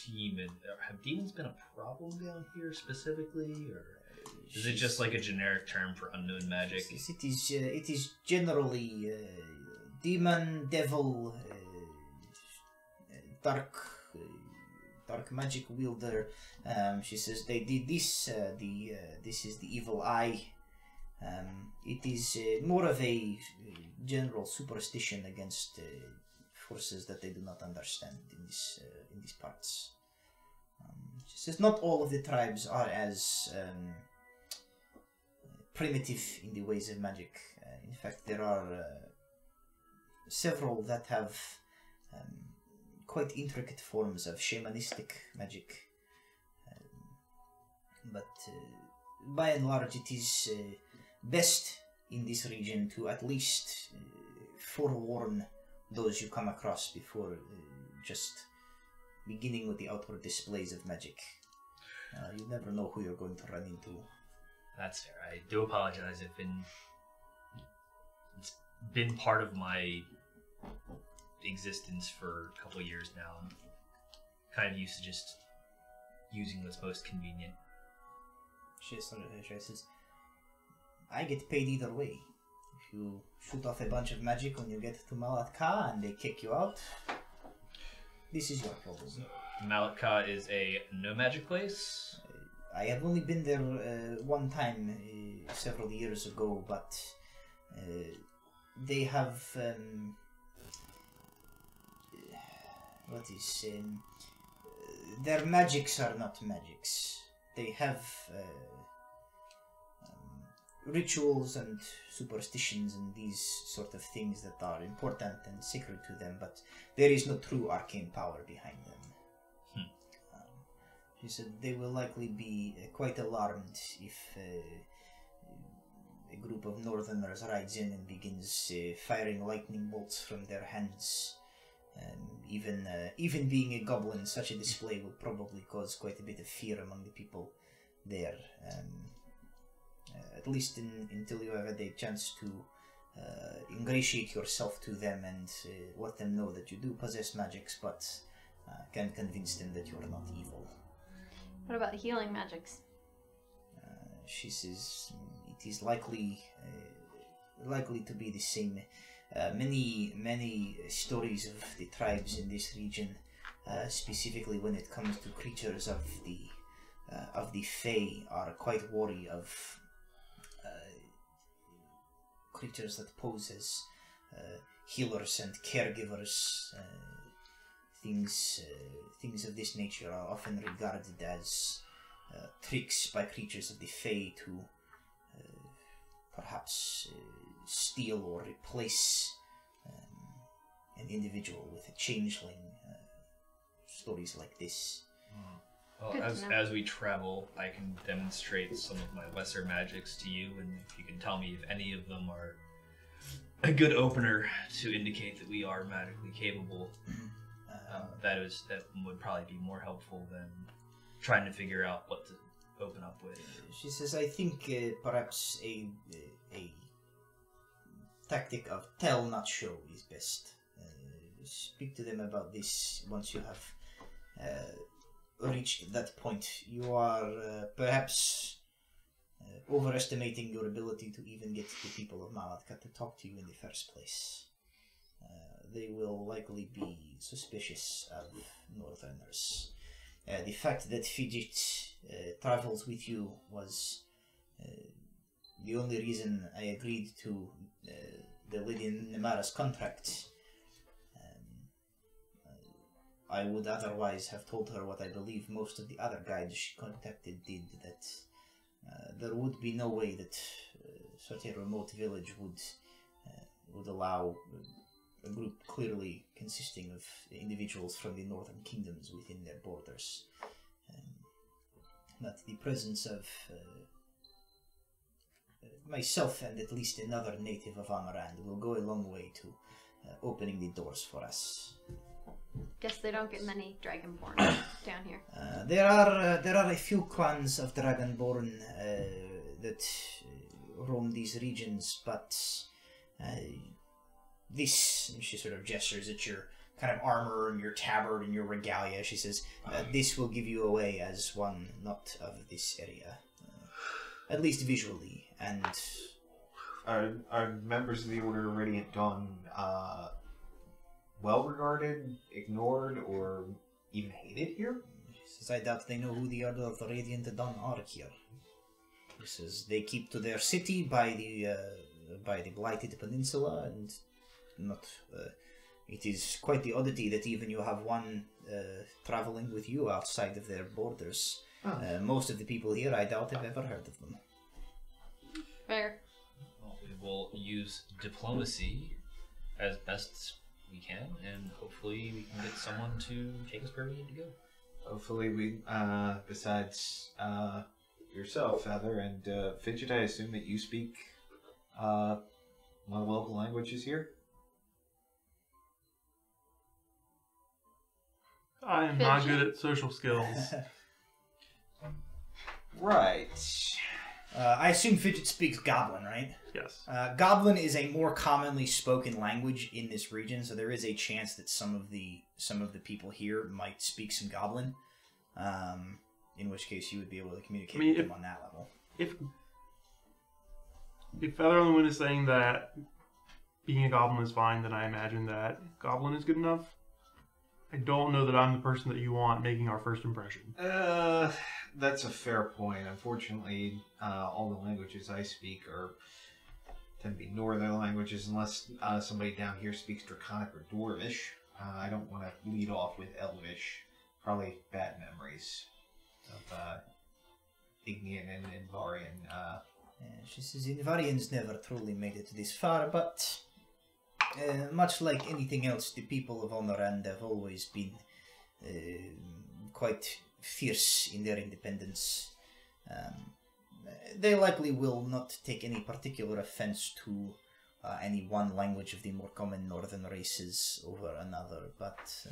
demon. Have demons been a problem down here specifically, or is it just like a generic term for unknown magic? It is generally demon, devil, dark magic wielder. She says they did this. This is the evil eye. It is more of a general superstition against forces that they do not understand in these parts. She says not all of the tribes are as primitive in the ways of magic. In fact, there are several that have quite intricate forms of shamanistic magic. But by and large, it is best in this region to at least forewarn those you come across before just beginning with the outward displays of magic. You never know who you're going to run into. That's fair. I do apologize. It's been part of my existence for a couple of years now. I'm kind of used to just using what's most convenient. She says, I get paid either way. If you shoot off a bunch of magic when you get to Malat'ka and they kick you out, this is your problem. Malat'ka is a no magic place? I have only been there one time several years ago, but they have their magics are not magics. They have rituals and superstitions and these sort of things that are important and sacred to them, but there is no true arcane power behind them. She said they will likely be quite alarmed if a group of northerners rides in and begins firing lightning bolts from their hands. Even being a goblin, such a display will probably cause quite a bit of fear among the people there. At least until you have had a chance to ingratiate yourself to them and let them know that you do possess magics, but can convince them that you are not evil. What about healing magics? She says it is likely to be the same. Many stories of the tribes in this region, specifically when it comes to creatures of the Fae, are quite wary of creatures that pose as healers and caregivers. Things of this nature are often regarded as tricks by creatures of the Fae to perhaps steal or replace an individual with a changeling. Stories like this. Well, as we travel, I can demonstrate some of my lesser magics to you, and if you can tell me if any of them are a good opener to indicate that we are magically capable, that would probably be more helpful than trying to figure out what to open up with. She says, I think perhaps a tactic of tell not show is best. Speak to them about this once you have reached that point. You are perhaps overestimating your ability to even get the people of Malat'ka to talk to you in the first place. They will likely be suspicious of northerners. The fact that Fidget travels with you was the only reason I agreed to the Lady Nemara's contract. I would otherwise have told her what I believe most of the other guides she contacted did, that there would be no way that such a remote village would allow a group clearly consisting of individuals from the northern kingdoms within their borders. But the presence of myself and at least another native of Amarand will go a long way to opening the doors for us. Guess they don't get many Dragonborn down here. There are a few clans of Dragonborn that roam these regions, but this, she sort of gestures at your kind of armor and your tabard and your regalia. She says, this will give you away as one not of this area, at least visually. And are members of the Order of Radiant Dawn well regarded, ignored, or even hated here? She says, I doubt they know who the Order of the Radiant Dawn are here. He says they keep to their city by the blighted peninsula, and not. It is quite the oddity that even you have one traveling with you outside of their borders. Oh. Most of the people here, I doubt, have ever heard of them. Fair. Well, we will use diplomacy as best we can, and hopefully we can get someone to take us where we need to go. Hopefully we, besides yourself, Feather, and Fidget, I assume that you speak one of the local languages here? I am not good at social skills. Right. I assume Fidget speaks Goblin, right? Yes. Goblin is a more commonly spoken language in this region, so there is a chance that some of the people here might speak some Goblin. In which case, you would be able to communicate with them on that level. If Feather on the Wind is saying that being a goblin is fine, then I imagine that Goblin is good enough. I don't know that I'm the person that you want making our first impression. That's a fair point. Unfortunately, all the languages I speak tend to be northern languages, unless somebody down here speaks Draconic or Dwarvish. I don't want to lead off with Elvish. Probably bad memories of Ignian and Invarian. She says Invarians never truly made it this far, but much like anything else, the people of Honorand have always been quite fierce in their independence. They likely will not take any particular offense to any one language of the more common northern races over another, but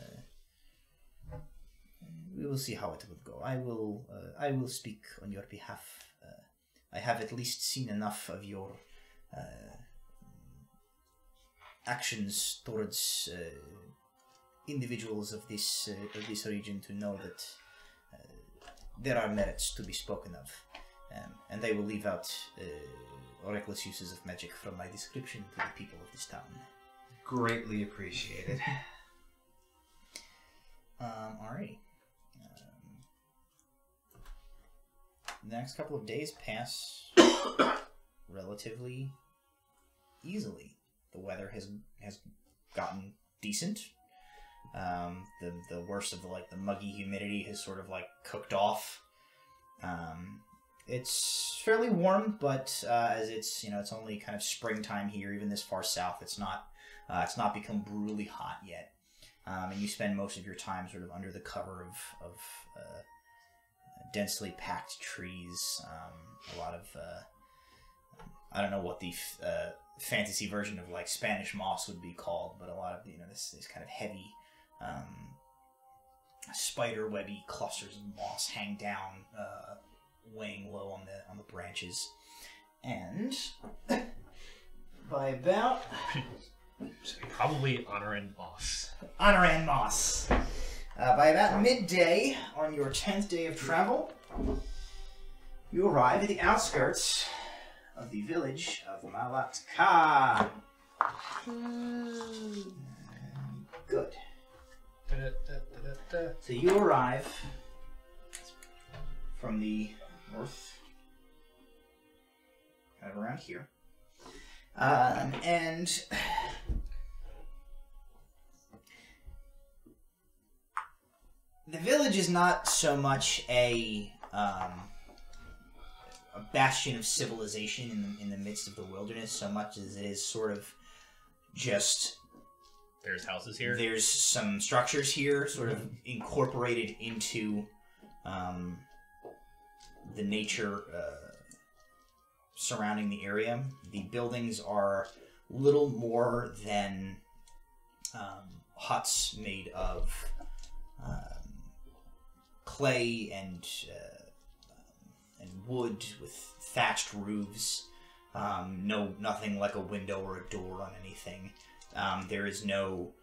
we will see how it will go. I will speak on your behalf. I have at least seen enough of your actions towards individuals of this region to know that there are merits to be spoken of, and I will leave out reckless uses of magic from my description to the people of this town. Greatly appreciated. Alrighty. The next couple of days pass relatively easily. The weather has gotten decent. The worst of the muggy humidity has sort of cooked off. It's fairly warm, but as it's only kind of springtime here, even this far south, it's not become brutally hot yet. And you spend most of your time sort of under the cover of densely packed trees. A lot of I don't know what the fantasy version of Spanish moss would be called, but a lot of this kind of heavy spider webby clusters of moss hang down, weighing low on the branches, and by about Probably Honorand Moss. Honorand Moss. By about midday on your 10th day of travel, you arrive at the outskirts of the village of Malat'ka. Good. So you arrive from the north, kind of around here, and the village is not so much a bastion of civilization in the midst of the wilderness, so much as it is sort of just... There's houses here? There's some structures here, sort of incorporated into the nature surrounding the area. The buildings are little more than huts made of clay and wood with thatched roofs. Nothing like a window or a door on anything. There is no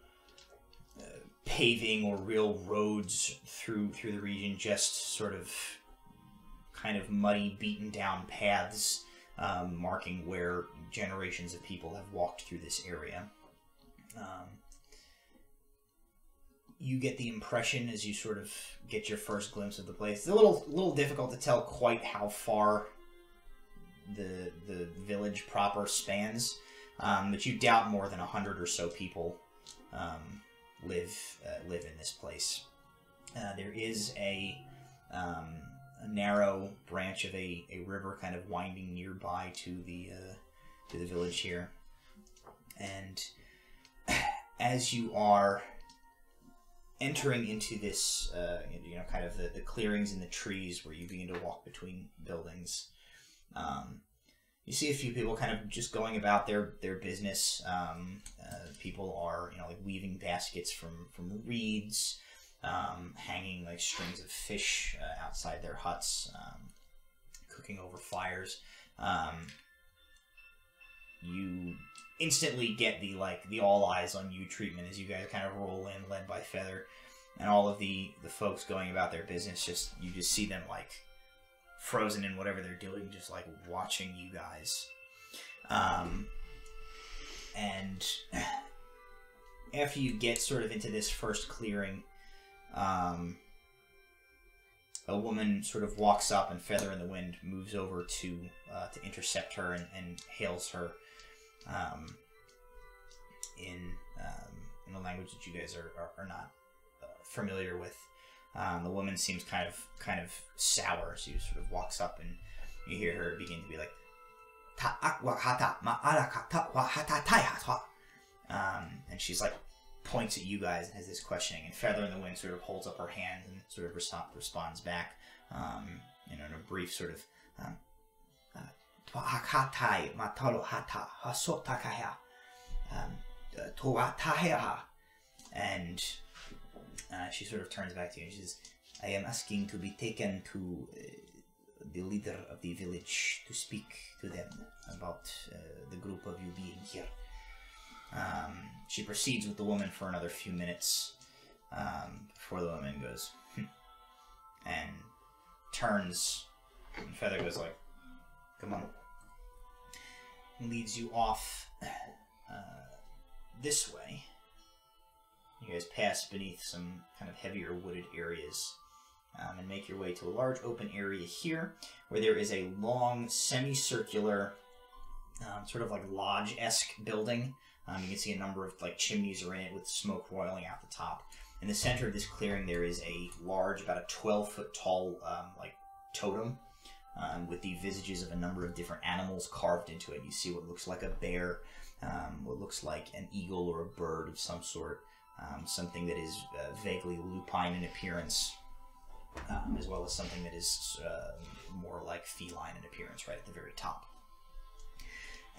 paving or real roads through the region, just sort of kind of muddy, beaten down paths marking where generations of people have walked through this area. You get the impression as you sort of get your first glimpse of the place. It's a little difficult to tell quite how far the village proper spans, but you doubt more than 100 or so people live in this place. There is a narrow branch of a river kind of winding nearby to the village here, and as you are entering into this, kind of the clearings in the trees where you begin to walk between buildings, you see a few people kind of just going about their business. People are, like weaving baskets from reeds, hanging like strings of fish outside their huts, cooking over fires. You instantly get the all eyes on you treatment as you guys kind of roll in, led by Feather, and all of the folks going about their business. You just see them like frozen in whatever they're doing, just like watching you guys. And after you get sort of into this first clearing, a woman sort of walks up, and Feather in the Wind moves over to intercept her and hails her in a language that you guys are not familiar with. The woman seems kind of sour, so she sort of walks up, and you hear her begin to be like, and she's like points at you guys and has this questioning, and Feather in the Wind sort of holds up her hand and sort of responds back, in a brief sort of and she sort of turns back to you and she says, I am asking to be taken to the leader of the village to speak to them about the group of you being here. She proceeds with the woman for another few minutes before the woman goes, and turns, and Feather goes like, come on, and leads you off this way. You guys pass beneath some kind of heavier wooded areas and make your way to a large open area here where there is a long semicircular sort of like lodge-esque building. You can see a number of like chimneys are in it with smoke roiling out the top. In the center of this clearing there is a large, about a 12-foot tall like totem with the visages of a number of different animals carved into it. You see what looks like a bear, what looks like an eagle or a bird of some sort. Something that is vaguely lupine in appearance, as well as something that is more like feline in appearance right at the very top.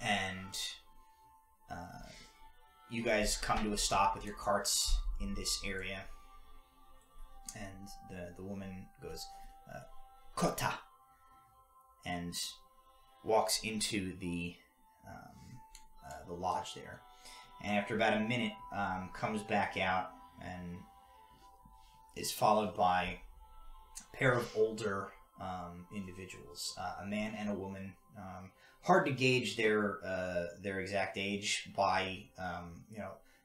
And you guys come to a stop with your carts in this area, and the woman goes, Kota, and walks into the lodge there. And after about a minute, comes back out and is followed by a pair of older individuals, a man and a woman. Hard to gauge their exact age by,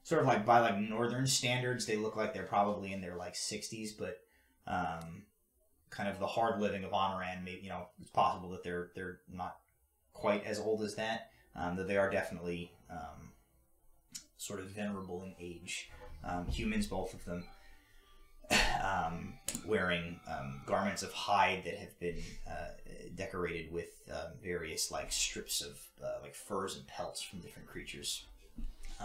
sort of like by like northern standards. They look like they're probably in their like 60s, but kind of the hard living of Honoran, maybe, it's possible that they're not quite as old as that, though they are definitely sort of venerable in age. Humans, both of them, wearing garments of hide that have been decorated with various like strips of like furs and pelts from different creatures.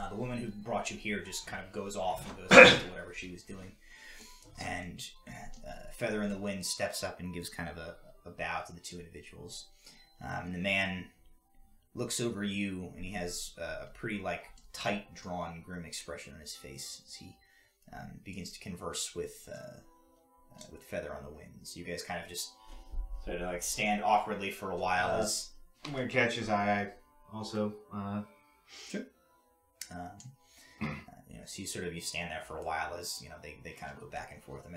The woman who brought you here just kind of goes off and goes off to whatever she was doing, and Feather in the Wind steps up and gives kind of a bow to the two individuals. And the man looks over you, and he has a pretty like tight drawn grim expression on his face as he begins to converse with Feather on the Wind. So you guys kind of just sort of like stand awkwardly for a while as I'm gonna catch his eye also. Sure. So you stand there for a while as they kind of go back and forth. And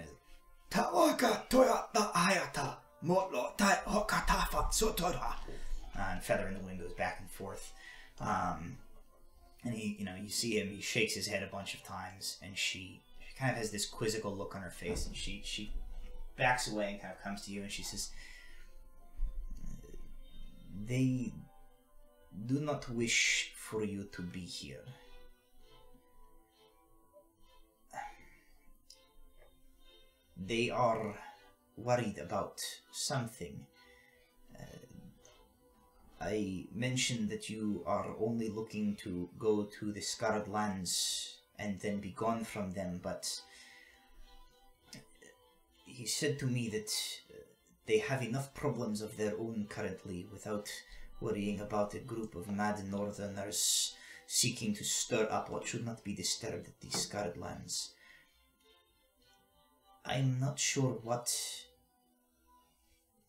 Feather in the Wind goes back and forth. And he, you see him, he shakes his head a bunch of times, and she kind of has this quizzical look on her face, and she backs away and kind of comes to you, and she says, They do not wish for you to be here. They are worried about something. I mentioned that you are only looking to go to the Scarred Lands and then be gone from them, but he said to me that they have enough problems of their own currently without worrying about a group of mad northerners seeking to stir up what should not be disturbed at the Scarred Lands. I'm not sure what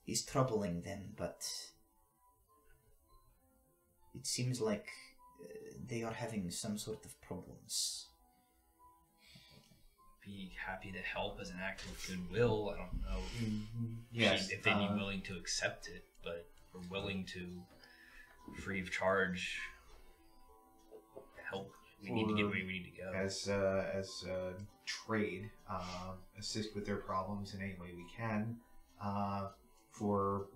is troubling them, but it seems like they are having some sort of problems. Be happy to help as an act of goodwill. I don't know Yes, if they'd be willing to accept it, but we're willing to, free of charge, help. We need to get where we need to go. As trade, assist with their problems in any way we can, for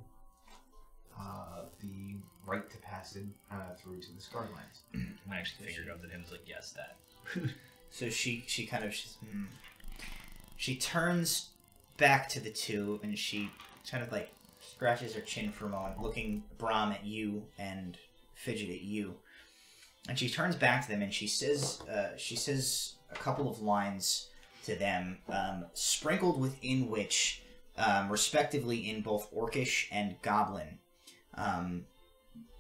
the right to pass it through to the Scarred Lands. I actually figured out that him was like, yes, that. So she turns back to the two and she kind of like scratches her chin for a moment, looking Brahm at you and Fidget at you. And she turns back to them and she says a couple of lines to them, sprinkled within which, respectively in both Orcish and Goblin,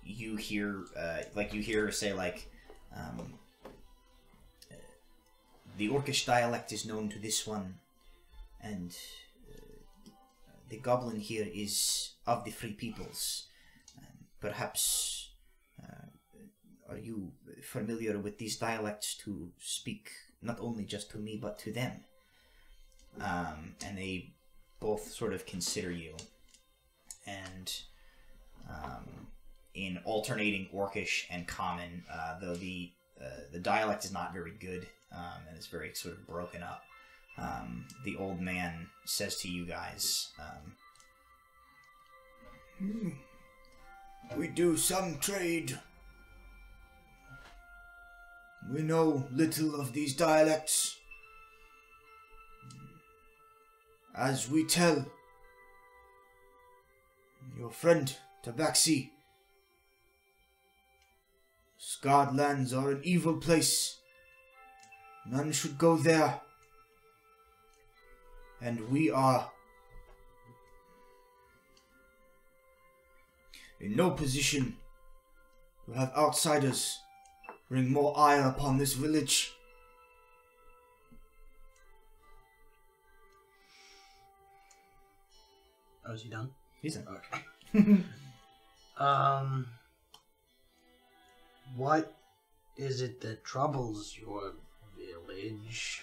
you hear her say like, the Orcish dialect is known to this one, and the Goblin here is of the Free Peoples. Perhaps are you familiar with these dialects to speak not only just to me but to them? And they both sort of consider you, and in alternating Orcish and Common, though the dialect is not very good, and it's very sort of broken up. The old man says to you guys, we do some trade. We know little of these dialects. As we tell your friend Tabaxi, Scarred Lands are an evil place. None should go there. And we are in no position to have outsiders bring more ire upon this village. Oh, is he done? He's done. Okay. What is it that troubles your village?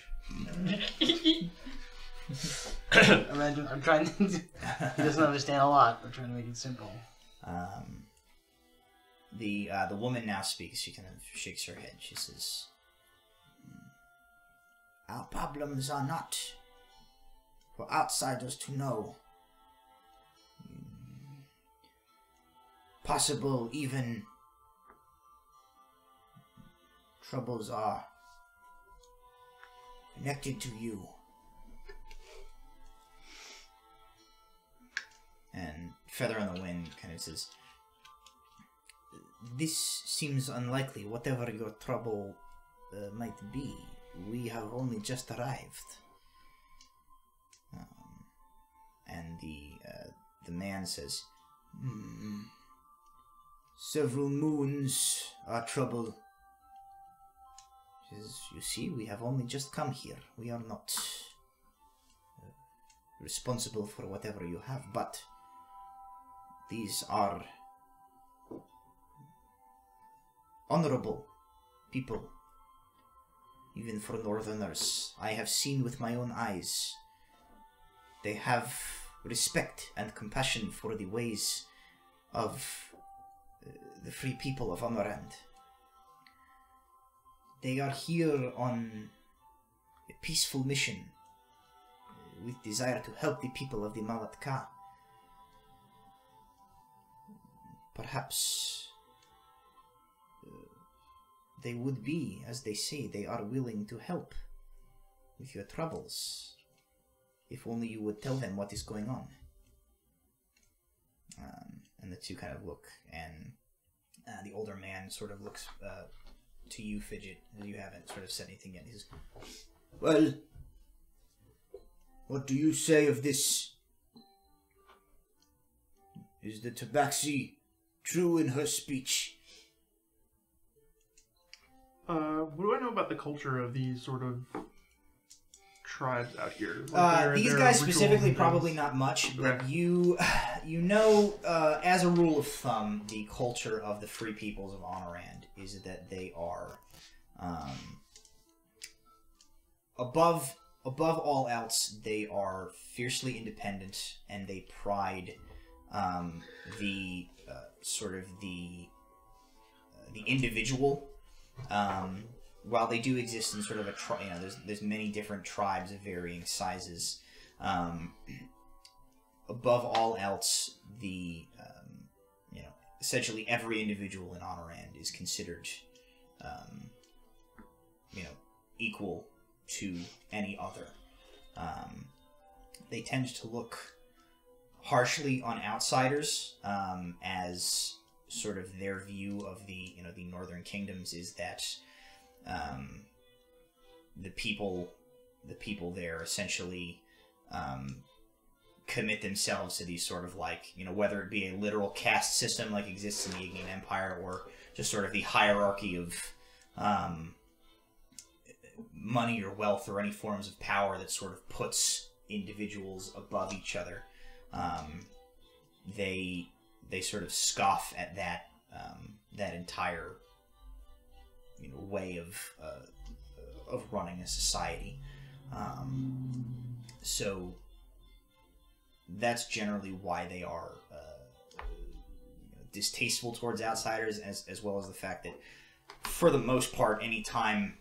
I'm trying to... He doesn't understand a lot. We're trying to make it simple. The woman now speaks. She kind of shakes her head. She says, our problems are not for outsiders to know. Possible even troubles are connected to you. And Feather on the Wind kind of says, this seems unlikely. Whatever your trouble might be, we have only just arrived. And the man says, several moons are trouble. He says, you see, we have only just come here. We are not responsible for whatever you have, but these are honorable people, even for northerners. I have seen with my own eyes. They have respect and compassion for the ways of the free people of Amarand. They are here on a peaceful mission with desire to help the people of the Malat'ka. perhaps they would be, as they say, they are willing to help with your troubles. If only you would tell them what is going on. And the two kind of look, and the older man sort of looks to you, Fidget, as you haven't sort of said anything yet. He says, well, what do you say of this? Is the Tabaxi true in her speech? What do I know about the culture of these sort of tribes out here? These guys specifically, probably not much, but you know, as a rule of thumb, the culture of the Free Peoples of Honorand is that they are above all else, they are fiercely independent, and they pride the individual. While they do exist in sort of a there's many different tribes of varying sizes. Above all else, the essentially every individual in Honorand is considered equal to any other. They tend to look harshly on outsiders, as sort of their view of the northern kingdoms is that the people there essentially commit themselves to these sort of whether it be a literal caste system like exists in the Ignean Empire, or just sort of the hierarchy of money or wealth or any forms of power that sort of puts individuals above each other. They sort of scoff at that entire way of running a society. So that's generally why they are distasteful towards outsiders, as well as the fact that, for the most part, any time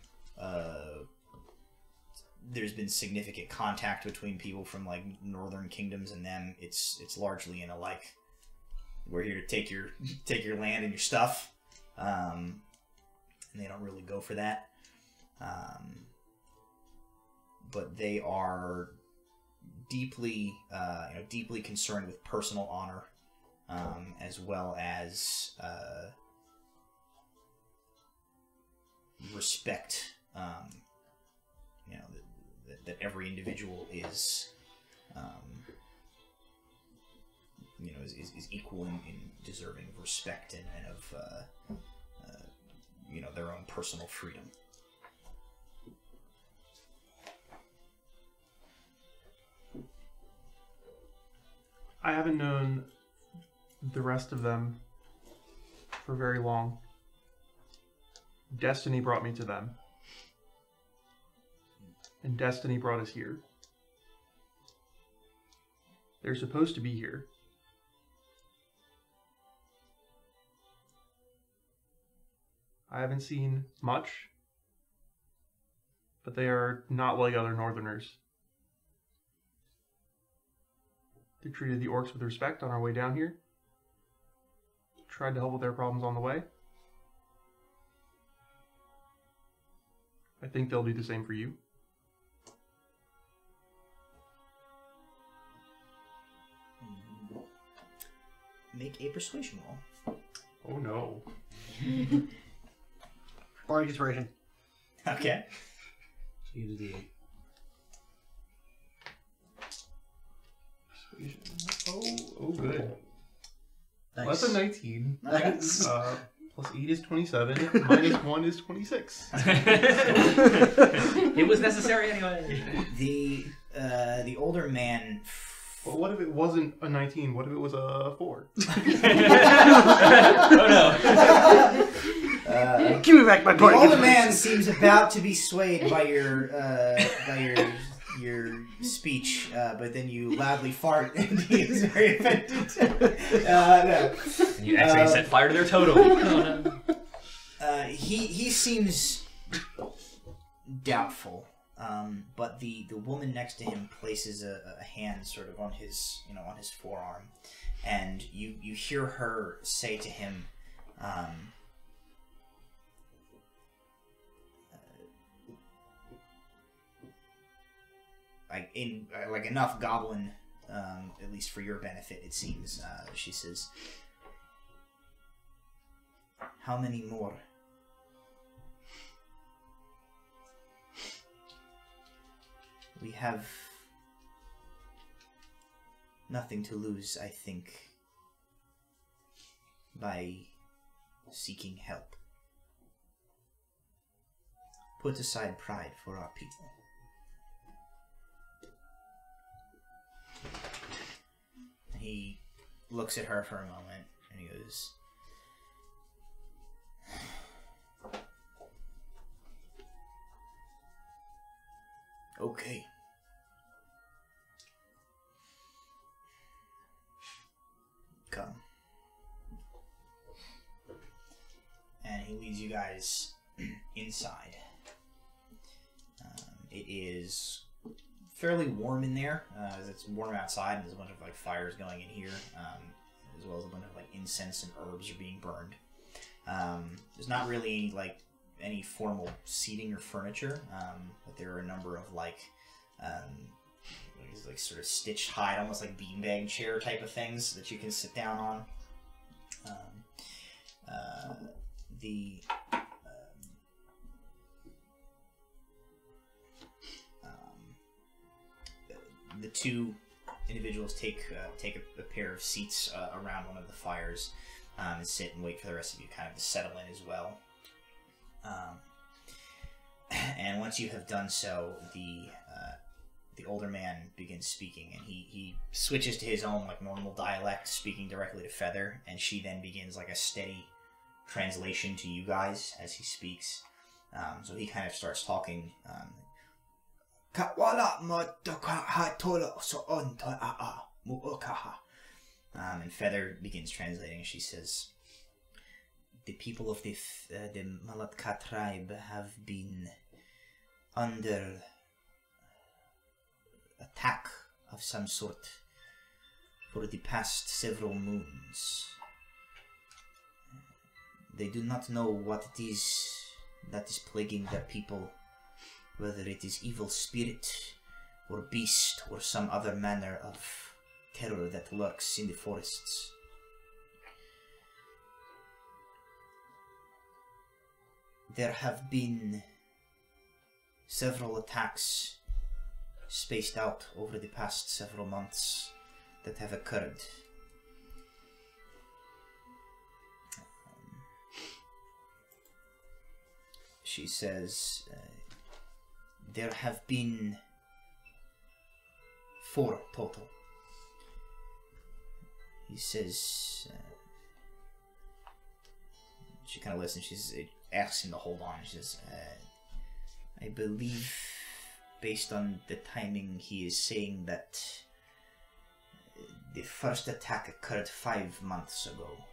there's been significant contact between people from northern kingdoms and them, it's largely in a we're here to take your land and your stuff, and they don't really go for that. But they are deeply concerned with personal honor, as well as respect. That every individual is equal in deserving of respect and of their own personal freedom. I haven't known the rest of them for very long. Destiny brought me to them. And destiny brought us here. They're supposed to be here. I haven't seen much, but they are not like other Northerners. They treated the orcs with respect on our way down here. Tried to help with their problems on the way. I think they'll do the same for you. Make a persuasion roll. Oh no. Bardic inspiration. Okay. So you do the 8. Oh, good. Nice. Well, that's a 19. Nice. Plus 8 is 27. Minus 1 is 26. It was necessary anyway. The older man. Well, what if it wasn't a 19? What if it was a 4? Oh no. Give me back my The bardic older inspiration. man seems about to be swayed by your speech, but then you loudly fart, and he is very offended. No. You accidentally set fire to their totem. Oh, no. He seems doubtful but the woman next to him places a hand sort of on his forearm, and you hear her say to him, like enough goblin, at least for your benefit, it seems. She says, "How many more?" We have nothing to lose, I think, by seeking help. Put aside pride for our people. He looks at her for a moment and he goes, "Okay. Come." And he leads you guys inside. It is fairly warm in there. It's warm outside, and there's a bunch of like fires going in here, as well as a bunch of like incense and herbs are being burned. There's not really like any formal seating or furniture, but there are a number of like sort of stitched hide, almost like beanbag chair type of things that you can sit down on. The two individuals take a pair of seats around one of the fires and sit and wait for the rest of you kind of to settle in as well. And once you have done so, the older man begins speaking, and he switches to his own like normal dialect, speaking directly to Feather, and she then begins like a steady translation to you guys as he speaks. So he kind of starts talking. And Feather begins translating, and she says, "The people of the Malat'ka tribe have been under attack of some sort for the past several moons. They do not know what it is that is plaguing their people, whether it is evil spirit or beast or some other manner of terror that lurks in the forests. There have been several attacks spaced out over the past several months that have occurred. She says there have been 4 total. He says, she kind of listens, she asks him to hold on. She says, I believe, based on the timing, he is saying that the first attack occurred 5 months ago.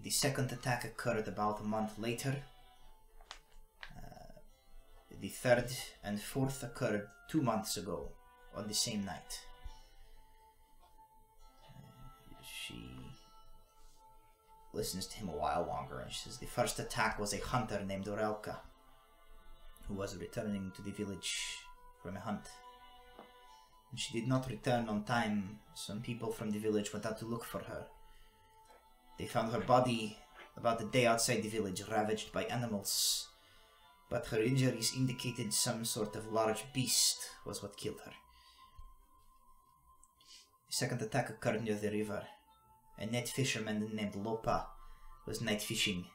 The second attack occurred about a month later. The third and fourth occurred 2 months ago on the same night. She listens to him a while longer, and she says the first attack was a hunter named Orelka, who was returning to the village from a hunt. And she did not return on time. Some people from the village went out to look for her. They found her body about a day outside the village, ravaged by animals, but her injuries indicated some sort of large beast was what killed her. The second attack occurred near the river. A net fisherman named Lopa was night fishing.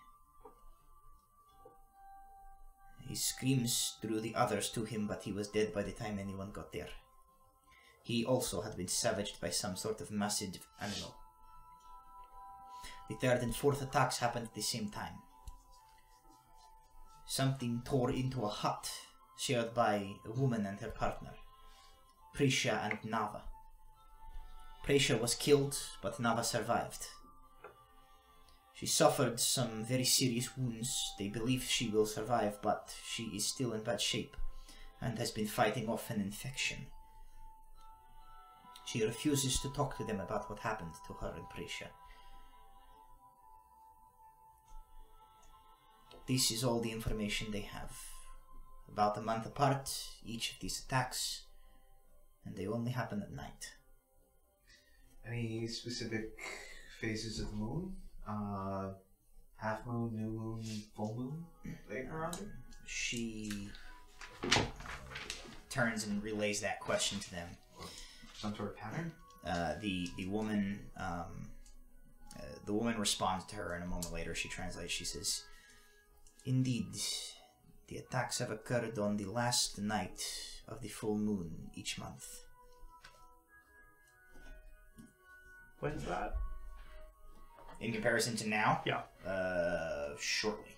His screams drew the others to him, but he was dead by the time anyone got there. He also had been savaged by some sort of massive animal. The third and fourth attacks happened at the same time. Something tore into a hut shared by a woman and her partner, Prisha and Nava. Prisha was killed, but Nava survived. She suffered some very serious wounds. They believe she will survive, but she is still in bad shape and has been fighting off an infection. She refuses to talk to them about what happened to her and Prisha. This is all the information they have. About a month apart, each of these attacks, and they only happen at night. Any specific phases of the moon? Half moon, new moon, full moon? They around it? She turns and relays that question to them. Some sort of pattern? The woman responds to her, and a moment later she translates. She says, "Indeed, the attacks have occurred on the last night of the full moon each month." When's that? In comparison to now? Yeah. Shortly.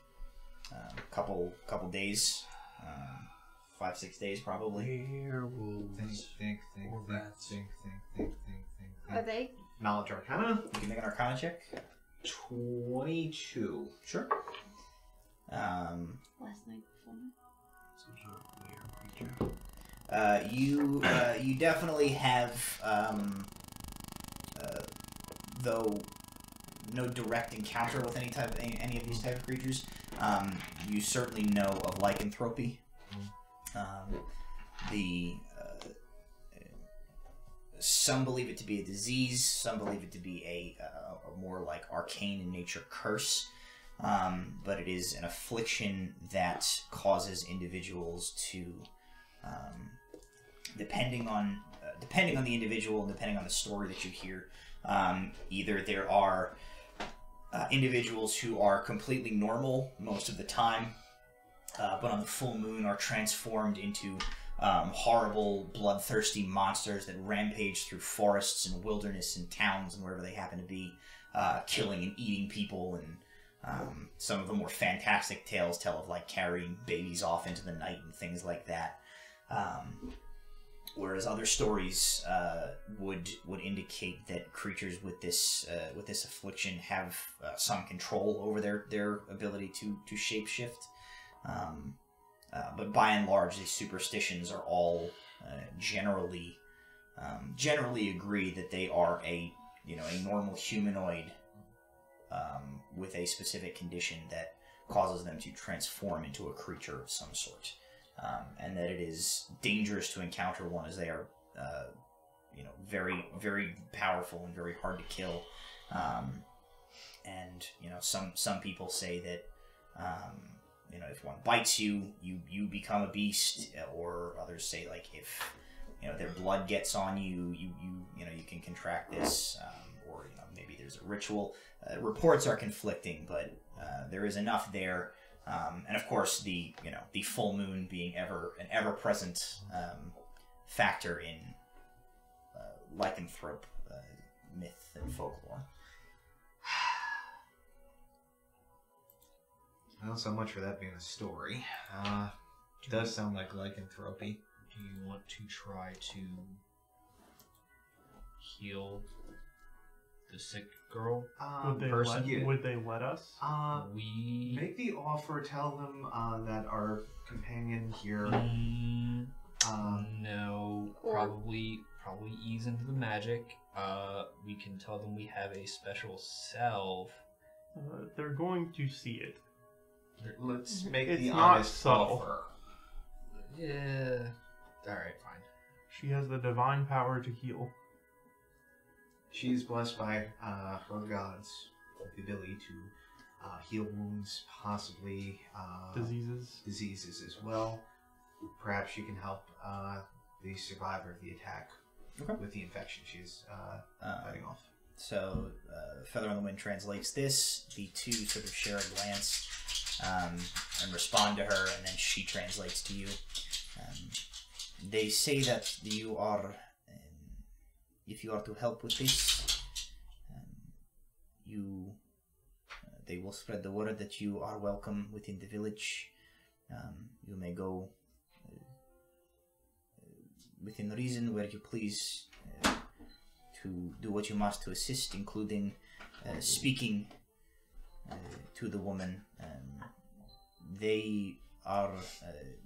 Couple days. 5-6 days probably. Werewolves. Think. Are they? Knowledge Arcana? You can make an Arcana check. 22. Sure. Last night before. You definitely have, though no direct encounter with any of these type of creatures. You certainly know of lycanthropy. Some believe it to be a disease. Some believe it to be a more like arcane in nature curse. But it is an affliction that causes individuals to, depending on the individual and depending on the story that you hear, either there are individuals who are completely normal most of the time, but on the full moon are transformed into horrible, bloodthirsty monsters that rampage through forests and wilderness and towns and wherever they happen to be, killing and eating people. And some of the more fantastic tales tell of like carrying babies off into the night and things like that. Whereas other stories would indicate that creatures with this affliction have some control over their ability to shapeshift. But by and large, these superstitions are all generally agree that they are a normal humanoid with a specific condition that causes them to transform into a creature of some sort, and that it is dangerous to encounter one, as they are very, very powerful and very hard to kill. And some people say that if one bites you, you become a beast, or others say like if their blood gets on you, you can contract this, or maybe there's a ritual. Reports are conflicting, but there is enough there, and of course the full moon being an ever-present factor in lycanthrope myth and folklore. Well, so much for that being a story. It does sound like lycanthropy. Do you want to try to heal the sick girl? Would they let us? We make the offer. Tell them that our companion here. No, probably ease into the magic. We can tell them we have a special salve. They're going to see it. Let's make It's the not honest subtle. offer. Yeah. All right, fine. She has the divine power to heal. She is blessed by her gods with the ability to heal wounds, possibly diseases as well. Perhaps she can help the survivor of the attack with the infection she's fighting off. So, Feather on the Wind translates this. The two sort of share a glance and respond to her, and then she translates to you. They say that you are, if you are to help with this, they will spread the word that you are welcome within the village. You may go within reason where you please to do what you must to assist, including speaking to the woman. They are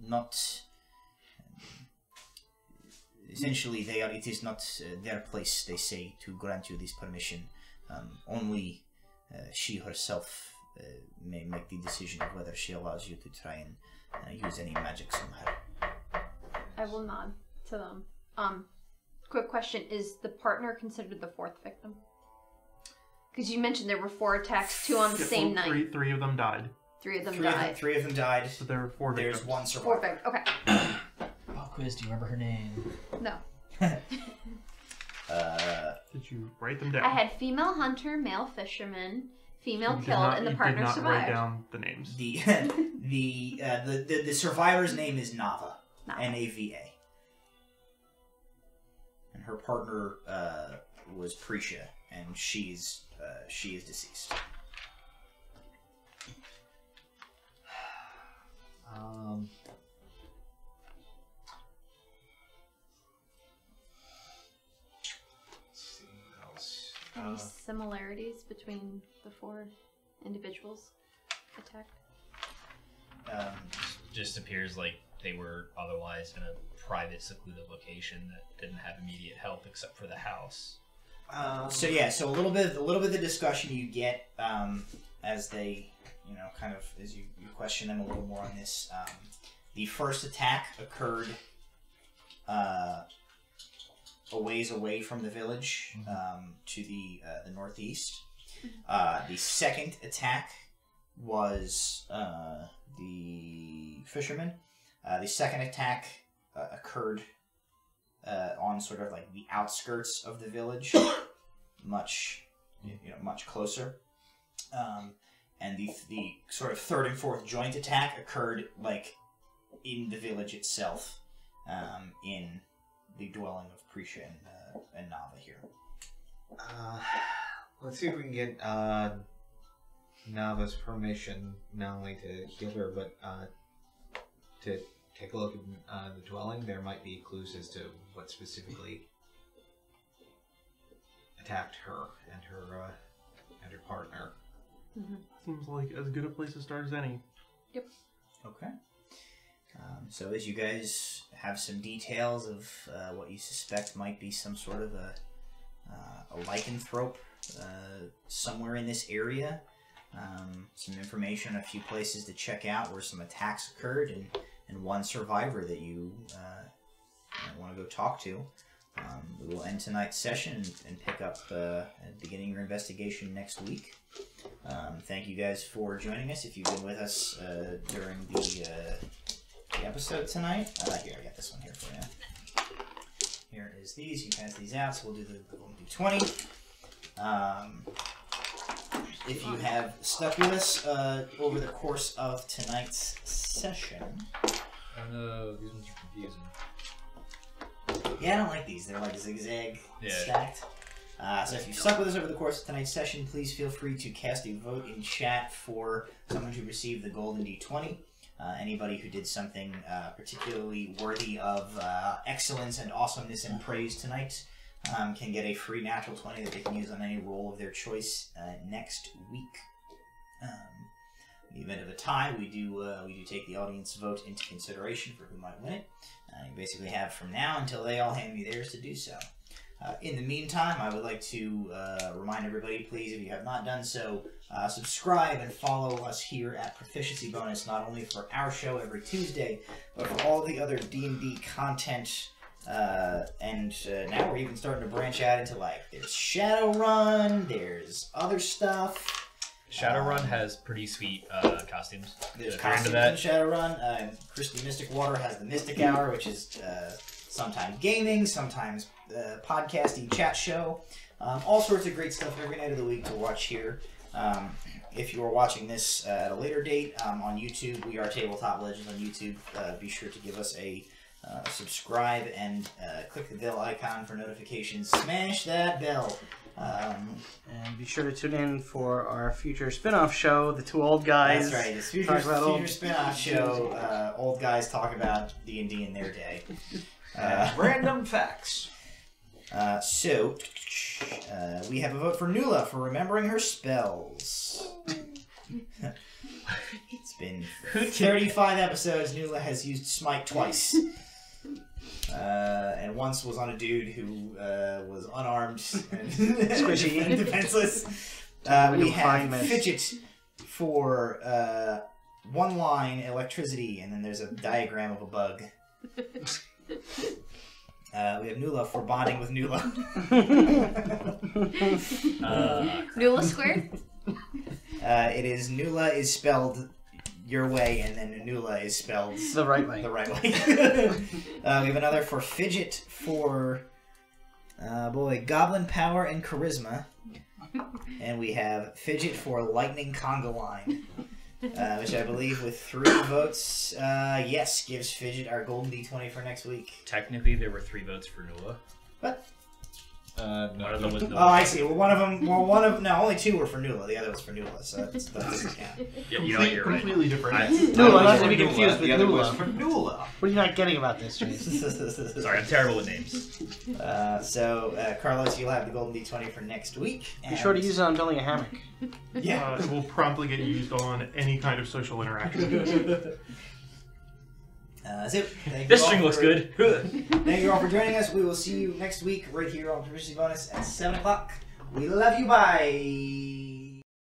not. Essentially, they are. It is not their place, they say, to grant you this permission. Only she herself may make the decision of whether she allows you to try and use any magic on her. I will nod to them. Quick question: is the partner considered the fourth victim? Because you mentioned there were 4 attacks, 2 on the same night. Three of them died. 3 of them died. 3 of them died. But there were 4 There's victims. 1 4 survivor. victims. Okay. Oh, Quiz, do you remember her name? No. Did you write them down? I had female hunter, male fisherman, female You did killed, not- and the you partner did not survived. write down the names. The survivor's name is Nava. Nava. N-A-V-A. And her partner was Prisha, and she is deceased. Let's see what else. Any similarities between the 4 individuals attacked? Just appears like they were otherwise in a private, secluded location that didn't have immediate help except for the house. So a little bit of the discussion you get as they, kind of as you question them a little more on this. The first attack occurred a ways away from the village, to the northeast. The second attack was the fisherman. The second attack occurred on sort of like the outskirts of the village, much closer. And the sort of third and fourth joint attack occurred like in the village itself, in the dwelling of Prisha and Nava here. Let's see if we can get Nava's permission not only to heal her, but to take a look at the dwelling. There might be clues as to what specifically attacked her and her partner. Seems like as good a place to start as any. Yep. Okay. So as you guys have some details of what you suspect might be some sort of a lycanthrope somewhere in this area, some information, a few places to check out where some attacks occurred, and 1 survivor that you want to go talk to. We will end tonight's session and pick up at beginning your investigation next week. Thank you guys for joining us. If you've been with us during the episode tonight, here, I got this one here for you. Here is these. You pass these out, so we'll do the D20. If you have stuck with us over the course of tonight's session. Oh no, these ones are confusing. Yeah, I don't like these. They're like zigzag stacked. So if you stuck with us over the course of tonight's session, please feel free to cast a vote in chat for someone who received the golden D20. Anybody who did something particularly worthy of excellence and awesomeness and praise tonight can get a free natural 20 that they can use on any roll of their choice next week. In the event of a tie, we do take the audience vote into consideration for who might win it. You basically have from now until they all hand me theirs to do so. In the meantime, I would like to remind everybody, please, if you have not done so, subscribe and follow us here at Proficiency Bonus, not only for our show every Tuesday, but for all the other D&D content. And now we're even starting to branch out into, like, there's Shadowrun, there's other stuff. Shadowrun has pretty sweet costumes. There's If you're into costumes in Shadowrun. Christy Mystic Water has the Mystic Hour, which is sometimes gaming, sometimes podcasting, chat show. All sorts of great stuff every night of the week to watch here. If you are watching this at a later date on YouTube, we are Tabletop Legends on YouTube. Be sure to give us a subscribe and click the bell icon for notifications. Smash that bell. And be sure to tune in for our future spin-off show, The Two Old Guys. That's right. It's future spin-off show. Old guys talk about D&D in their day. Random facts. So we have a vote for Nula for remembering her spells. It's been 35 episodes. Nula has used Smite twice. And once was on a dude who was unarmed and, Squishy. and defenseless. We have Fidget for one line, electricity, and then there's a diagram of a bug. We have Nula for bonding with Nula. Nula squared? It is Nula is spelled your way, and then Nula is spelled The right way. the right way. We have another for Fidget for Goblin Power and Charisma. And we have Fidget for Lightning Conga Line. Which I believe with 3 votes, yes, gives Fidget our golden D20 for next week. Technically, there were 3 votes for Nula. What? One of them was Nula. Oh, I see. Well, only 2 were for Nula. The other was for Nula, so that doesn't count. Yeah, you know what, you're right. Completely different. Nula, not to be confused with The other was Nula. for Nula. What are you not getting about this, Chase? Sorry, I'm terrible with names. Carlos, you'll have the golden D20 for next week. Be sure to use it on building a hammock. Yeah. It will promptly get used on any kind of social interaction. So, thank This you all string looks for- good. Thank you all for joining us. We will see you next week right here on Proficiency Bonus at 7 o'clock. We love you. Bye.